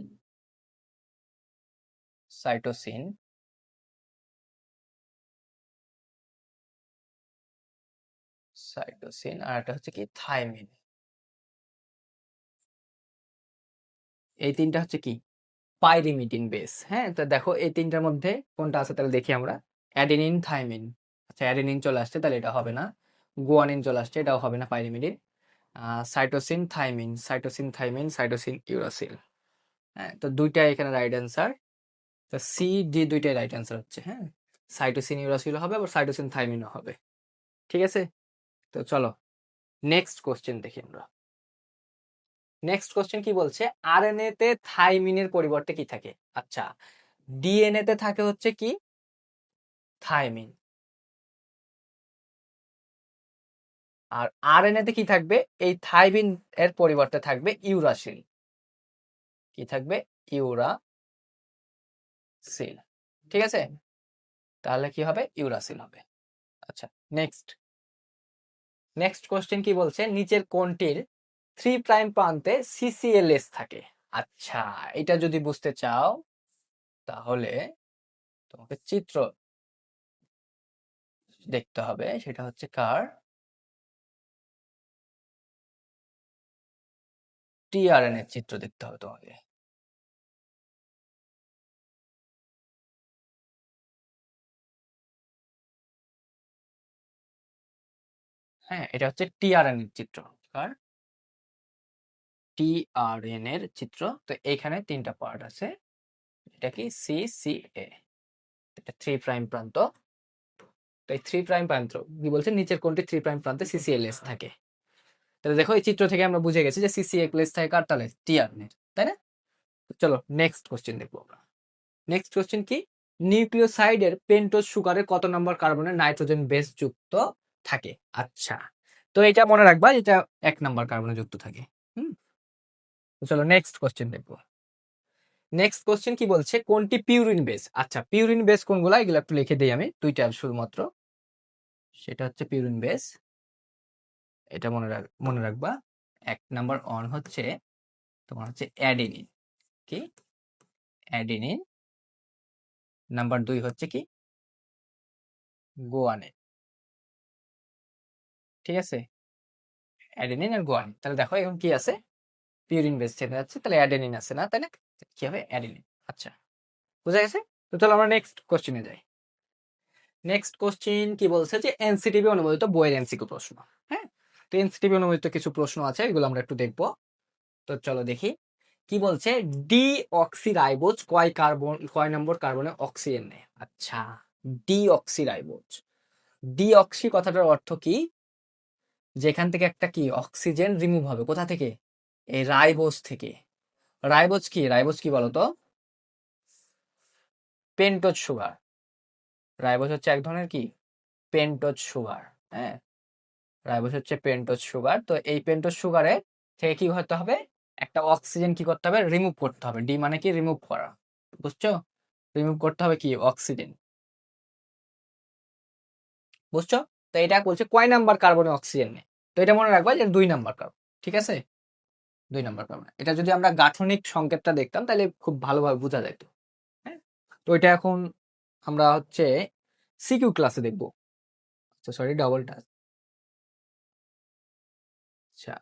সাইটোসিন, সাইটোসিন, আর এটা হচ্ছে কি থাইমিন। এই তিনটা হচ্ছে কি পাইরিমিডিন বেস, হ্যাঁ। তো দেখো এই তিনটার মধ্যে কোনটা আছে, তাহলে দেখি আমরা। অ্যাডেনিন, থাইমিন, আচ্ছা অ্যাডেনিন চলে আসছে, তাহলে এটা হবে না। গুয়ানিন চলে আসছে, এটাও হবে না pyrimidine. Cytosine, thymine, cytosine, thymine, cytosine, uracil, হ্যাঁ। তো দুইটাই এখানে রাইট অ্যান্সার। তো সি ডি দুইটাই রাইট অ্যান্সার হচ্ছে, হ্যাঁ। সাইটোসিন, ইউরাসিল হবে, আবার সাইটোসিন, থাইমিনও হবে, ঠিক আছে। তো চলো নেক্সট কোশ্চেন দেখি আমরা। নেক্সট কোশ্চেন কি বলছে, আরএনএ তে থাইমিনের পরিবর্তে কি থাকে? আচ্ছা, ডিএনএ তে থাকে হচ্ছে কি থাইমিন, আর আরএনএ তে কি থাকবে, এই থাইমিন এর পরিবর্তে থাকবে ইউরাসিল। কি থাকবে? ইউরাসিল, ঠিক আছে। তাহলে কি হবে? ইউরাসিল হবে। আচ্ছা, নেক্সট নেক্সট কোশ্চেন কি বলছে, নিচের কোনটির 3 প্রান্তে সিসিএলএস থাকে? আচ্ছা, এটা যদি বুঝতে চাও তাহলে তোমাকে চিত্র দেখতে হবে, সেটা হচ্ছে কার, টিআরএন এর চিত্র দেখতে হবে তোমাকে। হ্যাঁ, এটা হচ্ছে টিআরএন এর চিত্র, কার, টিআরএন এর চিত্র। তো এইখানে তিনটা পার্ট আছে, এটা কি সি সি এ, এটা 3 প্রান্ত। তো এই 3 প্রান্ত কি বলছে, নিচের কোনটি 3 প্রান্তে সিসিএলএস থাকে? তাহলে দেখো এই চিত্র থেকে আমরা বুঝে গেছি যে সিসিএলএস থাকে কার, তাহলে টিআরএন এর, তাই না? তো চলো নেক্সট কোশ্চেন দেখবো আমরা। নেক্সট কোশ্চেন কি, নিউক্লিওসাইডের পেন্টোজ সুগারের কত নম্বর কার্বনে নাইট্রোজেন বেস যুক্ত থাকে? আচ্ছা, তো এটা মনে রাখবা, এটা 1 নম্বর কার্বনে যুক্ত থাকে। হুম, তো চলো নেক্সট কোশ্চেন দেখবো। নেক্সট কোশ্চেন কি বলছে, কোনটি পিউরিন বেস? আচ্ছা, পিউরিন বেস কোনগুলা, এগুলো একটু লিখে দিই আমি, দুইটা শুধুমাত্র। সেটা হচ্ছে পিউরিন বেস, এটা মনে রাখবা। 1 নম্বর অন হচ্ছে তোমার হচ্ছে অ্যাডেনিন, কি অ্যাডেনিন। নাম্বার 2 হচ্ছে কি গুয়ানিন। ঠিক আছে, অ্যাডেনিন আর গুয়ানিন। তাহলে দেখো এখন কি আছে, পিউরিন বেস চেঞ্জ যাচ্ছে, তাহলে অ্যাডেনিন আছে না, তাই না? কি হবে, অ্যাডেনিন। আচ্ছা, বুঝা গেছে। তো চলো আমরা নেক্সট কোশ্চেনে যাই। নেক্সট কোশ্চেন কি বলছে যে এনসিটিভি অনুমোদিত বইয়ের এমসিকিউ প্রশ্ন। হ্যাঁ, তো এনসিটিভি অনুমোদিত কিছু প্রশ্ন আছে, এগুলো আমরা একটু দেখবো। তো চলো দেখি কি বলছে। ডি অক্সি রাইবোজ কয় নম্বর কার্বনে অক্সিজেন নেয়? আচ্ছা, D oxy ribose, D oxy কথাটার অর্থ কি, যেখান থেকে একটা কি অক্সিজেন রিমুভ হবে, কোথা থেকে? এই রাইবোজ থেকে। রাইবোজ কি, রাইবোজ কি বলতো? Pentose sugar. রাইবোজ হচ্ছে এক ধরনের কি পেন্টোজ সুগার। হ্যাঁ, রাইবোজ হচ্ছে পেন্টোজ সুগার। তো এই পেন্টোজ সুগারে থেকে কি করতে হবে, একটা অক্সিজেন কি করতে হবে, রিমুভ করতে হবে। ডি মানে কি, রিমুভ করা, বুঝছো? রিমুভ করতে হবে কি অক্সিজেন, বুঝছো? তো এটা বলছে কয় নাম্বার কার্বনে অক্সিজেন নেই। তো এটা মনে রাখবা যে 2 নাম্বার কার্বন। ঠিক আছে, 2 নাম্বার কার্বন। এটা যদি আমরা গাঠনিক সংকেতটা দেখতাম তাহলে খুব ভালোভাবে বোঝা যেত। হ্যাঁ, তো এটা এখন আমরা হচ্ছে সিকিউ ক্লাসে দেখবো। Sorry, double touch. আচ্ছা,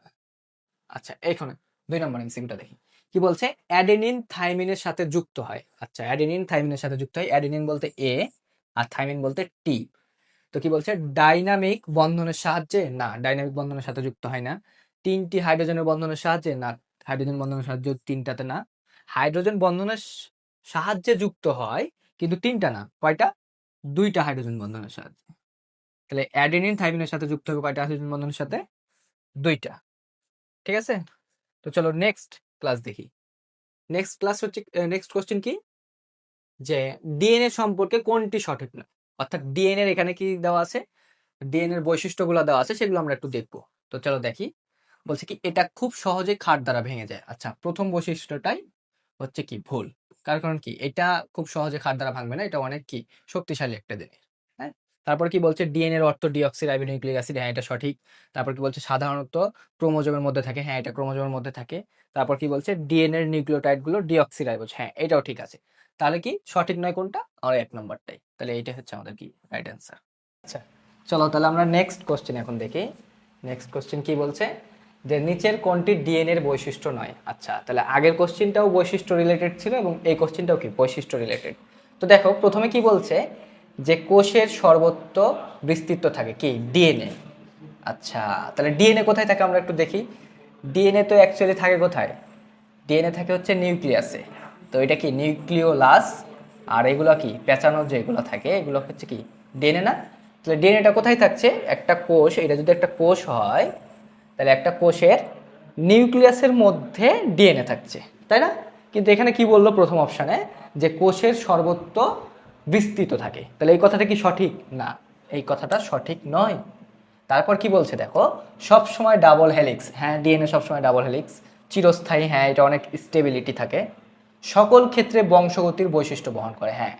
আচ্ছা, এইখানে 2 নম্বর এমসিকিউটা দেখি কি বলছে। অ্যাডেনিন থাইমিনের সাথে যুক্ত হয়। আচ্ছা, অ্যাডেনিন থাইমিনের সাথে যুক্ত হয়। অ্যাডেনিন বলতে এ আর থাইমিন বলতে টি। তো কি বলছে, ডাইনামিক বন্ধনের সাহায্যে? না, ডাইনামিক বন্ধনের সাথে যুক্ত হয় না। 3টি হাইড্রোজেনের বন্ধনের সাহায্যে? না, হাইড্রোজেন বন্ধনের সাহায্যে 3টাতে না। হাইড্রোজেন বন্ধনের সাহায্যে যুক্ত হয়, কিন্তু 3টা না, কয়টা? 2টা হাইড্রোজেন বন্ধনের সাহায্যে। তাহলে অ্যাডেনিন থাইমিনের সাথে যুক্ত হবে কয়টা হাইড্রোজেন বন্ধনের সাথে? 2টা। ঠিক আছে, তো চলো নেক্সট ক্লাস দেখি। নেক্সট ক্লাস হচ্ছে, নেক্সট কোশ্চেন কি, যে ডিএনএ সম্পর্কে কোনটি সঠিক নয়? অর্থাৎ ডিএনএ এখানে কি দেওয়া আছে, ডিএনএ এর বৈশিষ্ট্যগুলো দেওয়া আছে, সেগুলো আমরা একটু দেখবো। তো চলো দেখি। বলছে কি এটা খুব সহজে ক্ষার দ্বারা ভেঙে যায়। আচ্ছা, প্রথম বৈশিষ্ট্যটাই হচ্ছে কি ভুল। কারণ কি, এটা খুব সহজে ক্ষার দ্বারা ভাঙবে না, এটা অনেক কি শক্তিশালী একটা জিনিস। হ্যাঁ, তারপর কি বলছে, ডিএনএ এর অর্থ ডিঅক্সিরাইবোনিউক্লিক অ্যাসিড। হ্যাঁ, এটা সঠিক। তারপর কি বলছে, সাধারণত ক্রোমোজোমের মধ্যে থাকে। হ্যাঁ, এটা ক্রোমোজোমের মধ্যে থাকে। তারপর কি বলছে, ডিএনএ এর নিউক্লিওটাইড গুলো ডিঅক্সিরাইবোজ। হ্যাঁ, এটাও ঠিক আছে। তাহলে কি সঠিক নয় কোনটা, আর 1 নম্বরটাই। তাহলে এইটা হচ্ছে আমাদের কি রাইট অ্যান্সার। আচ্ছা, চলো তাহলে আমরা নেক্সট কোশ্চেন এখন দেখি। নেক্সট কোশ্চেন কি বলছে, যে নিচের কোনটি ডিএনএ এর বৈশিষ্ট্য নয়? আচ্ছা, তাহলে আগের কোশ্চেনটাও বৈশিষ্ট্য রিলেটেড ছিল এবং এই কোশ্চেনটাও কি বৈশিষ্ট্য রিলেটেড। তো দেখো প্রথমে কি বলছে, যে কোষের সর্বত্র বিস্তৃত থাকে কি ডিএনএ। আচ্ছা, তাহলে ডিএনএ কোথায় থাকে আমরা একটু দেখি। ডিএনএ তো অ্যাকচুয়ালি থাকে কোথায়, ডিএনএ থাকে হচ্ছে নিউক্লিয়াসে। তো এটা কি নিউক্লিওলাস, আর এগুলো কি পেঁচানো যেগুলো থাকে এগুলো হচ্ছে কি ডিএনএ না। তাহলে ডিএনএটা কোথায় থাকছে, একটা কোষ, এটা যদি একটা কোষ হয় তাহলে একটা কোষের নিউক্লিয়াসের মধ্যে ডিএনএ থাকছে, তাই না? কিন্তু এখানে কি বললো প্রথম অপশানে, যে কোষের সর্বত্র বিস্তৃত থাকে। তাহলে এই কথাটা কি সঠিক? না, এই কথাটা সঠিক নয়। তারপর কি বলছে দেখো, সব সময় ডাবল হেলিক্স। হ্যাঁ, ডিএনএ সবসময় ডাবল হেলিক্স, চিরস্থায়ী। হ্যাঁ, এটা অনেক স্টেবিলিটি থাকে, সকল ক্ষেত্রে বংশগতির বৈশিষ্ট্য বহন করে। হ্যাঁ,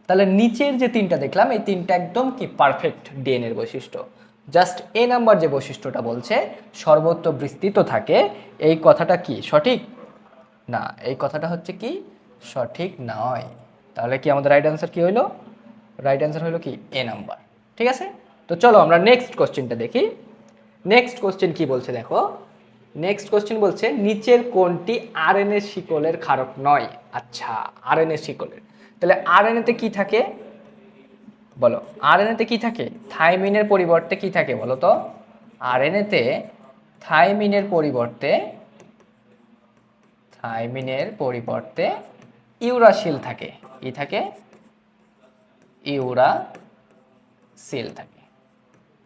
তাহলে নিচের যে 3টা দেখলাম এই 3টা একদম কি পারফেক্ট ডিএনএ এর বৈশিষ্ট্য। জাস্ট এ নাম্বার যে বৈশিষ্ট্যটা বলছে সর্বত্র বিস্তৃত থাকে, এই কথাটা কি সঠিক? না, এই কথাটা হচ্ছে কি সঠিক নয়। তাহলে কি আমাদের রাইট অ্যান্সার কি হইলো, রাইট অ্যান্সার হলো কি এ নাম্বার। ঠিক আছে, তো চলো আমরা নেক্সট কোশ্চেনটা দেখি। নেক্সট কোশ্চেন কি বলছে দেখো। নেক্সট কোশ্চেন বলছে নিচের কোনটি আরএনএ শিকলের ক্ষারক নয়? আচ্ছা, আরএনএ শিকলের, তাহলে আরএনএতে কি থাকে বলো, আরএনএতে কি থাকে? থাইমিনের পরিবর্তে কি থাকে বলো তো? আরএনএতে থাইমিনের পরিবর্তে, থাইমিনের পরিবর্তে ইউরাসিল থাকে। কি থাকে? ইউরাসিল থাকে।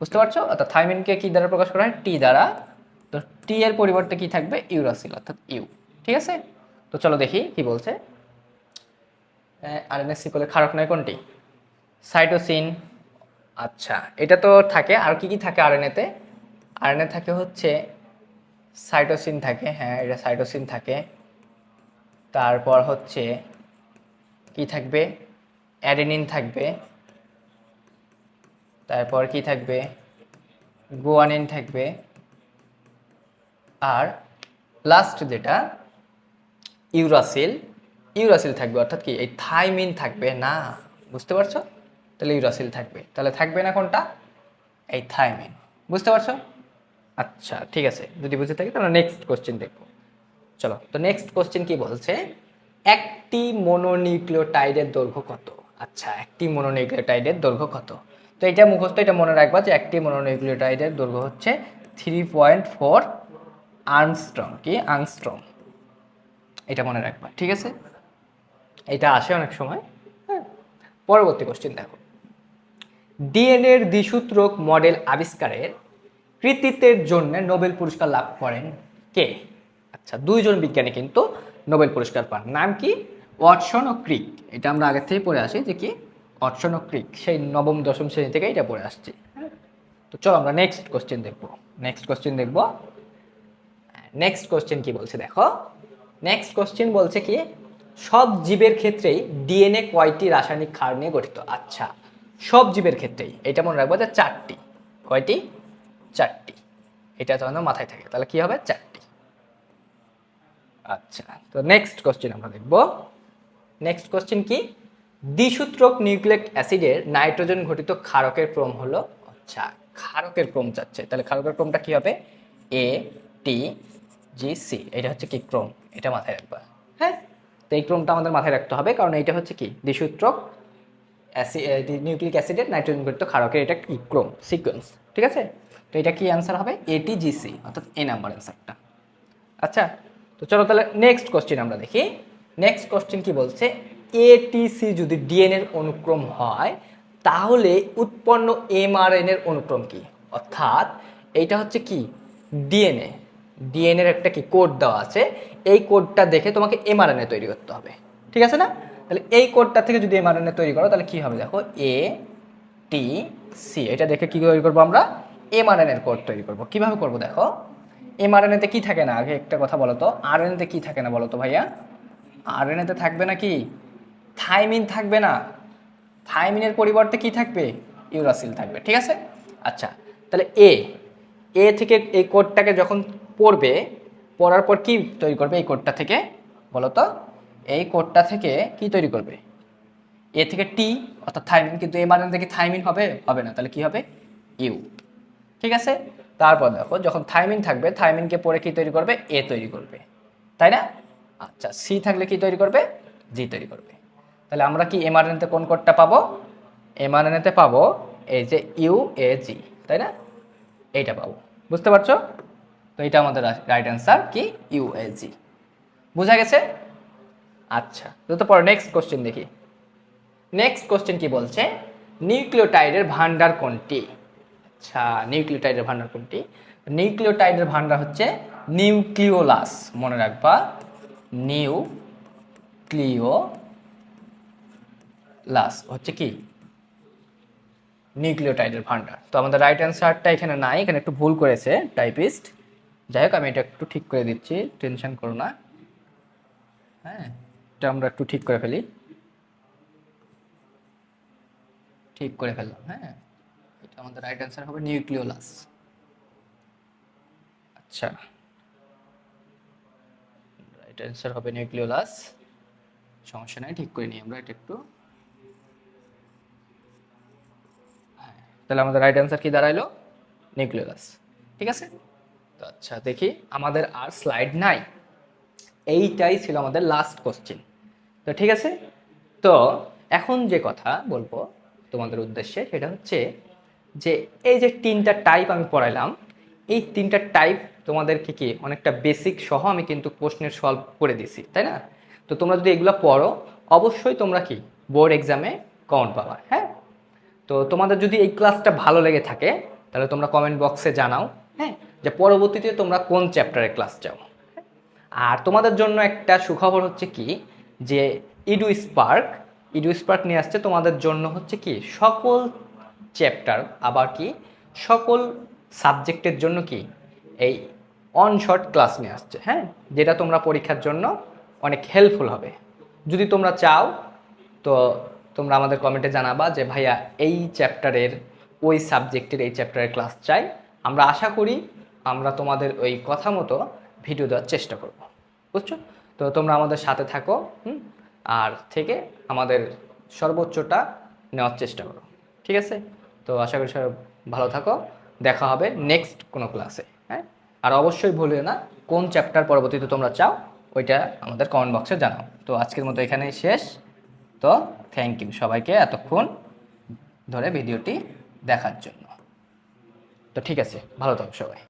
বুঝতে পারছো? অর্থাৎ থাইমিনকে কি দ্বারা প্রকাশ করা হয়? টি দ্বারা। তো টি এর পরিবর্তে কি থাকবে? ইউরাসিল, অর্থাৎ ইউ। ঠিক আছে, তো চলো দেখি কি বলছে। আরএনএ সিকলের ক্ষারক নয় কোনটি? সাইটোসিন। আচ্ছা, এটা তো থাকে। আর কি কি থাকে আরএনএতে? আরএনএ থাকে হচ্ছে সাইটোসিন থাকে। হ্যাঁ, এটা সাইটোসিন থাকে। তারপর হচ্ছে কি থাকবে? অ্যাডেনিন থাকবে। তারপর কি থাকবে? গুয়ানিন থাকবে। আর লাস্ট যেটা ইউরাসিল, ইউরাসিল থাকবে। অর্থাৎ কি এই থাইমিন থাকবে না। বুঝতে পারছো? তাহলে ইউরাসিল থাকবে, তাহলে থাকবে না কোনটা, এই থাইমিন। বুঝতে পারছো? আচ্ছা ঠিক আছে, যদি বুঝে থাকি তাহলে নেক্সট কোশ্চেন দেখবো। চলো, তো নেক্সট কোশ্চেন কি বলছে, একটি মনোনিউক্লিওটাইডের দৈর্ঘ্য কত? আচ্ছা, একটি মনোনিউক্লিওটাইডের দৈর্ঘ্য কত? তো এটা মুখস্থ, এটা মনে রাখবা যে একটি মনোনিউক্লিওটাইডের দৈর্ঘ্য হচ্ছে 3.4 আর্মস্ট্রং। কি আর্মস্ট্রং, এটা মনে রাখবা, ঠিক আছে? এটা আসে অনেক সময়। হ্যাঁ, পরবর্তী কোশ্চেন দেখো, ডিএনএর দ্বিসূত্রক মডেল আবিষ্কারের কৃতিত্বের জন্য নোবেল পুরস্কার লাভ করেন কে? আচ্ছা, দুইজন বিজ্ঞানী কিন্তু নোবেল পুরস্কার পান, নাম কি? ওয়াটসন ও ক্রিক। এটা আমরা আগের থেকে পড়ে আসি যে কি, ওয়াটসন ও ক্রিক, সেই নবম দশম শ্রেণী থেকে এটা পড়ে আসছি। তো চলো আমরা নেক্সট কোশ্চেন দেখবো। নেক্সট কোশ্চেন দেখবো, নেক্সট কোশ্চেন কি বলছে দেখো। নেক্সট কোশ্চেন বলছে কি, সব জীবের ক্ষেত্রেই ডিএনএ কয়টি রাসায়নিক ক্ষার নিয়ে গঠিত? আচ্ছা, সব জীবের ক্ষেত্রেই, এটা মনে রাখবো যে 4টি। কয়টি? 4টি। এটা তো আমাদের মাথায় থাকে, তাহলে কি হবে? 4টি। আচ্ছা, তো নেক্সট কোশ্চেন আমরা দেখব। নেক্সট কোশ্চেন কি, দ্বিসূত্রক নিউক্লিক অ্যাসিডের নাইট্রোজেন ঘটিত ক্ষারকের ক্রম হলো? আচ্ছা, ক্ষারকের ক্রম চাচ্ছে, তাহলে ক্ষারকের ক্রমটা কি হবে? এ টি জি সি, এটা হচ্ছে কি ক্রম, এটা মাথায় রাখবা। হ্যাঁ, তো এই ক্রমটা আমাদের মাথায় রাখতে হবে, কারণ এটা হচ্ছে কি দ্বিসূত্রক নিউক্লিক অ্যাসিডের নাইট্রোজেন ঘটিত ক্ষারকের এটা কি ক্রম, সিকোয়েন্স, ঠিক আছে? তো এটা কি অ্যান্সার হবে? এটিজিসি, অর্থাৎ এ নাম্বার অ্যান্সারটা। আচ্ছা, তো চলো তাহলে নেক্সট কোশ্চেন আমরা দেখি। নেক্সট কোশ্চেন কি বলছে, এটিসি যদি ডিএনএর অনুক্রম হয় তাহলে উৎপন্ন এমআরএন এর অনুক্রম কি? অর্থাৎ এইটা হচ্ছে কি ডিএনএ, ডিএনএর একটা কি কোড দেওয়া আছে, এই কোডটা দেখে তোমাকে এমআরএনএ তৈরি করতে হবে, ঠিক আছে না? তাহলে এই কোডটা থেকে যদি এমআরএনএ তৈরি করো তাহলে কি হবে দেখো, এ টি সি, এটা দেখে কি তৈরি করবো আমরা? এমআরএনএ এর কোড তৈরি করবো। কিভাবে করবো দেখো, এমআরএনএতে কি থাকে না, আগে একটা কথা বলো তো, আরএনএতে কি থাকে না বলো তো ভাইয়া? আরএনএতে থাকবে না কি, থাইমিন থাকবে না? থাইমিনের পরিবর্তে কি থাকবে? ইউরাসিল থাকবে, ঠিক আছে? আচ্ছা, তাহলে এ এ থেকে এই কোডটাকে যখন পড়বে, পড়ার পর কি তৈরি করবে এই কোডটা থেকে বলো তো? এই কোডটা থেকে কি তৈরি করবে? এ থেকে টি, অর্থাৎ থাইমিন, কিন্তু এমআরএনএ থেকে থাইমিন হবে? হবে না, তাহলে কি হবে? ইউ, ঠিক আছে? তারপর দেখো, যখন থাইমিন থাকবে, থাইমিনকে পরে কি তৈরি করবে? এ তৈরি করবে, তাই না? আচ্ছা, সি থাকলে কি তৈরি করবে? জি তৈরি করবে। তাহলে আমরা কি এমআরএনএতে কোন কোডটা পাবো? এমআরএনএতে পাবো এই যে ইউ এ জি, তাই না? এইটা পাবো, বুঝতে পারছো? তো এটা আমাদের রাইট অ্যান্সার কি, ইউ এ জি। বুঝা গেছে? আচ্ছা, তো পরে নেক্সট কোশ্চেন দেখি। নেক্সট কোশ্চেন কি বলছে, নিউক্লিওটাইডের ভান্ডার কোনটি? আচ্ছা, নিউক্লিওটাইডের ভান্ডার কোনটি? নিউক্লিওটাইডের ভান্ডার হচ্ছে নিউক্লিওলাস, মনে রাখবা, নিউক্লিওলাস হচ্ছে কি নিউক্লিওটাইডের ভান্ডার। তো আমাদের রাইট অ্যান্সারটা এখানে নাই, এখানে একটু ভুল করেছে টাইপিস্ট। যাই হোক, আমি এটা একটু ঠিক করে দিচ্ছি, টেনশন করো না। হ্যাঁ, এটা আমরা একটু ঠিক করে ফেলি, ঠিক করে ফেললাম। হ্যাঁ, এটা আমাদের রাইট অ্যান্সার হবে নিউক্লিওলাস। আচ্ছা, রাইট অ্যান্সার হবে নিউক্লিওলাস, সমস্যা নাই, ঠিক করে নিই আমরা এটা একটু। হ্যাঁ, তাহলে আমাদের রাইট অ্যান্সার কি দাঁড়াইলো? নিউক্লিওলাস, ঠিক আছে? তো আচ্ছা দেখি, আমাদের আর স্লাইড নাই, এইটাই ছিল আমাদের লাস্ট কোশ্চেন। তো ঠিক আছে, তো এখন যে কথা বলবো তোমাদের উদ্দেশ্যে সেটা হচ্ছে যে এই যে 3টা টাইপ আমি পড়াইলাম, এই 3টা টাইপ তোমাদেরকে কি অনেকটা বেসিক সহ আমি কিন্তু প্রশ্নের সলভ করে দিছি, তাই না? তো তোমরা যদি এগুলো পড়ো, অবশ্যই তোমরা কি বোর্ড এক্সামে কমন পাবা। হ্যাঁ, তো তোমাদের যদি এই ক্লাসটা ভালো লেগে থাকে তাহলে তোমরা কমেন্ট বক্সে জানাও, হ্যাঁ, যে পরবর্তীতে তোমরা কোন চ্যাপ্টারের ক্লাস চাও। আর তোমাদের জন্য একটা সুখবর হচ্ছে কি, যে ইডু স্পার্ক নিয়ে আসছে তোমাদের জন্য হচ্ছে কি সকল চ্যাপ্টার, আবার কি সকল সাবজেক্টের জন্য কি এই অন শর্ট ক্লাস নিয়ে আসছে। হ্যাঁ, যেটা তোমরা পরীক্ষার জন্য অনেক হেল্পফুল হবে। যদি তোমরা চাও তো তোমরা আমাদের কমেন্টে জানাবা যে ভাইয়া এই চ্যাপ্টারের, ওই সাবজেক্টের এই চ্যাপ্টারের ক্লাস চাই। আমরা আশা করি আমরা তোমাদের ওই কথা মতো ভিডিও দেওয়ার চেষ্টা করব, বুঝছো? তো তোমরা আমাদের সাথে থাকো, আর থেকে আমাদের সর্বোচ্চটা নেওয়ার চেষ্টা করো। ঠিক আছে? তো আশা করি সবাই ভালো থাকো, দেখা হবে নেক্সট কোনো ক্লাসে। হ্যাঁ, আর অবশ্যই ভুলিও না কোন চ্যাপ্টার পরবর্তীতে তোমরা চাও ওইটা আমাদের কমেন্ট বক্সে জানাও। তো আজকের মতো এখানেই শেষ। তো থ্যাংক ইউ সবাইকে এতক্ষণ ধরে ভিডিওটি দেখার জন্য। তো ঠিক আছে, ভালো থাকো সবাই।